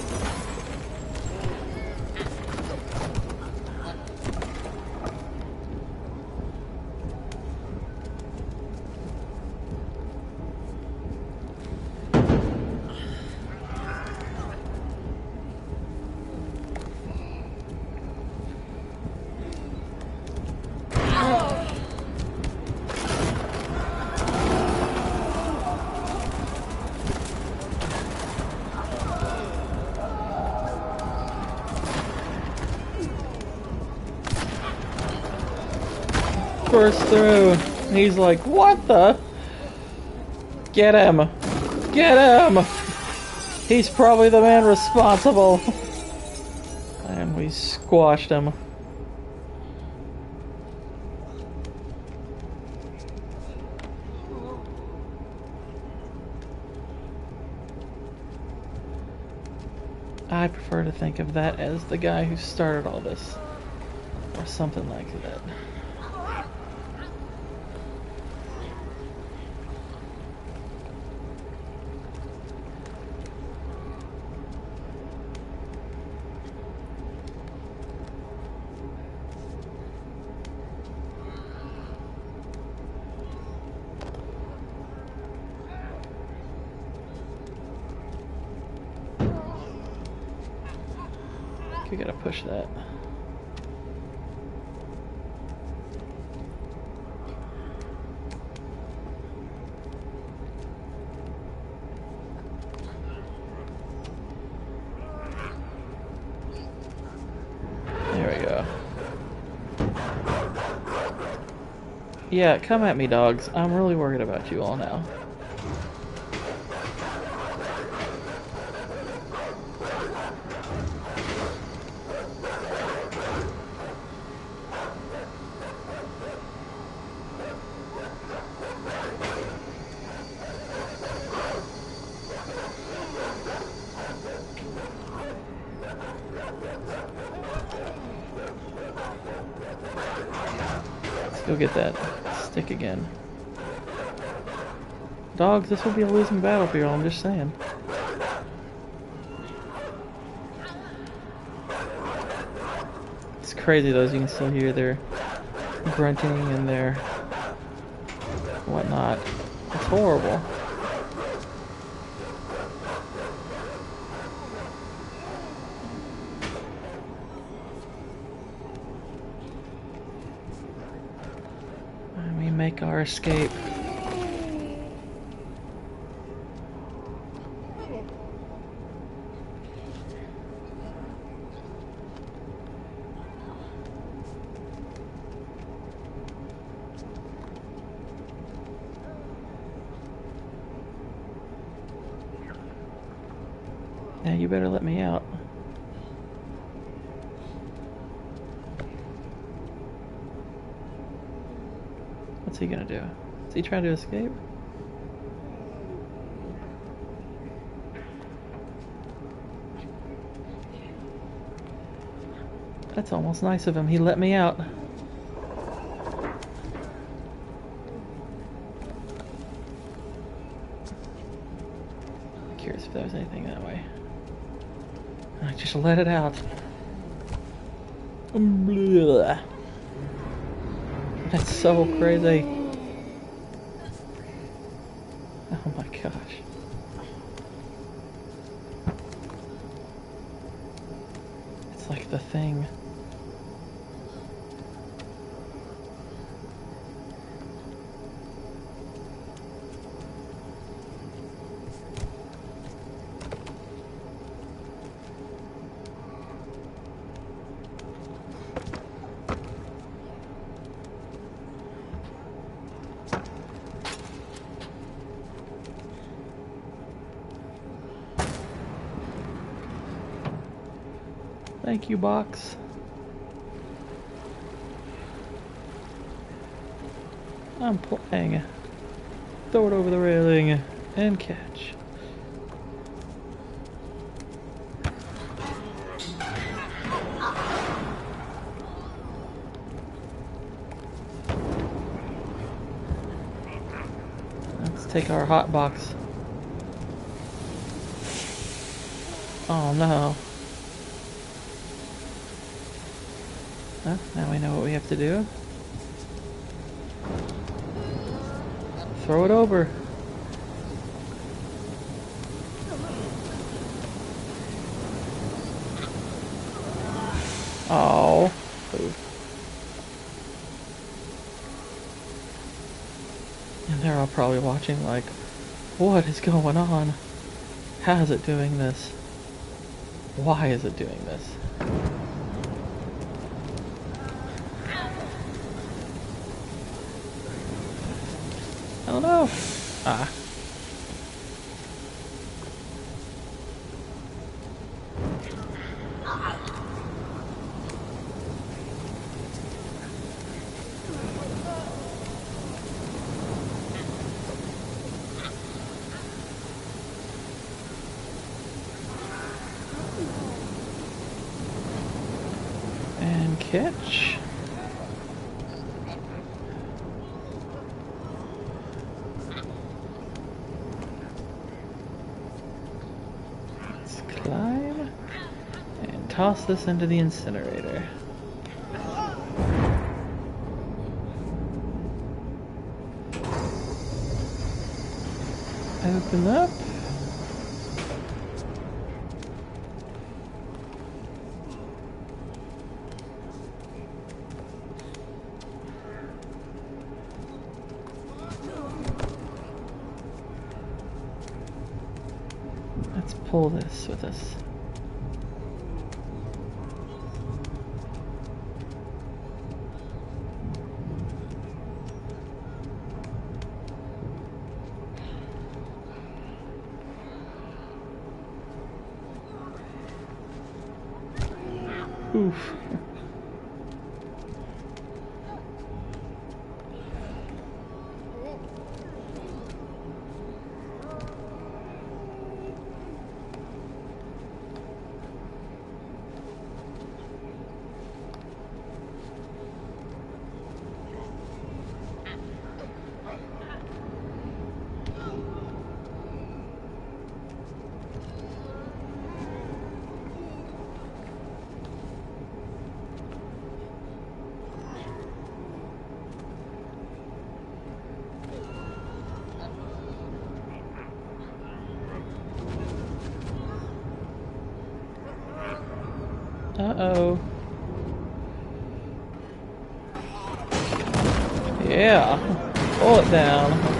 Burst through. He's like, what the? Get him. Get him. He's probably the man responsible. And we squashed him. I prefer to think of that as the guy who started all this. Or something like that. We gotta push that. There we go. Yeah, come at me, dogs. I'm really worried about you all now. Go get that stick again. Dogs, this will be a losing battlefield, I'm just saying. It's crazy though, as you can still hear their grunting and their whatnot. It's horrible. And we make our escape. Yeah, you better let me out. What's he gonna do? Is he trying to escape? That's almost nice of him. He let me out. I'm curious if there was anything that way. I just let it out. Blah. That's so crazy. Oh my gosh. It's like the thing. Thank you, box. I'm playing. Throw it over the railing and catch. Let's take our hot box. Oh no. Now we know what we have to do. Throw it over. Oh. And they're all probably watching like, what is going on? How is it doing this? Why is it doing this? I don't know. Ah. And catch. Climb and toss this into the incinerator. Open up. Let's pull this with us. Oof. Uh-oh. Yeah. Pull it down.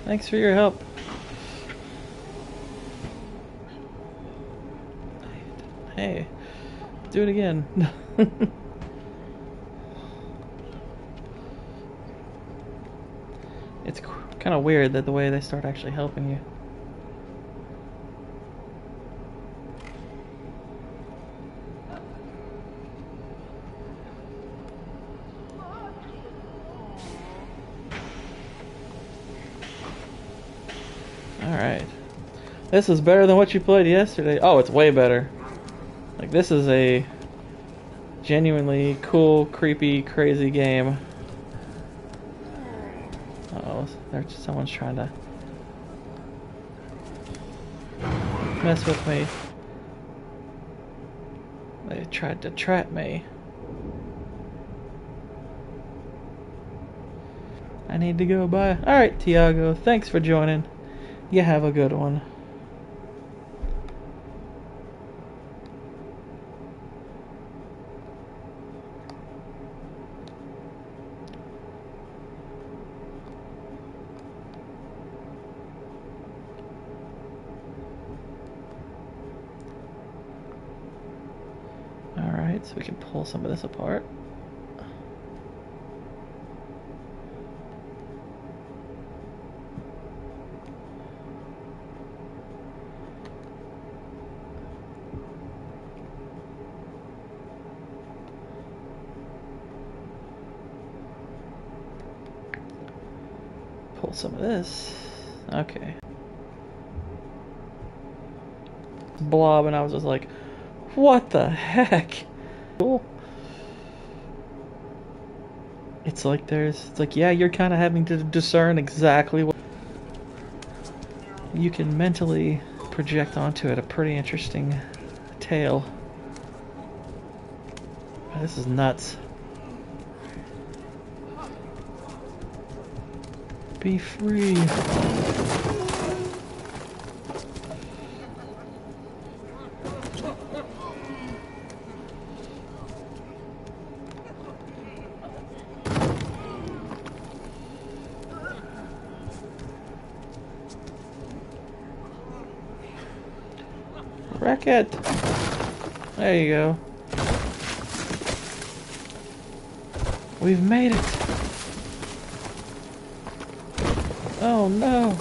Thanks for your help. Hey, do it again. It's kind of weird that the way they start actually helping you. Alright. This is better than what you played yesterday. Oh, it's way better. Like, this is a genuinely cool, creepy, crazy game. Uh-oh, someone's trying to mess with me. They tried to trap me. I need to go by. Alright, Tiago, thanks for joining. You have a good one. Alright, so we can pull some of this apart. Pull some of this. Okay. Blob, and I was just like, what the heck? Cool. It's like yeah, you're kind of having to discern exactly what you can mentally project onto it. A pretty interesting tale. This is nuts. Be free. Wreck it. There you go. We've made it. Oh no.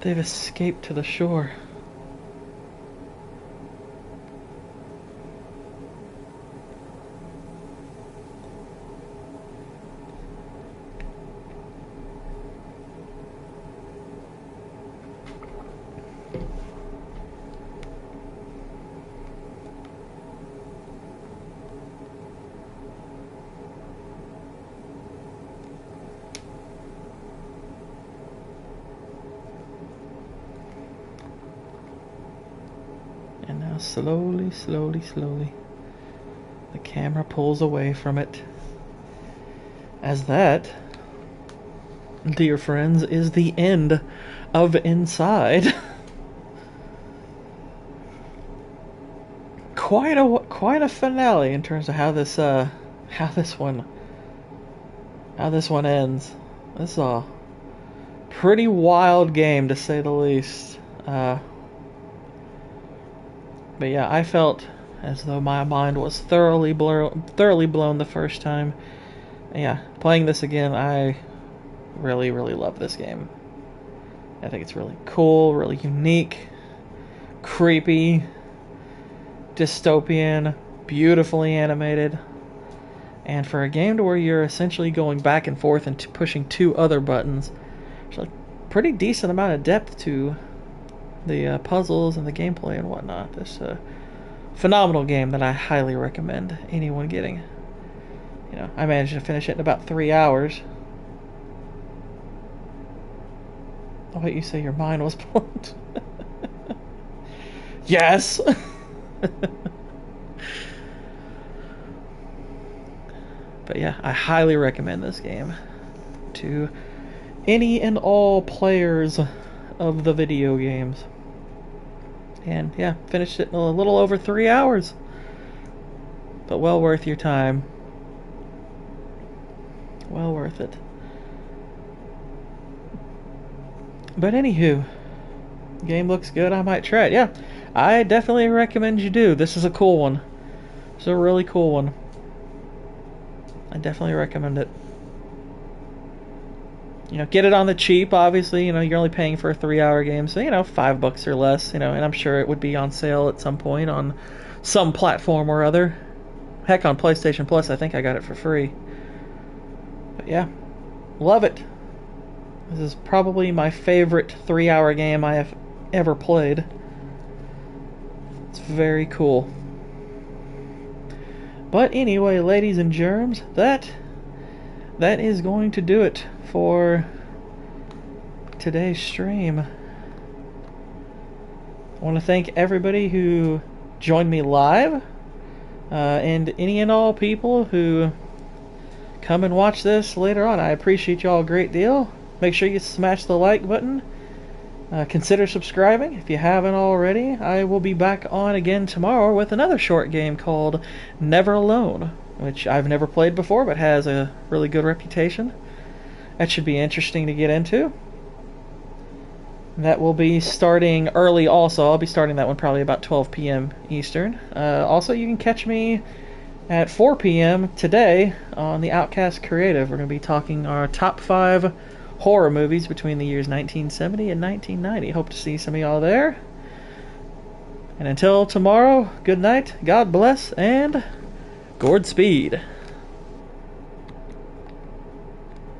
They've escaped to the shore. And now slowly, slowly, slowly, the camera pulls away from it. As that, dear friends, is the end of Inside. Quite a finale in terms of how this one ends. This is a pretty wild game, to say the least. But yeah, I felt as though my mind was thoroughly blown the first time, Yeah, playing this again, I really, really love this game. I think it's really cool, really unique, creepy, dystopian, beautifully animated. And for a game to where you're essentially going back and forth and pushing two other buttons, there's a pretty decent amount of depth to the puzzles and the gameplay and whatnot. This phenomenal game that I highly recommend anyone getting. You know, I managed to finish it in about 3 hours. I'll let you say your mind was blown. Yes! But yeah, I highly recommend this game to any and all players of the video games. And yeah, finished it in a little over 3 hours. But well worth your time. Well worth it. But anywho, game looks good, I might try it. Yeah, I definitely recommend you do. This is a cool one. It's a really cool one. I definitely recommend it. You know, get it on the cheap, obviously. You know, you're only paying for a 3-hour game, so, you know, $5 or less, you know, and I'm sure it would be on sale at some point on some platform or other. Heck, on PlayStation Plus, I think I got it for free. But yeah, love it. This is probably my favorite 3-hour game I have ever played. It's very cool. But anyway, ladies and germs, that is going to do it for today's stream. I want to thank everybody who joined me live, and any and all people who come and watch this later on. I appreciate y'all a great deal. Make sure you smash the like button. Consider subscribing if you haven't already. I will be back on again tomorrow with another short game called Never Alone, which I've never played before but has a really good reputation. That should be interesting to get into. That will be starting early also. I'll be starting that one probably about 12 p.m. Eastern. Also, you can catch me at 4 p.m. today on the Outcast Creative. We're going to be talking our top 5 horror movies between the years 1970 and 1990. Hope to see some of y'all there. And until tomorrow, good night, God bless, and Gourd Speed.